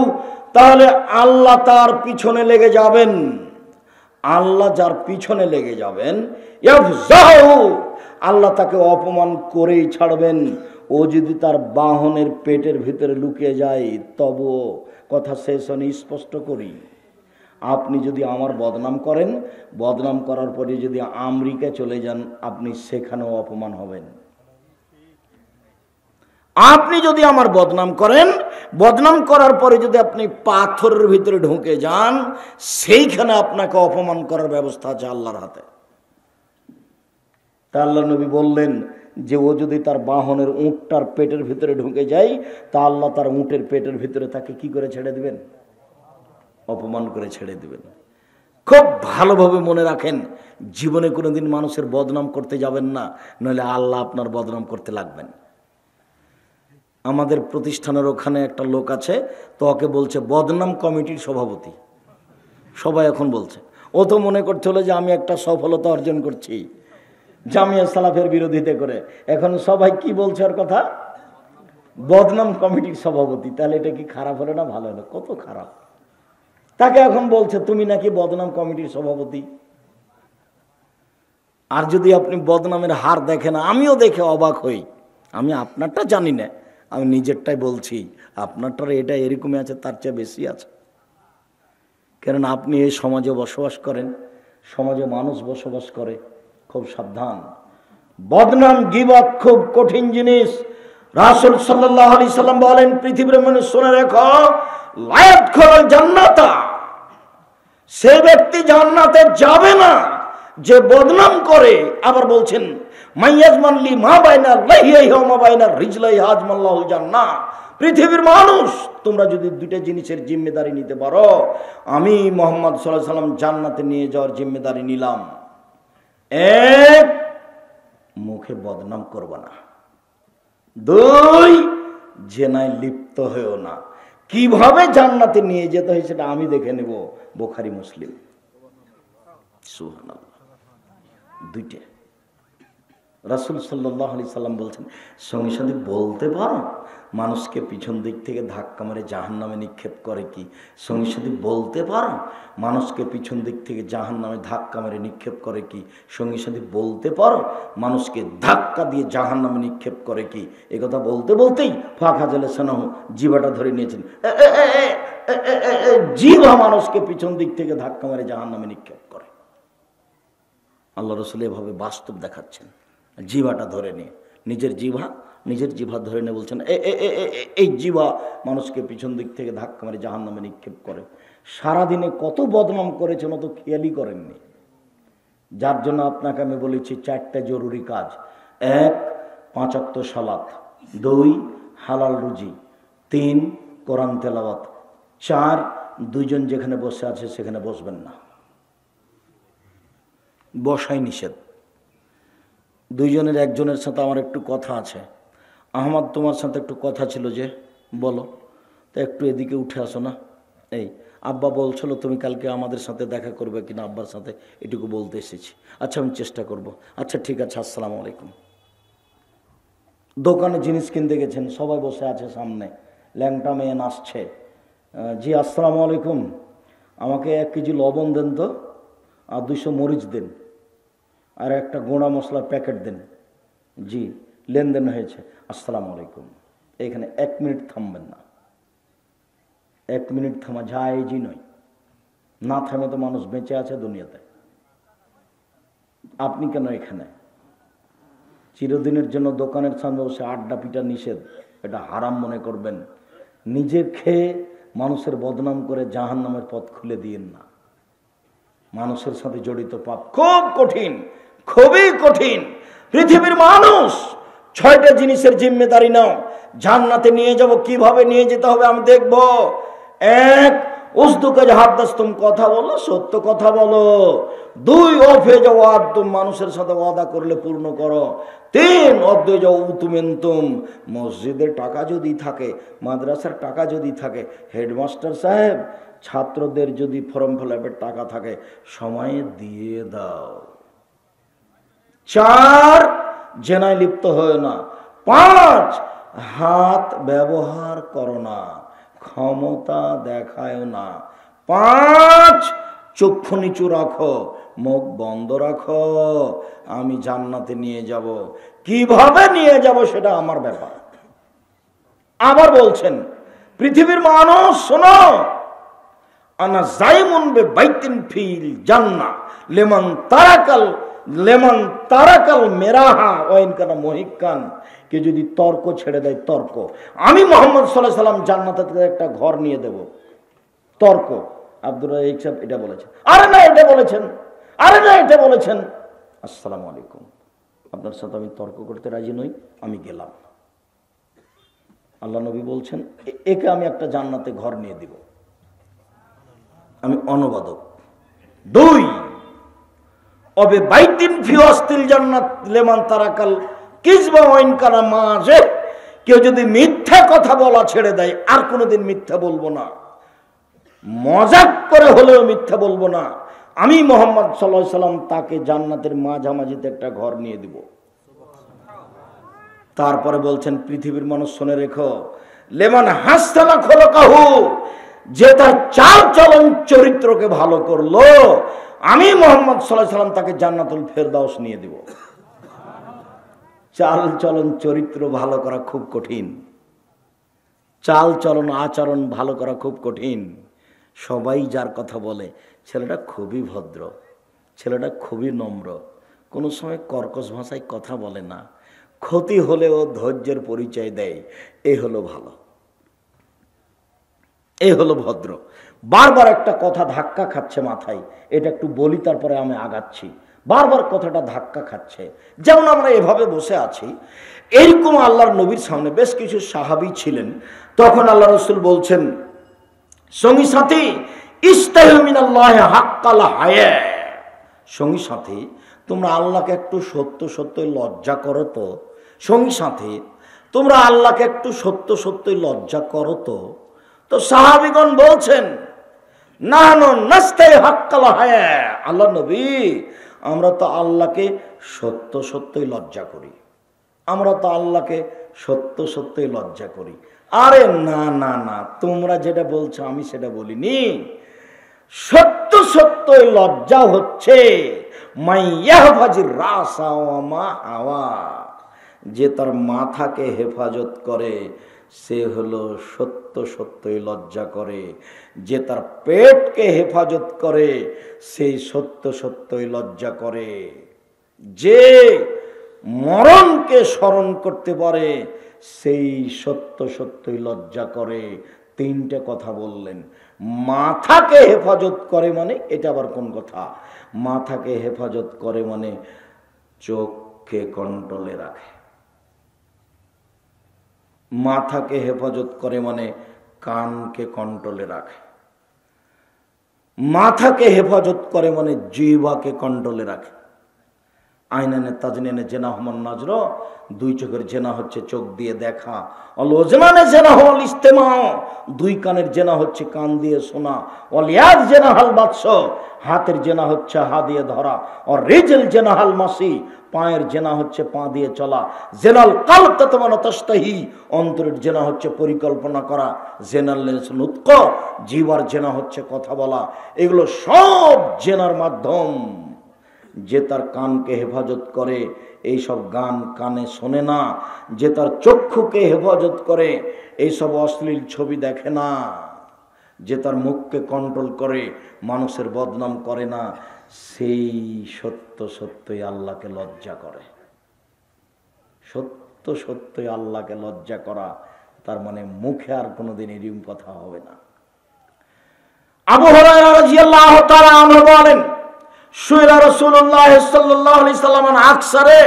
তাহলে আল্লাহ তার পিছনে লেগে যাবেন। আল্লাহ যার পিছনে লেগে যাবেন, ইয়াফজাহু, আল্লাহ তাকে অপমান করেই ছাড়বেন। ও যদি তার বাহনের পেটের ভিতরে লুকিয়ে যায়, তবুও কথা শেষ হয়নি, স্পষ্ট করি, আপনি যদি আমার বদনাম করেন, বদনাম করার পরে যদি আমেরিকা চলে যান, আপনি সেখানেও অপমান হবেন। আপনি যদি আমার বদনাম করেন, বদনাম করার পরে যদি আপনি পাথরের ভিতরে ঢুকে যান, সেইখানে আপনাকে অপমান করার ব্যবস্থা আছে আল্লাহর হাতে। তা আল্লাহ নবী বললেন যে ও যদি তার বাহনের উঁটটার পেটের ভিতরে ঢুকে যায়, তা আল্লাহ তার উঁটের পেটের ভিতরে তাকে কি করে ছেড়ে দিবেন? অপমান করে ছেড়ে দিবেন। খুব ভালোভাবে মনে রাখেন, জীবনে কোনোদিন মানুষের বদনাম করতে যাবেন না, নইলে আল্লাহ আপনার বদনাম করতে লাগবেন। আমাদের প্রতিষ্ঠানের ওখানে একটা লোক আছে, তো ওকে বলছে বদনাম কমিটির সভাপতি, সবাই এখন বলছে। ও তো মনে করতে হলো যে আমি একটা সফলতা অর্জন করছি জামিয়া সালাফের বিরোধিতা করে, এখন সবাই কি বলছে ওর কথা? বদনাম কমিটির সভাপতি। তাহলে এটা কি খারাপ হলো না ভালো হলো? কত খারাপ। তাকে এখন বলছে তুমি নাকি বদনাম কমিটির সভাপতি। আর যদি আপনি বদনামের হার দেখেন, আমিও দেখে অবাক হই। আমি আপনারটা জানি না, আমি নিজেরটাই বলছি, আপনারটার এটা এরকমই আছে, তার চেয়ে বেশি আছে। কারণ আপনি এই সমাজে বসবাস করেন, সমাজে মানুষ বসবাস করে। খুব সাবধান, বদনাম গীবত খুব কঠিন জিনিস। রাসূল সাল্লাল্লাহু আলাইহি সাল্লাম বলেন, পৃথিবীর মানুষ শুনে রেখো, লা ইয়াদখুলুল জান্নাতা, সে ব্যক্তি জান্নাতে যাবে না যে বদনাম করে। আবার বলছেন, মাইয়াজমান লি মা বাইনা লাহিয়াহি ওয়া মা বাইনা রিজলাই হাজমাল্লাহুল জান্নাহ, পৃথিবীর মানুষ তোমরা যদি দুইটা জিনিসের জিম্মেদারি নিতে পারো, আমি মুহাম্মদ সাল্লাল্লাহু আলাইহি সাল্লাম জান্নাতে নিয়ে যাওয়ার জিম্মেদারি নিলাম। এক, মুখে বদনাম করব না। দুই, জেনায় লিপ্ত হয়েও না। কিভাবে জান্নাতে নিয়ে যেতে হয় সেটা আমি দেখে নেব, বুখারী মুসলিম। সুবহানাল্লাহ। দুইটা রাসূল সাল্লাল্লাহু আলাইহি সাল্লাম বলছেন, সঙ্গে সঙ্গে বলতে পারো মানুষকে পিছন দিক থেকে ধাক্কা মেরে জাহান্নামে নিক্ষেপ করে কি? সঙ্গে সঙ্গে বলতে পারো মানুষকে পিছন দিক থেকে জাহান্নামে ধাক্কা মেরে নিক্ষেপ করে কি? সঙ্গে সঙ্গে বলতে পারো মানুষকে ধাক্কা দিয়ে জাহান্নামে নিক্ষেপ করে কি? এই কথা বলতে বলতেই ফাখাজালে সানাহু, জিভাটা ধরে নিয়েছেন। জিভা মানুষকে পিছন দিক থেকে ধাক্কা মেরে জাহান্নামে নিক্ষেপ করে। আল্লাহ রাসূল এভাবে বাস্তব দেখাচ্ছেন। জিভাটা ধরে নিয়ে, নিজের জিভা ধরে নিয়ে বলছেন, এই জিভা মানুষকে পিছন দিক থেকে ধাক্কা মেরে জাহান্নামে নিক্ষেপ করে। সারাদিনে কত বদনাম করেছেন অত খেয়ালই করেননি। যার জন্য আপনাকে আমি বলেছি চারটা জরুরি কাজ। এক, 5 ওয়াক্ত সালাত। 2, হালাল রুজি। 3, কোরআন তেলাওয়াত। 4, দুইজন যেখানে বসে আছে সেখানে বসবেন না, বসাই নিষেধ। দুইজনের একজনের সাথে আমার একটু কথা আছে। আহমদ, তোমার সাথে একটু কথা ছিল যে, বলো। তো একটু এদিকে উঠে আসো না। এই আব্বা বলছিল তুমি কালকে আমাদের সাথে দেখা করবে কিনা, আব্বার সাথে এটুকু বলতে এসেছি। আচ্ছা আমি চেষ্টা করব। আচ্ছা ঠিক আছে, আসসালামু আলাইকুম। দোকানে জিনিস কিনতে গেছেন, সবাই বসে আছে সামনে, ল্যাংটা মেয়ে নাচছে। জি আসসালামু আলাইকুম, আমাকে 1 কেজি লবণ দেন তো, আর 200 মরিচ দেন, আর একটা গোঁড়া মশলার প্যাকেট দেন। জি, লেনদেন হয়েছে, আসসালামু আলাইকুম। এখানে 1 মিনিট থামবেন না। 1 মিনিট থামা জায়েজই নয়। না থামে তো মানুষ বেঁচে আছে দুনিয়াতে। আপনি কেন এখানে? চিরদিনের জন্য দোকানের সামনে বসে আড্ডা পিটা নিষেধ, এটা হারাম মনে করবেন। নিজে খেয়ে মানুষের বদনাম করে জাহান্নামের পথ খুলে দিয়েন না। মানুষের সাথে জড়িত পাপ খুব কঠিন, খুবই কঠিন। পৃথিবীর মানুষ 6টা জিনিসের জিম্মেদারি নাও। জান্নাতে নিয়ে যাব, কিভাবে নিয়ে যেতে হবে আমি দেখব। 1, উসদুকে হাদ্দাসতুম, কথা বলো, সত্য কথা বলো। 2, অফে যাওয়াদ, তুম, মানুষের সাথে ওয়াদা করলে পূর্ণ করো। 3, অদ্বৈ যাও উতুমেন্তুম, মসজিদের টাকা যদি থাকে, মাদ্রাসার টাকা যদি থাকে, হেডমাস্টার সাহেব ছাত্রদের যদি ফর্ম ফিলআপের টাকা থাকে সময়ে দিয়ে দাও। 4, জেনায় লিপ্ত হয় না। 5, হাত ব্যবহার করো না, ক্ষমতা দেখায় না। 5, চক্ষু নিচু রাখো, মুখ বন্ধ রাখো। আমি জান্নাতে নিয়ে যাব, কিভাবে নিয়ে যাব সেটা আমার ব্যাপার। আবার বলছেন পৃথিবীর মানুষ শোনো, আনা জাইমুন বে বাইতিন ফিল জান্নাহ লেমান তারাকাল মেরাহা ওয়াইন কানা মুহিক্কান, কে যদি তর্ক ছেড়ে দেয়, তর্ক, আমি মুহাম্মদ সাল্লাল্লাহু আলাইহি সাল্লাম জান্নাতে একটা ঘর নিয়ে দেব। তর্ক, আব্দুর রাজ্জাক সাহেব এটা বলেছেন, আরে না এটা বলেছেন, আরে না এটা বলেছেন। আসসালামু আলাইকুম, আপনার সাথে আমি তর্ক করতে রাজি নই, আমি গেলাম। আল্লাহ নবী বলছেন একে আমি একটা জান্নাতে ঘর নিয়ে দিব, আমি অনুবাদক। 2, অবে বাইতিন ফি ওয়াসতিল জান্নাত লিমান তারাকাল কিযবা ওয়া ইন কানা মাযে, কেউ যদি মিথ্যা কথা বলা ছেড়ে দেয়, আর কোনোদিন মিথ্যা বলবো না, মজাক করে হলেও মিথ্যা বলবো না, আমি মুহাম্মদ সাল্লাল্লাহু আলাইহি সাল্লাম তাকে জান্নাতের মাঝামাঝিতে একটা ঘর নিয়ে দিব। তারপরে বলছেন পৃথিবীর মানুষ শুনে রেখো, লেমান হাসানা খলকাহু, যে তার চাল চলন চরিত্রকে ভালো করলো, আমি মুহাম্মদ সাল্লাল্লাহু আলাইহি সাল্লাম তাকে জান্নাতুল ফেরদাউস নিয়ে দিব। চাল চলন চরিত্র ভালো করা খুব কঠিন, চাল চলন আচরণ ভালো করা খুব কঠিন। সবাই যার কথা বলে ছেলেটা খুবই ভদ্র, ছেলেটা খুবই নম্র, কোনো সময় কর্কশ ভাষায় কথা বলে না, ক্ষতি হলেও ধৈর্যের পরিচয় দেয়, এ হলো ভালো, এ হলো ভদ্র। বারবার একটা কথা ধাক্কা খাচ্ছে মাথায়, এটা একটু বলি তারপরে আমি আগাচ্ছি। বারবার কথাটা ধাক্কা খাচ্ছে। যেমন আমরা এভাবে বসে আছি, এরকম আল্লাহর নবীর সামনে বেশ কিছু সাহাবী ছিলেন। তখন আল্লাহ রাসূল বলছেন, সঙ্গী সাথী, ইস্তাহি মিনাল্লাহি হাক্কাল হায়া, সঙ্গী সাথী তোমরা আল্লাহকে একটু সত্য সত্যই লজ্জা করো তো, সঙ্গী সাথী তোমরা আল্লাহকে একটু সত্য সত্যই লজ্জা করো তো। তো সাহাবীগণ বলছেন, নাহনু নাস্তাহি হাক্কাল হায়া, আল্লাহ নবী আমরা তো আল্লাহকে সত্য সত্যই লজ্জা করি, আমরা তো আল্লাহকে সত্য সত্যই লজ্জা করি। আরে না না না, তোমরা যেটা বলছো আমি সেটা বলিনি। সত্য সত্যই লজ্জা হচ্ছে মাইয়াহফাজির রাসা ওয়া মা হাওয়া, যে তার মাথাকে হেফাজত করে সে হলো সত্য সত্যই লজ্জা করে, যে তার পেটকে হেফাজত করে সেই সত্য সত্যই লজ্জা করে, যে মরণকে স্মরণ করতে পারে সেই সত্য সত্যই লজ্জা করে। 3টে কথা বললেন। মাথাকে হেফাজত করে মানে এটা আবার কোন কথা? মাথাকে হেফাজত করে মানে চোখকে কন্ট্রোলে রাখে, মাথাকে হেফাজত করে মানে কানকে কন্ট্রোলে রাখে, মাথাকে হেফাজত করে মানে জিহ্বাকে কন্ট্রোলে রাখে। আইনানে তাজনিনে জেনা হমান নাজর, 2 চোখের জেনা হচ্ছে চোখ দিয়ে দেখা, অলওজনানে জেনা হল ইস্তেমা, 2 কানের জেনা হচ্ছে কান দিয়ে শোনা, অলিয়াজ জেনা হাল বাদশ, হাতের জেনা হচ্ছে হাত দিয়ে ধরা, আর রিজল জেনা হাল মাসি, পায়ের জেনা হচ্ছে পা দিয়ে চলা, জেনাল কালব তাতমানা তাশতাহি, অন্তরের জেনা হচ্ছে পরিকল্পনা করা, জেনাল নুতক, জিহ্বার জেনা হচ্ছে কথা বলা। এগুলো সব জেনার মাধ্যম। যে তার কানকে হেফাজত করে এইসব গান কানে শোনে না, যে তার চক্ষুকে হেফাজত করে এইসব অশ্লীল ছবি দেখে না, যে তার মুখকে কন্ট্রোল করে মানুষের বদনাম করে না, সেই সত্য সত্যই আল্লাহকে লজ্জা করে। সত্য সত্যই আল্লাহকে লজ্জা করা, তার মানে মুখে আর কোনোদিন এরকম কথা হবে না। আবু হুরায়রা রাদিয়াল্লাহু তাআলা আনহু বলেন, সুইলা রাসূলুল্লাহ সাল্লাল্লাহু আলাইহি সাল্লাম আকসারে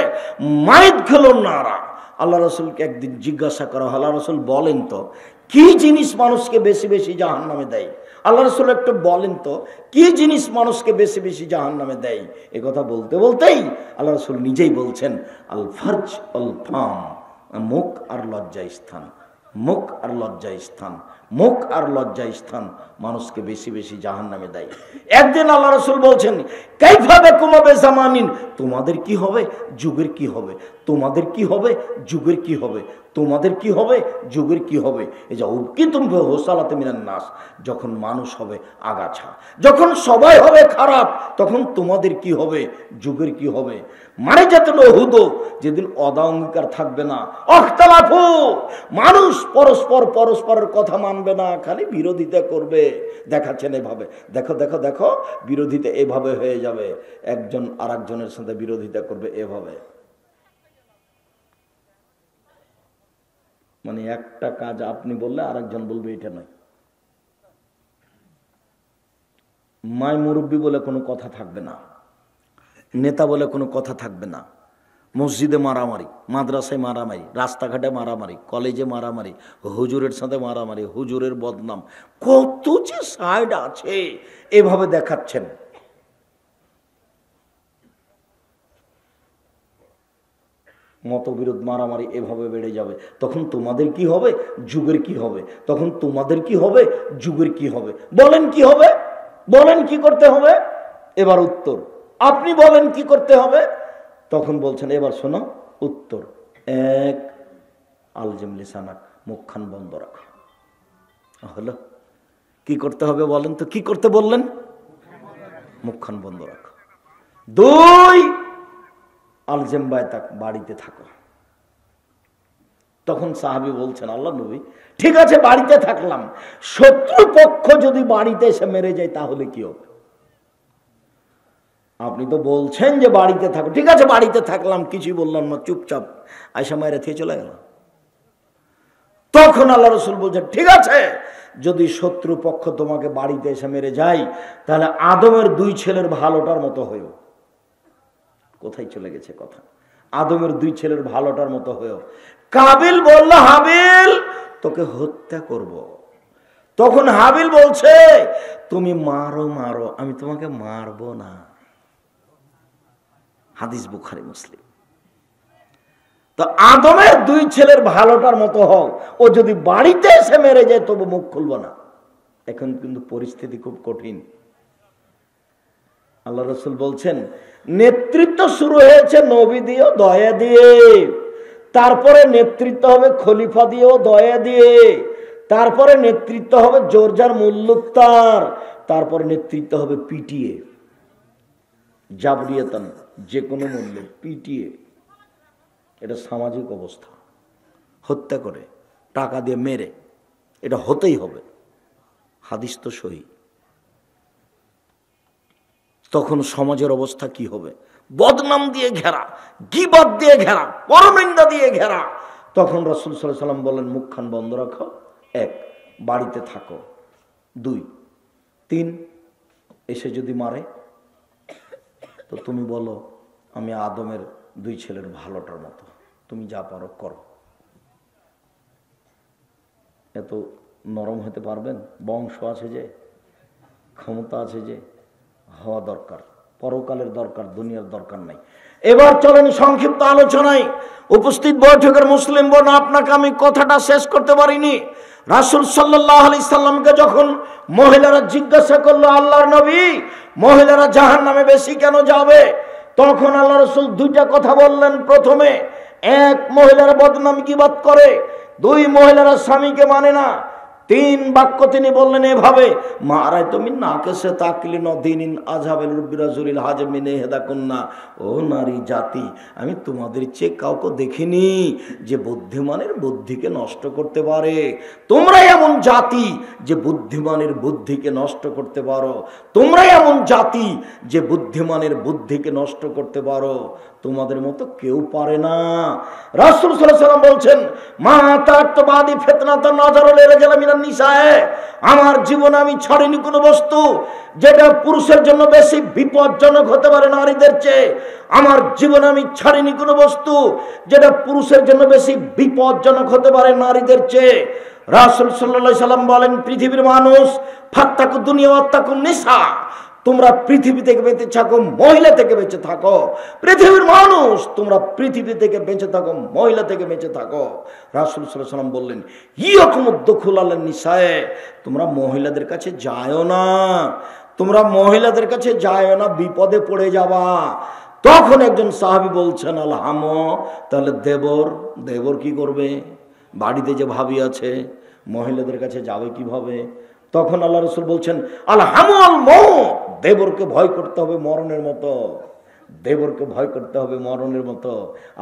মাইদখুলুন নারা। আল্লাহ রাসূলকে একদিন জিজ্ঞাসা করা হলো, আল্লাহ রাসূল বলেন তো কি জিনিস মানুষকে বেশি বেশি জাহান্নামে দেয়? আল্লাহ রাসূল একটু বলেন তো কি জিনিস মানুষকে বেশি বেশি জাহান্নামে দেয়? এই কথা বলতে বলতেই আল্লাহ রাসূল নিজেই বলছেন, আল ফারজ আল ফাম, মুখ আর লজ্জা স্থান, মুখ আর লজ্জা স্থান, মুখ আর লজ্জা স্থান মানুষকে বেশি বেশি জাহান্নামে দেয়। একদিন আল্লাহ রাসূল বলছেন, কাইফা বিকুম বিজামানিন, তোমাদের কি হবে, যুগের কি হবে, তোমাদের কি হবে, যুগের কি হবে, তোমাদের কি হবে, যুগের কি হবে। এই যে উকিতুম হোসালাতে মিনান নাস, যখন মানুষ হবে আগাছা, যখন সবাই হবে খারাপ, তখন তোমাদের কি হবে, যুগের কি হবে। মানে যাতে হুদো, যেদিন অদা অঙ্গীকার থাকবে না, অখতালাফু, মানুষ পরস্পর পরস্পরের কথা মানবে না, খালি বিরোধিতা করবে। দেখাচ্ছেন এভাবে, দেখো দেখো দেখো বিরোধিতা এভাবে হয়ে যাবে, একজন আর একজনের সাথে বিরোধিতা করবে এভাবে। মানে একটা কাজ আপনি বললে আরেকজন বলবে এটা নয়। মাই মুরব্বী বলে কোনো কথা থাকবে না, নেতা বলে কোনো কথা থাকবে না। মসজিদে মারামারি, মাদ্রাসায় মারামারি, রাস্তাঘাটে মারামারি, কলেজে মারামারি, হুজুরের সাথে মারামারি, হুজুরের বদনাম, কত যে সাইড আছে এভাবে দেখাচ্ছেন। মতবিরোধ মারামারি এভাবে বেড়ে যাবে, তখন তোমাদের কি হবে, যুগের কি হবে, তখন তোমাদের কি হবে, যুগের কি হবে। বলেন কি হবে, বলেন কি করতে হবে। এবার উত্তর, আপনি বলেন কি করতে হবে। তখন বলছেন, এবার শোনো উত্তর। এক, আলজিম লিসানাক, মুখখান বন্ধ রাখো। হলো, কি করতে হবে বলেন তো, কি করতে বললেন, মুখখান বন্ধ রাখো। দুই, আলজেম বায়তাক, বাড়িতে থাকো। তখন সাহাবী বলছেন, আল্লাহ নবী ঠিক আছে বাড়িতে থাকলাম, শত্রুপক্ষ যদি বাড়িতে এসে মেরে যায় তাহলে কি হবে? আপনি তো বলছেন যে বাড়িতে থাকো, ঠিক আছে বাড়িতে থাকলাম, কিছুই বললাম না, চুপচাপ আয়সা মায়েরা থেকে চলে গেল। তখন আল্লাহ রাসূল বলছেন, ঠিক আছে যদি শত্রুপক্ষ তোমাকে বাড়িতে এসে মেরে যায়, তাহলে আদমের দুই ছেলের ভালোটার মতো হয়েও। কোথায় চলে গেছে কথা, আদমের দুই ছেলের ভালোটার মতো হয়েও। কাবিল বলল, হাবিল তোকে হত্যা করব। তখন হাবিল বলছে, তুমি মারো মারো, আমি তোমাকে মারবো না। হাদিস বুখারী মুসলিম। তো আদমের দুই ছেলের ভালোটার মতো হও, ও যদি বাড়িতে এসে মেরে যায় তবু মুখ খুলবো না। এখন কিন্তু পরিস্থিতি খুব কঠিন। আল্লাহ রাসূল বলছেন, নেতৃত্ব শুরু হয়েছে নবী দিয়ে, দয়া দিয়ে, তারপরে নেতৃত্ব হবে খলিফা দিয়েও, দয়া দিয়ে, তারপরে নেতৃত্ব হবে জোরজার মুল্লুকতার, তারপরে নেতৃত্ব হবে পিটিয়ে, জাবরিয়াতান, যে কোনো মূল্যে পিটিয়ে। এটা সামাজিক অবস্থা, হত্যা করে টাকা দিয়ে মেরে, এটা হতেই হবে, হাদিস তো সহি। তখন সমাজের অবস্থা কি হবে, বদনাম দিয়ে ঘেরা, গীবত দিয়ে ঘেরা, পরনিন্দা দিয়ে ঘেরা। তখন রাসূল সাল্লাল্লাহু আলাইহি ওয়াসাল্লাম বলেন, মুখখান বন্ধ রাখো। এক, বাড়িতে থাকো। দুই, তিন, এসে যদি মারে তো তুমি বলো আমি আদমের দুই ছেলের ভালোটার মতো, তুমি যা পারো করো। এত নরম হতে পারবেন? বংশ আছে যে, ক্ষমতা আছে যে, হওয়া দরকার, পরকালের দরকার, দুনিয়ার দরকার নাই। এবার চলেন সংক্ষিপ্ত আলোচনায়। উপস্থিত বৈঠকের মুসলিম বোন, আপনাকে আমি কথাটা শেষ করতে পারিনি। রাসূল সাল্লাল্লাহু আলাইহি সাল্লামকে যখন মহিলারা জিজ্ঞাসা করলো, আল্লাহর নবী মহিলারা জাহান্নামে বেশি কেন যাবে, তখন আল্লাহ রাসূল দুইটা কথা বললেন। প্রথমে, এক, মহিলারা বদনাম গীবত করে। দুই, মহিলারা স্বামীকে মানে না। তিন বাক্য তিনি বললেন এভাবে, মারাই তুমি নাকেসে তাকলি নদিনিন আজহাবেল রুবিরাজুলিল হাজমিনে হেদাকুন্না, ও নারী জাতি, আমি তোমাদের চেয়ে কাউকে দেখিনি যে বুদ্ধিমানের বুদ্ধিকে নষ্ট করতে পারে। তোমরাই এমন জাতি যে বুদ্ধিমানের বুদ্ধিকে নষ্ট করতে পারো, তোমরাই এমন জাতি যে বুদ্ধিমানের বুদ্ধিকে নষ্ট করতে পারো। তোমাদের মতো কেউ পারে না। রাসূল সাল্লাল্লাহু আলাইহি ওয়াসাল্লাম বলছেন, মা তাতবাদি ফিতনাতান নাযারুল রিজাল মিনান নিসায়ে, আমার জীবনে আমি ছাড়িনি কোনো বস্তু যেটা পুরুষের জন্য বেশি বিপজ্জনক হতে পারে নারীদের চেয়ে। আমার জীবনে আমি ছাড়িনি কোনো বস্তু যেটা পুরুষের জন্য বেশি বিপজ্জনক হতে পারে নারীদের চেয়ে। রাসূল সাল্লাল্লাহু আলাইহি ওয়াসাল্লাম বলেন, পৃথিবীর মানুষ ফাত্তাকু দুনিয়া ওয়াত্তাকুন নিসা, তোমরা পৃথিবী থেকে বেঁচে থাকো, মহিলা থেকে বেঁচে থাকো। পৃথিবীর মানুষ, তোমরা পৃথিবী থেকে বেঁচে থাকো, মহিলা থেকে বেঁচে থাকো। রাসূল সাল্লাল্লাহু আলাইহি ওয়াসাল্লাম বললেন, ইয়াকুমুদ দুখুল আলান নিসায়ে, তোমরা মহিলাদের কাছে যায়ও না, তোমরা মহিলাদের কাছে যায়ও না, বিপদে পড়ে যাবা। তখন একজন সাহাবী বলছেন, আলহাম, তাহলে দেবর কি করবে? বাড়িতে যে ভাবি আছে, মহিলাদের কাছে যাবে কিভাবে? তখন আল্লাহ রাসূল বলছেন, আলহামুল মউত, দেবরকে ভয় করতে হবে মরণের মতো, দেবরকে ভয় করতে হবে মরণের মতো।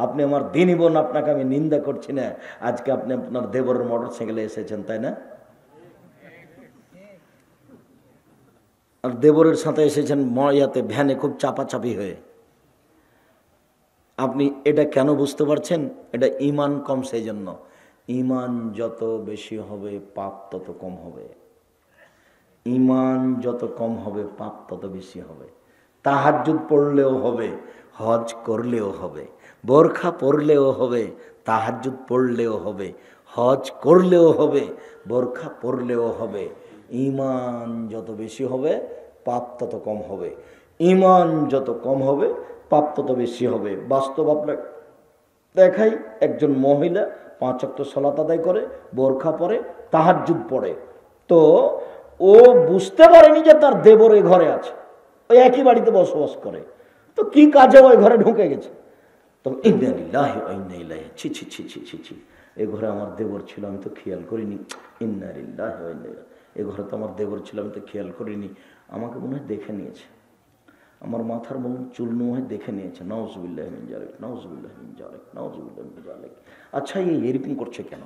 আপনি আমার দিনী বোন, আপনাকে আমি নিন্দা করছি না, আজকে আপনি আপনার দেবরের মোটরসাইকেলে এসেছেন, তাই না? আর দেবরের সাথে এসেছেন ময়াতে, ভ্যানে, খুব চাপাচাপি হয়ে। আপনি এটা কেন বুঝতে পারছেন? এটা ঈমান কম, সেই জন্য। ঈমান যত বেশি হবে পাপ তত কম হবে, ঈমান যত কম হবে পাপ তত বেশি হবে। তাহাজ্জুদ পড়লেও হবে, হজ করলেও হবে, বোরখা পরলেও হবে, তাহাজ্জুদ পড়লেও হবে, হজ করলেও হবে, বোরখা পরলেও হবে। ঈমান যত বেশি হবে পাপ তত কম হবে, ঈমান যত কম হবে পাপ তত বেশি হবে। বাস্তব আপনাকে দেখাই, একজন মহিলা 5 ওয়াক্ত সালাত আদায় করে, বোরখা পরে, তাহাজ্জুদ পড়ে, তো ও বুঝতে পারেনি যে তার দেবর এই ঘরে আছে, ওই একই বাড়িতে বসবাস করে, তো কি কাজে ওই ঘরে ঢুকে গেছে। তখন ইন্না লিল্লাহি ওয়া ইন্না ইলাইহি, ছি ছি ছি ছি ছি ছি, এই ঘরে আমার দেবর ছিল, আমি তো খেয়াল করিনি। ইন্না লিল্লাহি ওয়া ইন্না ইলাইহি, এই ঘরে তো আমার দেবর ছিল, আমি তো খেয়াল করিনি, আমাকে মনে হয় দেখে নিয়েছে, আমার মাথার মনে চুল মনে হয় দেখে নিয়েছে। নাউজুবিল্লাহি মিন যালিক, নাউজুবিল্লাহি মিন যালিক, নাউজুবিল্লাহি মিন যালিক। আচ্ছা, এরকম করছে কেন?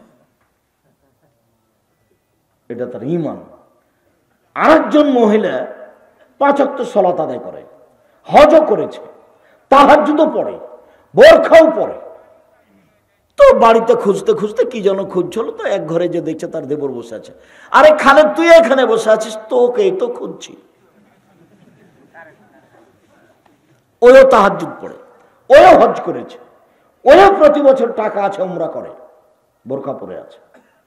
এটা তার ঈমান। আরেকজন মহিলা 5 ওয়াক্ত সালাত আদায় করে, হজও করেছে, তাহাজ্জুদও পড়ে, বোরখাও পড়ে, তো বাড়িতে খুঁজতে খুঁজতে কি যেন খুঁজছিল, তো এক ঘরে যে দেখছে তার দেবর বসে আছে। আরে খালেদ, তুই এখানে বসে আছিস, তোকেই তো খুঁজছি। ওও তাহাজ্জুদ পড়ে, ওও হজ করেছে, ওও প্রতি বছর টাকা আছে, উমরা করে, বোরখা পরে আছে।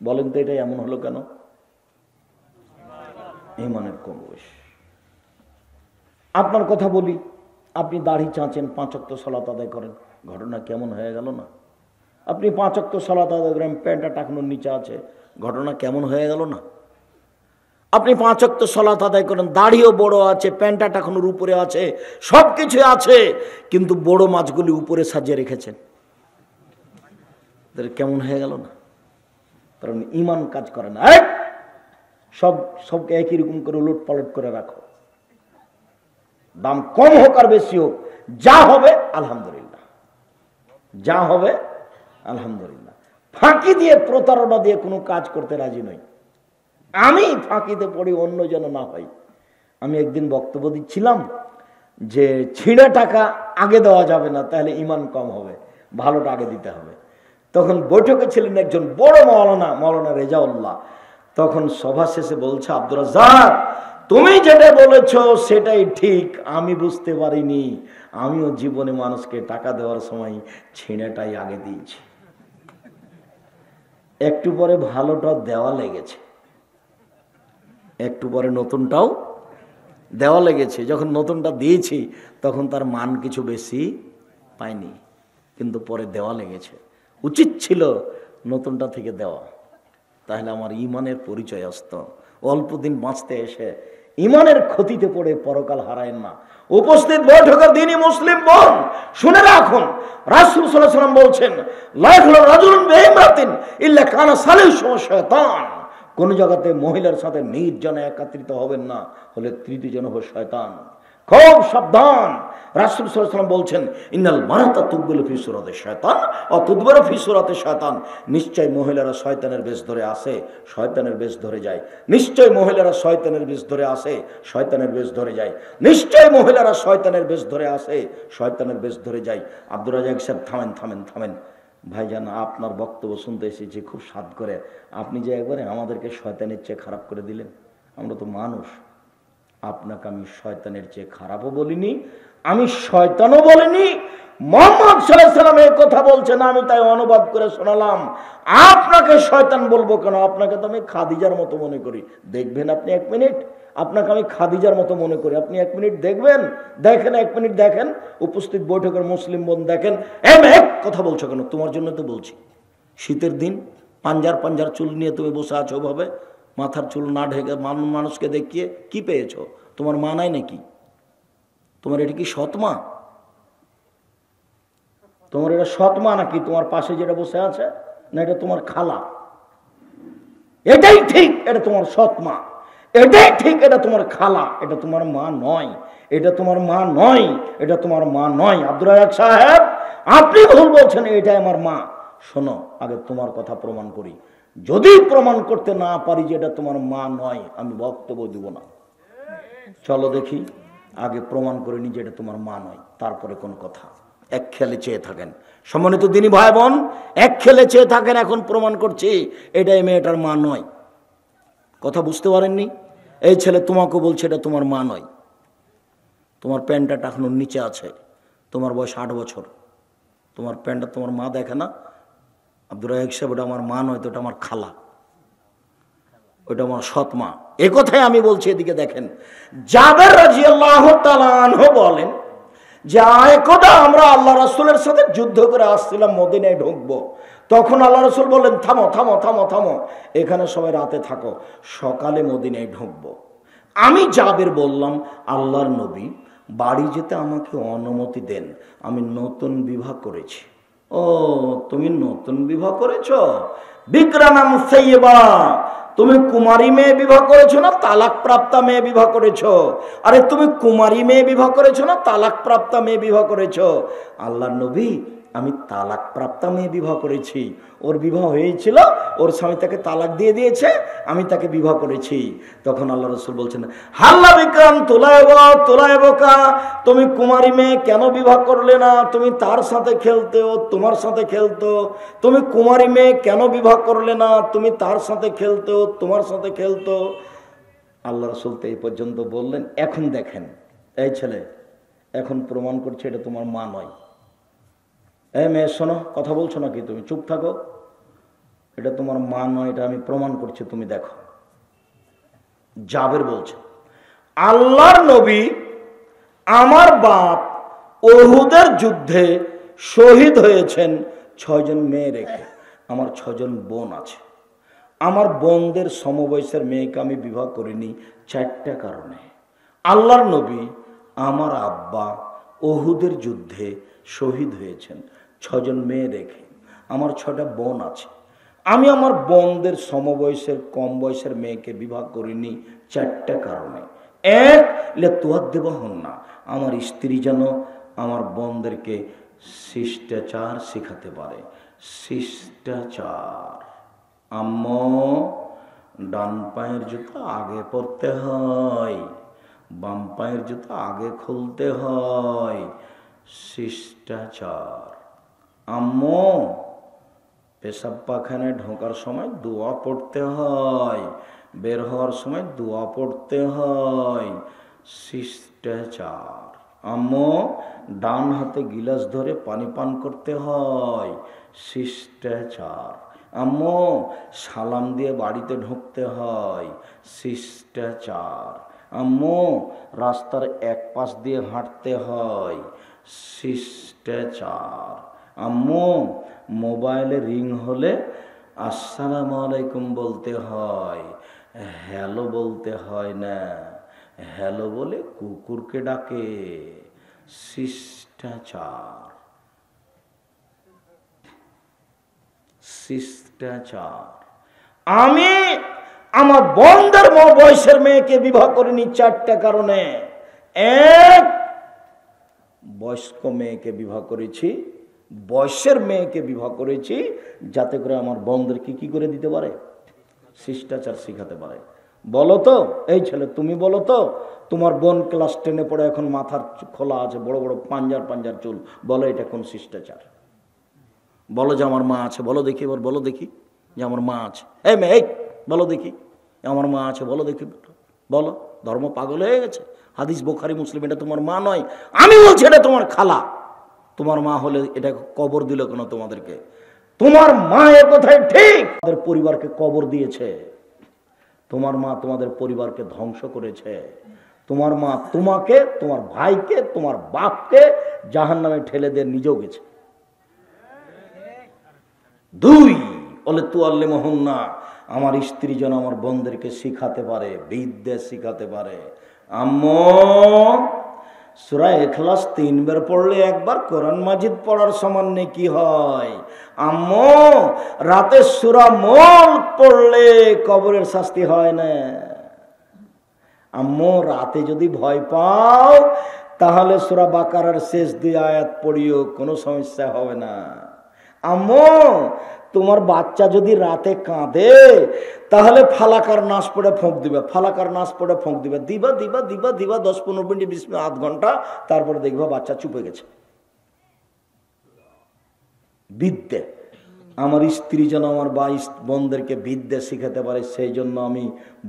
বলেন তো এটা এমন হলো কেন? ঈমানের কম বয়স। আপনার কথা বলি, আপনি দাড়ি চাঁচেন, 5 ওয়াক্ত সালাত আদায় করেন, ঘটনা কেমন হয়ে গেল না? আপনি 5 ওয়াক্ত সালাত আদায় করেন, প্যান্টটা টাকনোর নিচে আছে, ঘটনা কেমন হয়ে গেল না? আপনি 5 ওয়াক্ত সালাত আদায় করেন, দাড়িও বড় আছে, প্যান্টটা টাকনোর উপরে আছে, সব কিছু আছে, কিন্তু বড় মাছগুলি উপরে সাজিয়ে রেখেছেন, কেমন হয়ে গেল না? কারণ ঈমান কাজ করে না। সবকে একই রকম করে উলট পালট করে রাখো, দাম কম হোক আর বেশি হোক, যা হবে আলহামদুলিল্লাহ, যা হবে আলহামদুলিল্লাহ। ফাঁকি দিয়ে, প্রতারণা দিয়ে কোনো কাজ করতে রাজি নই। আমি ফাঁকিতে পড়ি, অন্য যেন না হয়। আমি একদিন বক্তব্য দিচ্ছিলাম যে ছিঁড়ে টাকা আগে দেওয়া যাবে না, তাহলে ঈমান কম হবে, ভালোটা আগে দিতে হবে। তখন বৈঠকে ছিলেন একজন বড় মৌলানা রেজাউল্লাহ। তখন সভা শেষে বলছে, আব্দুর রাজ্জাক, তুমি যেটা বলেছ সেটাই ঠিক, আমি বুঝতে পারিনি, আমিও জীবনে মানুষকে টাকা দেওয়ার সময় ছিঁড়েটাই আগে দিয়েছি। একটু পরে ভালোটা দেওয়া লেগেছে, একটু পরে নতুনটাও দেওয়া লেগেছে। যখন নতুনটা দিয়েছি তখন তার মান কিছু বেশি পাইনি, কিন্তু পরে দেওয়া লেগেছে। উচিত ছিল নতুনটা থেকে দেওয়া, তাহলে আমার ঈমানের পরিচয় আসতো। অল্প দিন বাঁচতে এসে ঈমানের ক্ষতিতে পড়ে পরকাল হারায়েন না। উপস্থিত বৈঠকের দিনই মুসলিম বোন, শুনে রাখুন, রাসূল সাল্লাল্লাহু আলাইহি ওয়াসাল্লাম বলছেন, লা ইয়াখলু রাজুলুন বিইমরাতিন ইল্লা কানা সালিসু শায়তান, কোন জায়গাতে মহিলার সাথে নির্জনে একত্রিত হবেন না, হলে তৃতীয় জন হবে শয়তান। খুব সাবধান। রাসূল সাল্লাল্লাহু আলাইহি ওয়াসাল্লাম বলছেন, ইন্নাল মারাতা তুকবিলু ফি সূরাতি শায়তান ওয়া তুদবিরু ফি সূরাতি শায়তান। নিশ্চয় মহিলারা শয়তানের বেশ ধরে আসে, শয়তানের বেশ ধরে যায়। নিশ্চয় মহিলারা শয়তানের বেশ ধরে আসে, শয়তানের বেশ ধরে যায়। নিশ্চয় মহিলারা শয়তানের বেশ ধরে আসে, শয়তানের বেশ ধরে যায়। আব্দুর রাজ্জাক সাহেব, থামেন থামেন থামেন ভাইজান, আপনার বক্তব্য শুনতে এসেছি খুব স্বাদ করে। আপনি যে একবারে আমাদেরকে শয়তানের চেয়ে খারাপ করে দিলেন। আমরা তো মানুষ। আপনাকে আমি শয়তানের চেয়ে খারাপও বলিনি, আমি শয়তানও বলিনি। মুহাম্মদ সাল্লাল্লাহু আলাইহি ওয়াসাল্লাম এই কথা বলছেন, আমি তাই অনুবাদ করে শোনালাম। আপনাকে শয়তান বলবো কেন? আপনাকে তো আমি খাদিজার মতো মনে করি। দেখবেন আপনি 1 মিনিট, আপনাকে আমি খাদিজার মতো মনে করি। আপনি 1 মিনিট দেখবেন, দেখেন 1 মিনিট দেখেন, উপস্থিত বৈঠকের মুসলিম বোন দেখেন। এক কথা বলছো কেন? তোমার জন্য তো বলছি। শীতের দিন পাঞ্জার পাঞ্জার চুল নিয়ে তুমি বসে আছো ভাবে, মাথার চুল না ঢেকে মানুষকে দেখিয়ে কি পেয়েছো? তোমার মা নাই নাকি? তোমার এটা কি সৎ মা? তোমার এটা সৎ মা নাকি? তোমার পাশে যেটা বসে আছে, না এটা তোমার খালা? এটাই ঠিক, এটা তোমার সৎ মা। এটাই ঠিক, এটা তোমার খালা। এটা তোমার মা নয়, এটা তোমার মা নয়, এটা তোমার মা নয়। আব্দুর রাজ্জাক সাহেব, আপনি ভুল বলছেন, এটাই আমার মা। শোনো, আগে তোমার কথা প্রমাণ করি। যদি প্রমাণ করতে না পারি যে এটা তোমার মা নয়, আমি বক্তব্য দিব না। চলো দেখি, আগে প্রমাণ করে নি যে এটা তোমার মা নয়, তারপরে কোন কথা। এক খেলে চেয়ে থাকেন সম্মানিত দিনী ভাই বোন, এক খেলে চেয়ে থাকেন। এখন প্রমাণ করছি এটাই মেয়েটার মা নয়। কথা বুঝতে পারেননি? এই ছেলে তোমাকে বলছে এটা তোমার মা নয়। তোমার প্যান্টটা টাকানোর নিচে আছে, তোমার বয়স 8 বছর, তোমার প্যান্টটা তোমার মা দেখে না? আব্দুর রাজ্জাক সাহেব, ওটা আমার মা নয়, তো ওটা আমার খালা, ওটা আমার সৎ মা। এ কথাই আমি বলছি। এদিকে দেখেন, জাবের রাদিয়াল্লাহু তাআলা আনহু বলেন যে একদা আমরা আল্লাহ রাসূলের সাথে যুদ্ধ করে আসছিলাম, মদিনায় ঢুকবো। তখন আল্লাহ রাসূল বললেন, থামো থামো থামো থামো, এখানে সবাই রাতে থাকো, সকালে মদিনায় ঢুকবো। আমি জাবের বললাম, আল্লাহর নবী, বাড়ি যেতে আমাকে অনুমতি দেন, আমি নতুন বিবাহ করেছি। ও, তুমি নতুন বিবাহ করেছো? বিকরানাম সাইয়্যিবা, তুমি কুমারী মেয়ে বিবাহ করেছো না তালাক প্রাপ্তা মেয়ে বিবাহ করেছো? আরে তুমি কুমারী মেয়ে বিবাহ করেছো না তালাক প্রাপ্তা মেয়ে বিবাহ করেছো? আল্লাহর নবী, আমি তালাক প্রাপ্তা মেয়ে বিবাহ করেছি। ওর বিবাহ হয়েছিল, ওর স্বামী তাকে তালাক দিয়ে দিয়েছে, আমি তাকে বিবাহ করেছি। তখন আল্লাহ রাসূল বলছেন, হাল্লা বিকরাম তোলায়বকা, তুমি কুমারী মেয়ে কেন বিবাহ করলে না? তুমি তার সাথে খেলতে, ও তোমার সাথে খেলতো। তুমি কুমারী মেয়ে কেন বিবাহ করলে না? তুমি তার সাথে খেলতে, ও তোমার সাথে খেলতো। আল্লাহ রাসূল তো এই পর্যন্ত বললেন। এখন দেখেন, এই ছেলে এখন প্রমাণ করছে এটা তোমার মা নয়। মেয়ে শোনো, কথা বলছো নাকি? তুমি চুপ থাকো। এটা তোমার মা নয়, এটা আমি প্রমাণ করছি, তুমি দেখো। জাবের বলছে, আল্লাহর নবী, আমার বাপ উহুদের যুদ্ধে শহীদ হয়েছেন 6 জন মেয়ে রেখে। আমার 6 জন বোন আছে। আমার বোনদের সমবয়সের মেয়েকে আমি বিবাহ করিনি 4টা কারণে। আল্লাহর নবী, আমার আব্বা উহুদের যুদ্ধে শহীদ হয়েছেন 6 জন মেয়ে রেখে। আমার 6টা বোন আছে। আমি আমার বোনদের সমবয়সের কম বয়সের মেয়েকে বিবাহ করিনি 4টা কারণে। এক, লেতুয়াদ্দেবাহুন না, আমার স্ত্রী যেন আমার বোনদেরকে শিষ্টাচার শেখাতে পারে। শিষ্টাচার, আম্মু ডান পায়ের জুতো আগে পরতে হয়, বাম পায়ের জুতো আগে খুলতে হয়। শিষ্টাচার। আম্মু পেশাব পাখানায় ঢোকার সময় দোয়া পড়তে হয়, বের হওয়ার সময় দোয়া পড়তে হয়। শিষ্টাচার। আম্মু ডান হাতে গিলাস ধরে পানি পান করতে হয়। শিষ্টাচার। আম্মু সালাম দিয়ে বাড়িতে ঢুকতে হয়। শিষ্টাচার। আম্মু রাস্তার এক পাশ দিয়ে হাঁটতে হয়। শিষ্টাচার। আম্মু মোবাইলে রিং হলে আসসালামু আলাইকুম বলতে হয়, হ্যালো বলতে হয় না। হ্যালো বলে কুকুরকে ডাকে। শিষ্টাচার। শিষ্টাচার। আমি আমার বোনদের বয়সের মেয়েকে বিবাহ করিনি 4টা কারণে। এক, বয়স্ক মেয়েকে বিবাহ করেছি, বয়সের মেয়েকে বিবাহ করেছি, যাতে করে আমার বোনদেরকে কি করে দিতে পারে, শিষ্টাচার শিখাতে পারে। বলো তো এই ছেলে, তুমি বলো তো, তোমার বোন ক্লাস 10-এ পড়ে, এখন মাথার খোলা আছে, বড় বড় পাঞ্জার পাঞ্জার চুল, বলো এটা কোন শিষ্টাচার? বলো যে আমার মা আছে, বলো দেখি, এবার বলো দেখি যে আমার মা আছে। এই মেয়ে, এই বলো দেখি আমার মা আছে, বলো দেখি, বলো। ধর্ম পাগল হয়ে গেছে। হাদিস বোখারি মুসলিম, এটা তোমার মা নয়, আমি বলছি এটা তোমার খালা। তোমার মা হলে এটা কবর দিল কেন তোমাদেরকে? তোমার মা এ কথাই ঠিক, তোমাদের পরিবারকে কবর দিয়েছে। তোমার মা তোমাদের পরিবারকে ধ্বংস করেছে। তোমার মা তোমাকে, তোমার ভাইকে, তোমার বাপকে জাহান্নামে ঠেলে দিয়ে নিজেও গেছে। দুই, বলে তু আল্লে মোহন্না, আমার স্ত্রী যেন আমার বোনদেরকে শিখাতে পারে, বিদ্যা শিখাতে পারে। আম্মু, সূরা ইখলাস 3 বার পড়লে একবার কোরআন মাজিদ পড়ার সমান নেকি হয়। আম্মু, রাতে সূরা মুলক পড়লে কবরের শাস্তি হয় না। আম্মু, রাতে যদি ভয় পাও তাহলে সূরা বাকারার শেষ 2 আয়াত পড়িও, কোনো সমস্যা হবে না। আম্মু, তোমার বাচ্চা যদি রাতে কাঁদে তাহলে ফালাকার নাচ পড়ে ফোঁক দিবে, ফালাকার নাচ পড়ে ফোঁক দিবে, দিবা দিবা দিবা দিবা 10-15 মিনিট 20 মিনিট, আধ ঘন্টা, তারপরে দেখবা বাচ্চা চুপে গেছে। বিদ্যে, আমার স্ত্রী যেন আমার বোনদেরকে বিদ্যে শিখাতে পারে, সেই জন্য আমি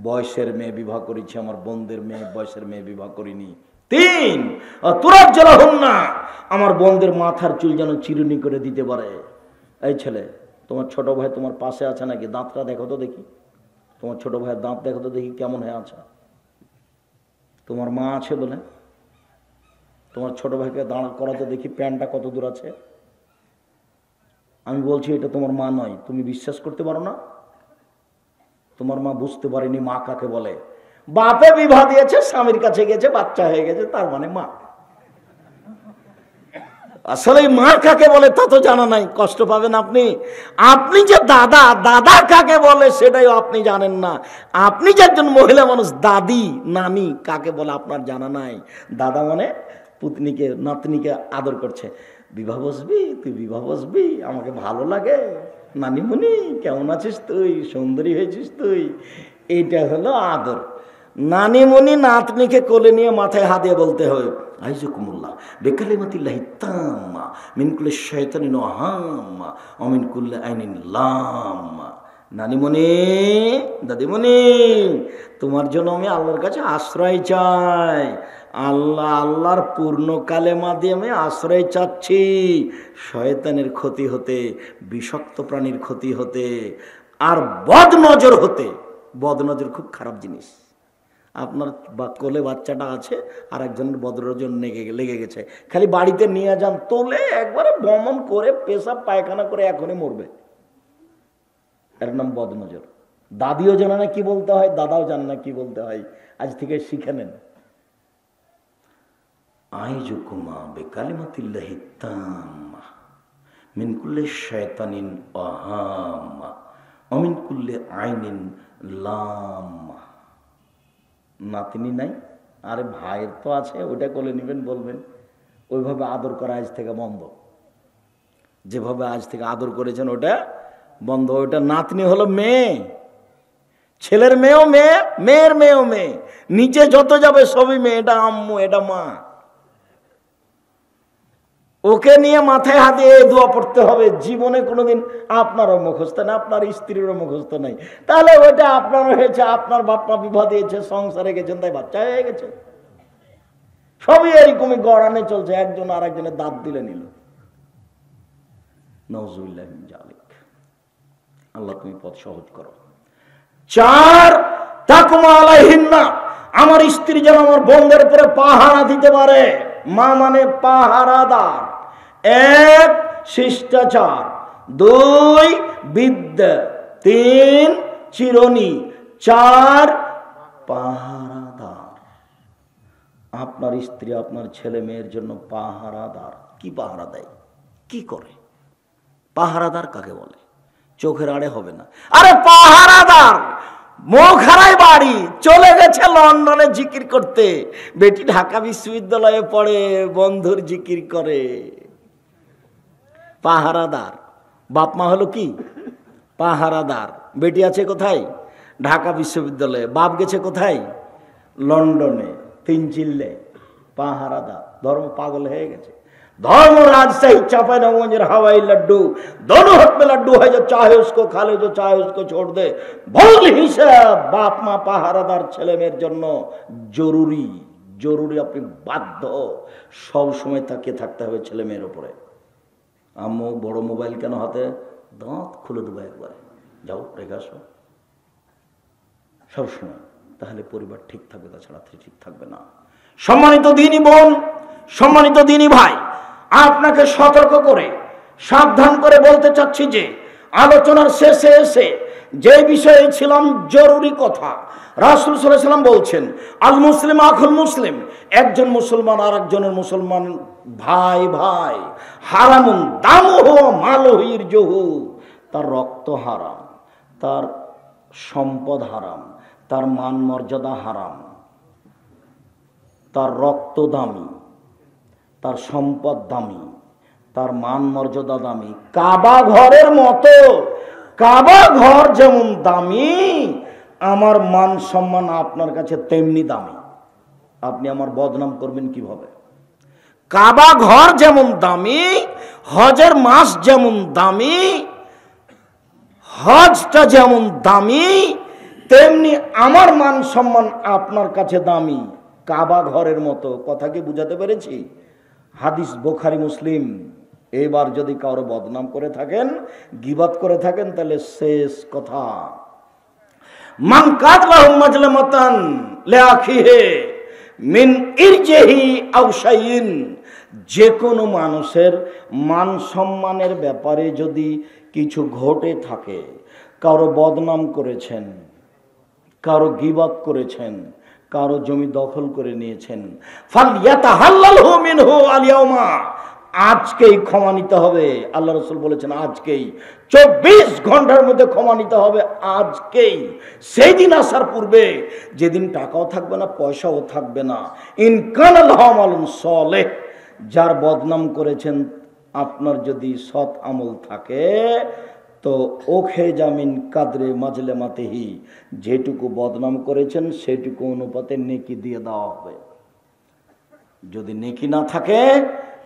বয়সের মেয়ে বিবাহ করেছি, আমার বোনদের মেয়ে বয়সের মেয়ে বিবাহ করিনি। 3, তোরা জেলা হন না, আমার বোনদের মাথার চুল যেন চিরুনি করে দিতে পারে। এই ছেলে, তোমার ছোট ভাই তোমার পাশে আছে নাকি? দাঁতটা দেখো তো দেখি, তোমার ছোট ভাইয়ের দাঁত দেখো তো দেখি কেমন হয়ে আছে। তোমার মা আছে বলে তোমার ছোট ভাইকে দাঁড় করাতে দেখি, প্যান্টটা কত দূর আছে। আমি বলছি এটা তোমার মা নয়, তুমি বিশ্বাস করতে পারো না? তোমার মা বুঝতে পারেনি মা কাকে বলে। বাপে বিবাহ দিয়েছে, স্বামীর কাছে গেছে, বাচ্চা হয়ে গেছে, তার মানে মা। আসলে মা কাকে বলে তা তো জানা নাই, কষ্ট পাবেন আপনি। আপনি যে দাদা, দাদা কাকে বলে সেটাই আপনি জানেন না। আপনি যে একজন মহিলা মানুষ, দাদি নানি কাকে বলে আপনার জানা নাই। দাদা মানে পুতনিকে নাতনিকে আদর করছে, বিবাহ বসবি, তুই বিবাহ বসবি, আমাকে ভালো লাগে, নানিমণি কেমন আছিস তুই, সুন্দরী হয়েছিস তুই, এইটা হলো আদর। নানিমণি নাতনিকে কোলে নিয়ে মাথায় হাত দিয়ে বলতে হয়, আইজুকুমুল্লাহ বিকালিমাতিল্লাহি তাম্মা মিন কুল্লি শাইতানিন ওয়া হাম্মা ওয়া মিন কুল্লি আইনিন লাম্মা। নানিমণি, দাদিমণি, তোমার জন্য আমি আল্লাহর কাছে আশ্রয় চাই। আল্লাহর পূর্ণ কালেমা দিয়ে আমি আশ্রয় চাচ্ছি শয়তানের ক্ষতি হতে, বিষাক্ত প্রাণীর ক্ষতি হতে, আর বদনজর হতে। বদনজর খুব খারাপ জিনিস। আপনার কোলে বাচ্চাটা আছে, আর একজনের বদনজর লেগে গেছে, খালি বাড়িতে নিয়ে যান, তোলে একবারে বমন করে পেশাব পায়খানা করে এখনই মরবে। এর নাম বদনজর। দাদিও জানে না কি বলতে হয়, দাদাও জানে না কি বলতে হয়, আজ থেকে শিখে নেন। আইজুকুমা বিকালিমাতিল্লাহি তাম্মা মিন কুল্লি শাইতানিন ওয়া হাম্মা ওয়া মিন কুল্লি আইনিন লাম্মা। নাতিনি নাই, আরে ভাইয়ের তো আছে, ওইটা কোলে নেবেন, বলবেন। ওইভাবে আদর করা আজ থেকে বন্ধ। যেভাবে আজ থেকে আদর করেছেন ওটা বন্ধ। ওইটা নাতনি হলো মেয়ে, ছেলের মেয়েও মেয়ে, মেয়ের মেয়েও মেয়ে, নিচে যত যাবে সবই মেয়ে। এটা আম্মু, এটা মা। ওকে নিয়ে মাথায় হাতে এই দোয়া পড়তে হবে। জীবনে কোনোদিন আপনারও মুখস্থ না, আপনার স্ত্রীরও মুখস্থ নাই, তাহলে ওইটা আপনারও হয়েছে, আপনার বাপ মা বিবাহ দিয়েছে, সংসারে গেছেন, তাই বাচ্চা হয়ে গেছে। সবই এরকমই গড়ানে চলছে, একজন আর একজনের দাঁত দিলে নিল। নাউজুবিল্লাহি মিন যালিক। আল্লাহ তুমি পথ সহজ করো। 4, তাকওয়া আলাইহিন্না, আমার স্ত্রী যেন আমার বোনদের উপরে পাহারা দিতে পারে। মা মানে পাহারাদার। 1, শিষ্টাচার। 2, বিদ্যা। 3, চিরুনি। 4, পাহারাদার। আপনার স্ত্রী আপনার ছেলে মেয়ের জন্য পাহারাদার। কি পাহারা দেয়, কি করে? পাহারাদার কাকে বলে? চোখের আড়ে হবে না। আরে পাহারাদার মোখারায় বাড়ি, চলে গেছে লন্ডনে জিকির করতে। বেটি ঢাকা বিশ্ববিদ্যালয়ে পড়ে, বন্ধুর জিকির করে। পাহারাদার, বাপ মা হলো কি পাহারাদার। বেটি আছে কোথায়? ঢাকা বিশ্ববিদ্যালয়ে। বাপ গেছে কোথায়? লন্ডনে। 3 চিল্লে পাহারাদার। ধর্ম পাগল হয়ে গেছে। धर्म राजशाही चांपाइनबाबगंज हवाई लड्डू, दोनों हाथ में लड्डू है, जो चाहे उसको खा ले, जो चाहे उसको छोड़ दे। ভুল হিসাব। বাপ মা পাহারাদার ছেলে মেয়ের জন্য জরুরি, জরুরি। আপনি বাধ্য সব সময় তাকিয়ে থাকতে হবে ছেলে মেয়ের উপরে। আম্মু বড় মোবাইল কেন হাতে? দাঁত খুলে দেবো একবারে, যাও রেখে আসো সবসময়, তাহলে পরিবার ঠিক থাকবে, তাছাড়া ঠিক থাকবে না। সম্মানিত দিনী বোন, সম্মানিত দিনী ভাই, আপনাকে সতর্ক করে সাবধান করে বলতে চাচ্ছি যে আলোচনার শেষে এসে যে বিষয়ে ছিলাম জরুরি কথা, রাসূল সাল্লাল্লাহু আলাইহি ওয়াসাল্লাম বলছেন আল মুসলিম আখুল মুসলিম, একজন মুসলমান আর একজনের মুসলমান ভাই ভাই, হারামুন দামুহু মালুহু ইরজুহু, তার রক্ত হারাম, তার সম্পদ হারাম, তার মান মর্যাদা হারাম, তার রক্ত দামি, তার সম্পদ দামি, তার মান মর্যাদা দামি। কাবা ঘরের মতো, কাবা ঘর যেমন দামি, আমার মান সম্মান আপনার কাছে তেমনি দামি। আপনি আমার বদনাম করবেন কিভাবে? কাবা ঘর যেমন দামি, হজের মাস যেমন দামি, হজটা যেমন দামি, তেমনি আমার মান সম্মান আপনার কাছে দামি, কাবা ঘরের মতো। কথা কি বুঝাতে পেরেছি? হাদিস বুখারী মুসলিম। এবার যদি কারো বদনাম করে থাকেন, গীবত করে থাকেন, তাহলে শেষ কথা, মান কাতলাহু মাজলামাতান লিআখিহি মিন ইরজিহি আও শাইইন, যে কোনো মানুষের মান সম্মানের ব্যাপারে যদি কিছু ঘটে থাকে, কারো বদনাম করেছেন, কারো গীবত করেছেন, কারো জমি দখল করে নিয়েছেন, ফালইয়াতাহাল্লালহু মিনহু আল-ইয়াওমা, আজকেই ক্ষমা নিতে হবে। আল্লাহ রাসূল বলেছেন আজকেই, 24 ঘন্টার মধ্যে ক্ষমা নিতে হবে, আজকেই। সেই দিন আসার পূর্বে, যেদিন টাকাও থাকবে না, পয়সাও থাকবে না। ইন কানা লাহু আমালুন সালেহ, যার বদনাম করেছেন, আপনার যদি সৎ আমল থাকে, তো ওখে জামিন কাদরে মাজলেমাতেহি, যেটুকু বদনাম করেছেন সেটুকু অনুপাতে নেকি দিয়ে দেওয়া হবে। যদি নেকি না থাকে,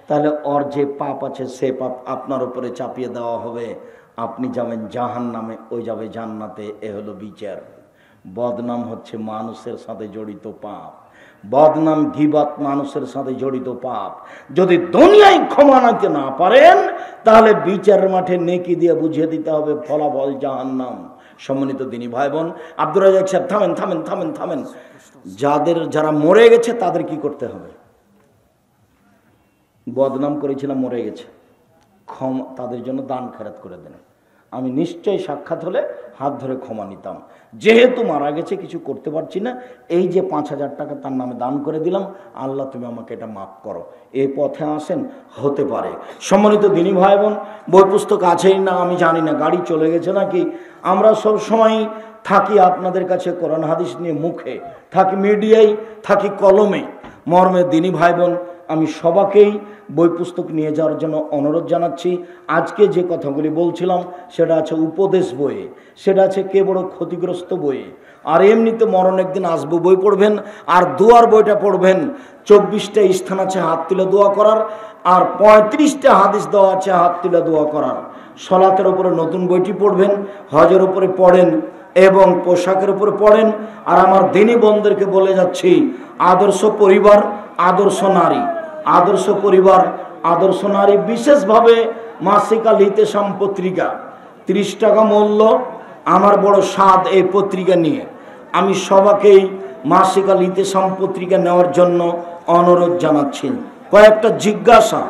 তাহলে ওর যে পাপ আছে সে পাপ আপনার উপরে চাপিয়ে দেওয়া হবে। আপনি যাবেন জাহান্নামে, ওই যাবে জান্নাতে। এ হলো বিচার। বদনাম হচ্ছে মানুষের সাথে জড়িত পাপ। বদনাম গীবত মানুষের সাথে জড়িত পাপ। যদি দুনিয়ায় ক্ষমা নিতে না পারেন, তাহলে বিচারের মাঠে নেকি দিয়ে বুঝিয়ে দিতে হবে ফলাফল জাহান্নাম। সম্মানিত দিনী ভাই বোন, আব্দুর রাজ্জাক সাহেব থামেন থামেন থামেন থামেন। যারা মরে গেছে তাদের কি করতে হবে? বদনাম করেছিলাম, মরে গেছে, ক্ষমা, তাদের জন্য দান খেরাত করে দেন। আমি নিশ্চয়ই সাক্ষাৎ হলে হাত ধরে ক্ষমা নিতাম। যেহেতু মারা গেছে, কিছু করতে পারছি না, এই যে 5000 টাকা তার নামে দান করে দিলাম, আল্লাহ তুমি আমাকে এটা মাফ করো। এই পথে আসেন, হতে পারে। সম্মানিত দিনী ভাই বোন, বই পুস্তক আছেই না আমি জানি না, গাড়ি চলে গেছে নাকি। আমরা সব সময় থাকি আপনাদের কাছে কোরআন হাদিস নিয়ে মুখে, থাকি মিডিয়ায়, থাকি কলমে। মর্মে দিনী ভাই বোন, আমি সবাইকেই বই পুস্তক নিয়ে যাওয়ার জন্য অনুরোধ জানাচ্ছি। আজকে যে কথাগুলি বলছিলাম সেটা আছে উপদেশ বইয়ে, সেটা আছে কে বড় ক্ষতিগ্রস্ত বইয়ে। আর এমনিতে মরণ একদিন আসবো বই পড়বেন, আর দোয়ার বইটা পড়বেন। 24টা স্থান আছে হাত তুলে দোয়া করার, আর 35টা হাদিস দেওয়া আছে হাত তুলে দোয়া করার। সলাতের উপরে নতুন বইটি পড়বেন, হজের উপরে পড়েন, এবং পোশাকের উপরে পড়েন। আর আমার দিনী বোনদেরকে বলে যাচ্ছি, আদর্শ পরিবার, আদর্শ নারী, আদর্শ পরিবার, আদর্শ নারী। বিশেষভাবে মাসিকা লিতেশাম পত্রিকা, 30 টাকা মূল্য। আমার বড় স্বাদ এই পত্রিকা নিয়ে। আমি সবাইকেই মাসিকা লিতেশাম পত্রিকা নেওয়ার জন্য অনুরোধ জানাচ্ছি। কয়েকটা জিজ্ঞাসা।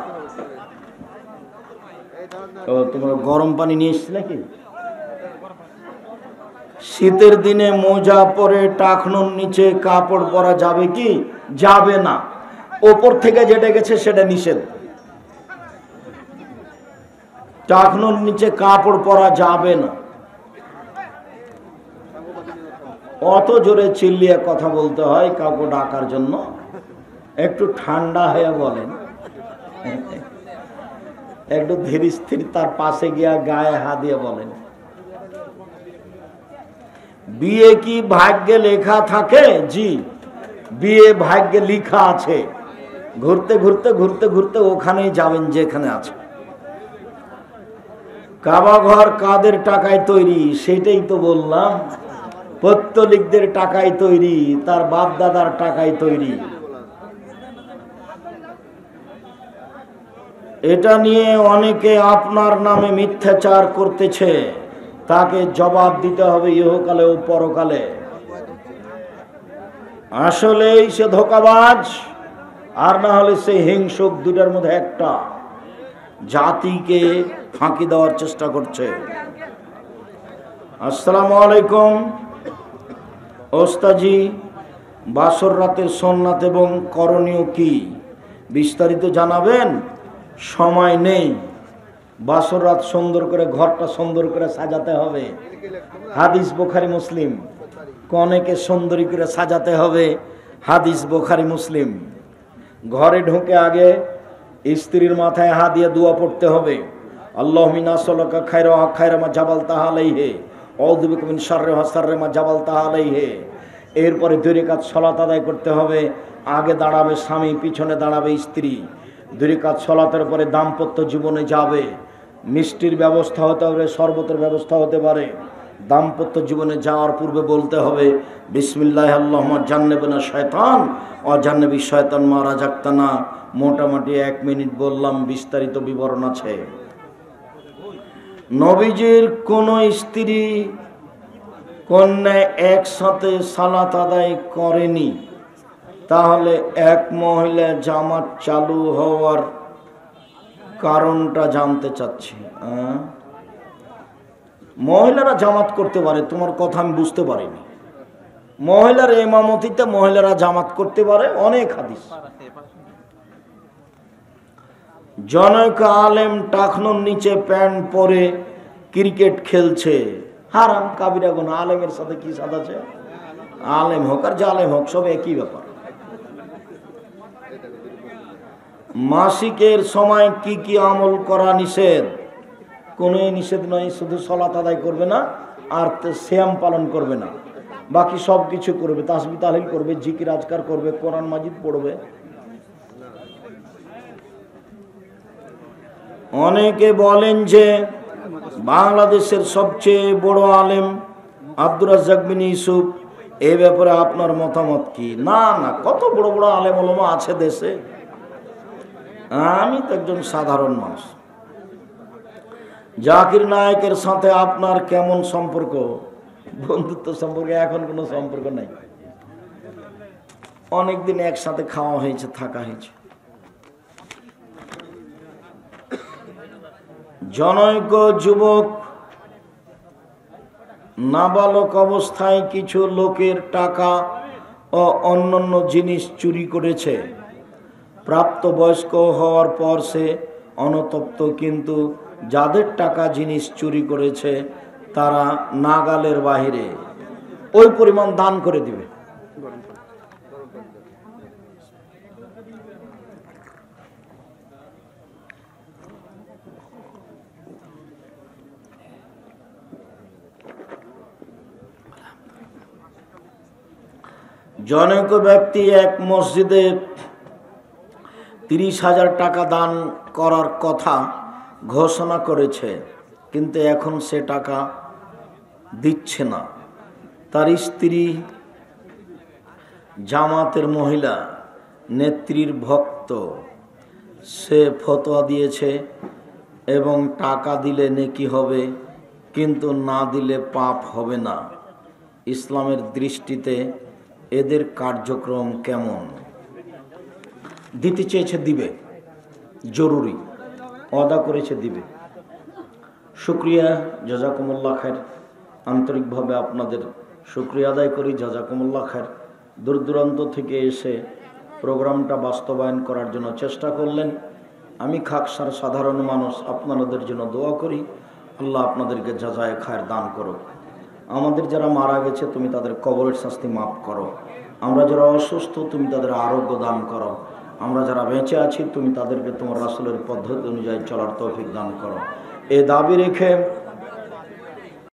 তোমরা গরম পানি নিয়ে এসেছিলে কি? শীতের দিনে মোজা পরে টাকনুর নিচে কাপড় পরা যাবে কি? যাবে না। ওপর থেকে যেটা গেছে সেটা নিষেধ। টাকনুর নিচে কাপড় পরা যাবে না। অত জোরে চিল্লিয়ে কথা বলতে হয় কাউকে ডাকার জন্য? একটু ঠান্ডা হয়ে বলেন, একটু ধীর স্থির তার পাশে গিয়া গায়ে হাত দিয়ে বলেন। বিয়ে কি ভাগ্যে লেখা থাকে? জি, বিয়ে ভাগ্যে লেখা আছে। ঘুরতে ঘুরতে ঘুরতে ঘুরতে ওখানেই যাবেন যেখানে আছে। কাবা ঘর কাদের টাকায় তৈরি? সেটাই তো বললাম, পত্তলিকদের টাকায় তৈরি, তার বাপ দাদার টাকায় তৈরি। এটা নিয়ে অনেকে আপনার নামে মিথ্যাচার করতেছে, তাকে জবাব দিতে হবে ইহকালে ও পরকালে। আসলেই সে ধোঁকাবাজ, আর না হলে সে হিংসুক, দুটার মধ্যে একটা। জাতিকে ফাঁকি দেওয়ার চেষ্টা করছে। আসসালামু আলাইকুম ওস্তাজি, বাসর রাতের সুন্নাত এবং করণীয় কি বিস্তারিত জানাবেন? সময় নেই। বাসর রাত সুন্দর করে, ঘরটা সুন্দর করে সাজাতে হবে। হাদিস বুখারী মুসলিম। কনেকে সুন্দরী করে সাজাতে হবে, হাদিস বুখারী মুসলিম। ঘরে ঢুকে আগে স্ত্রীর মাথায় হাত দিয়ে দোয়া পড়তে হবে, আল্লাহুম্মা নাসআলুকা খায়রা খায়রা মা জাবালতা আলাইহি আউযু বিকা মিন শাররি শাররি মা জাবালতা আলাইহি। এরপরে 2 রাকাত সালাত আদায় করতে হবে। আগে দাঁড়াবে স্বামী, পিছনে দাঁড়াবে স্ত্রী। 2 রাকাত সালাতের পরে দাম্পত্য জীবনে যাবে। মিষ্টির ব্যবস্থা হতে হবে, শরবতের ব্যবস্থা হতে পারে। দাম্পত্য জীবনে যাওয়ার পূর্বে বলতে হবে বিসমিল্লাহ আল্লাহুম্মা জান্নিবনা শয়তান ওয়া জান্নিবি শয়তান মা রাযাকতানা। মোটামুটি 1 মিনিট বললাম, বিস্তারিত বিবরণ আছে। নবীজির কোন স্ত্রী কন্যা একসাথে সালাত আদায় করেনি, তাহলে এক মহিলা জামাত চালু হওয়ার কারণটা জানতে চাচ্ছি। মহিলারা জামাত করতে পারে, তোমার কথা আমি বুঝতে পারিনি। মহিলার ইমামতিতে মহিলারা জামাত করতে পারে, অনেক হাদিস। জনৈক আলেম টাকনুর নিচে প্যান্ট পরে ক্রিকেট খেলছে, হারাম কাবিরা গুনাহ। আলেমের সাথে কি সাদ আছে? আলেম হোক আর জালেম হোক, সব একই ব্যাপার। মাসিকের সময় কি কি আমল করা নিষেধ? কোনো নিষেধ নয়, শুধু সালাত আদায় করবে না আর সিয়াম পালন করবে না, বাকি সব কিছু করবে। তাসবিহ তাহলিল করবে, জিকির আজকার করবে, কোরআন মাজিদ পড়বে। অনেকে বলেন যে বাংলাদেশের সবচেয়ে বড় আলেম আব্দুর রাজ্জাক বিন ইউসুফ, এ ব্যাপারে আপনার মতামত কি? না না, কত বড় বড় আলেম ওলামা আছে দেশে, আমি তো একজন সাধারণ মানুষ। জাকির নায়েকের সাথে আপনার কেমন সম্পর্ক? বন্ধুত্ব সম্পর্কে এখন কোনো সম্পর্ক নাই, অনেকদিন একসাথে খাওয়া হয়েছে, থাকা হয়েছে। জনৈক যুবক নাবালক অবস্থায় কিছু লোকের টাকা ও অন্যান্য জিনিস চুরি করেছে। প্রাপ্তবয়স্ক হওয়ার পর সে অনুতপ্ত, কিন্তু যাদের টাকা জিনিস চুরি করেছে তারা নাগালের বাহিরে, ওই পরিমাণ দান করে দিবে। জনৈক ব্যক্তি এক মসজিদে 30,000 টাকা দান করার কথা ঘোষণা করেছে, কিন্তু এখন সে টাকা দিচ্ছে না। তার স্ত্রী জামাতের মহিলা, নেত্রীর ভক্ত, সে ফতোয়া দিয়েছে এবং টাকা দিলে নেকি হবে, কিন্তু না দিলে পাপ হবে না। ইসলামের দৃষ্টিতে এদের কার্যক্রম কেমন? দিতে চেয়েছে দিবে, জরুরি, ওয়াদা করেছে দিবে। শুকরিয়া, জাযাকুমুল্লাহ খায়ের। আন্তরিকভাবে আপনাদের শুকরিয়া আদায় করি, জাযাকুমুল্লাহ খায়ের। দূর দূরান্ত থেকে এসে প্রোগ্রামটা বাস্তবায়ন করার জন্য চেষ্টা করলেন। আমি খাকসার সাধারণ মানুষ, আপনাদের জন্য দোয়া করি, আল্লাহ আপনাদেরকে জাযায়ে খায়ের দান করুক। আমাদের যারা মারা গেছে তুমি তাদের কবরের শাস্তি মাফ করো। আমরা যারা অসুস্থ তুমি তাদের আরোগ্য দান করো। আমরা যারা বেঁচে আছি তুমি তাদেরকে তোমার রাসূলের পদ্ধতি অনুযায়ী চলার তৌফিক দান করো। এ দাবি রেখে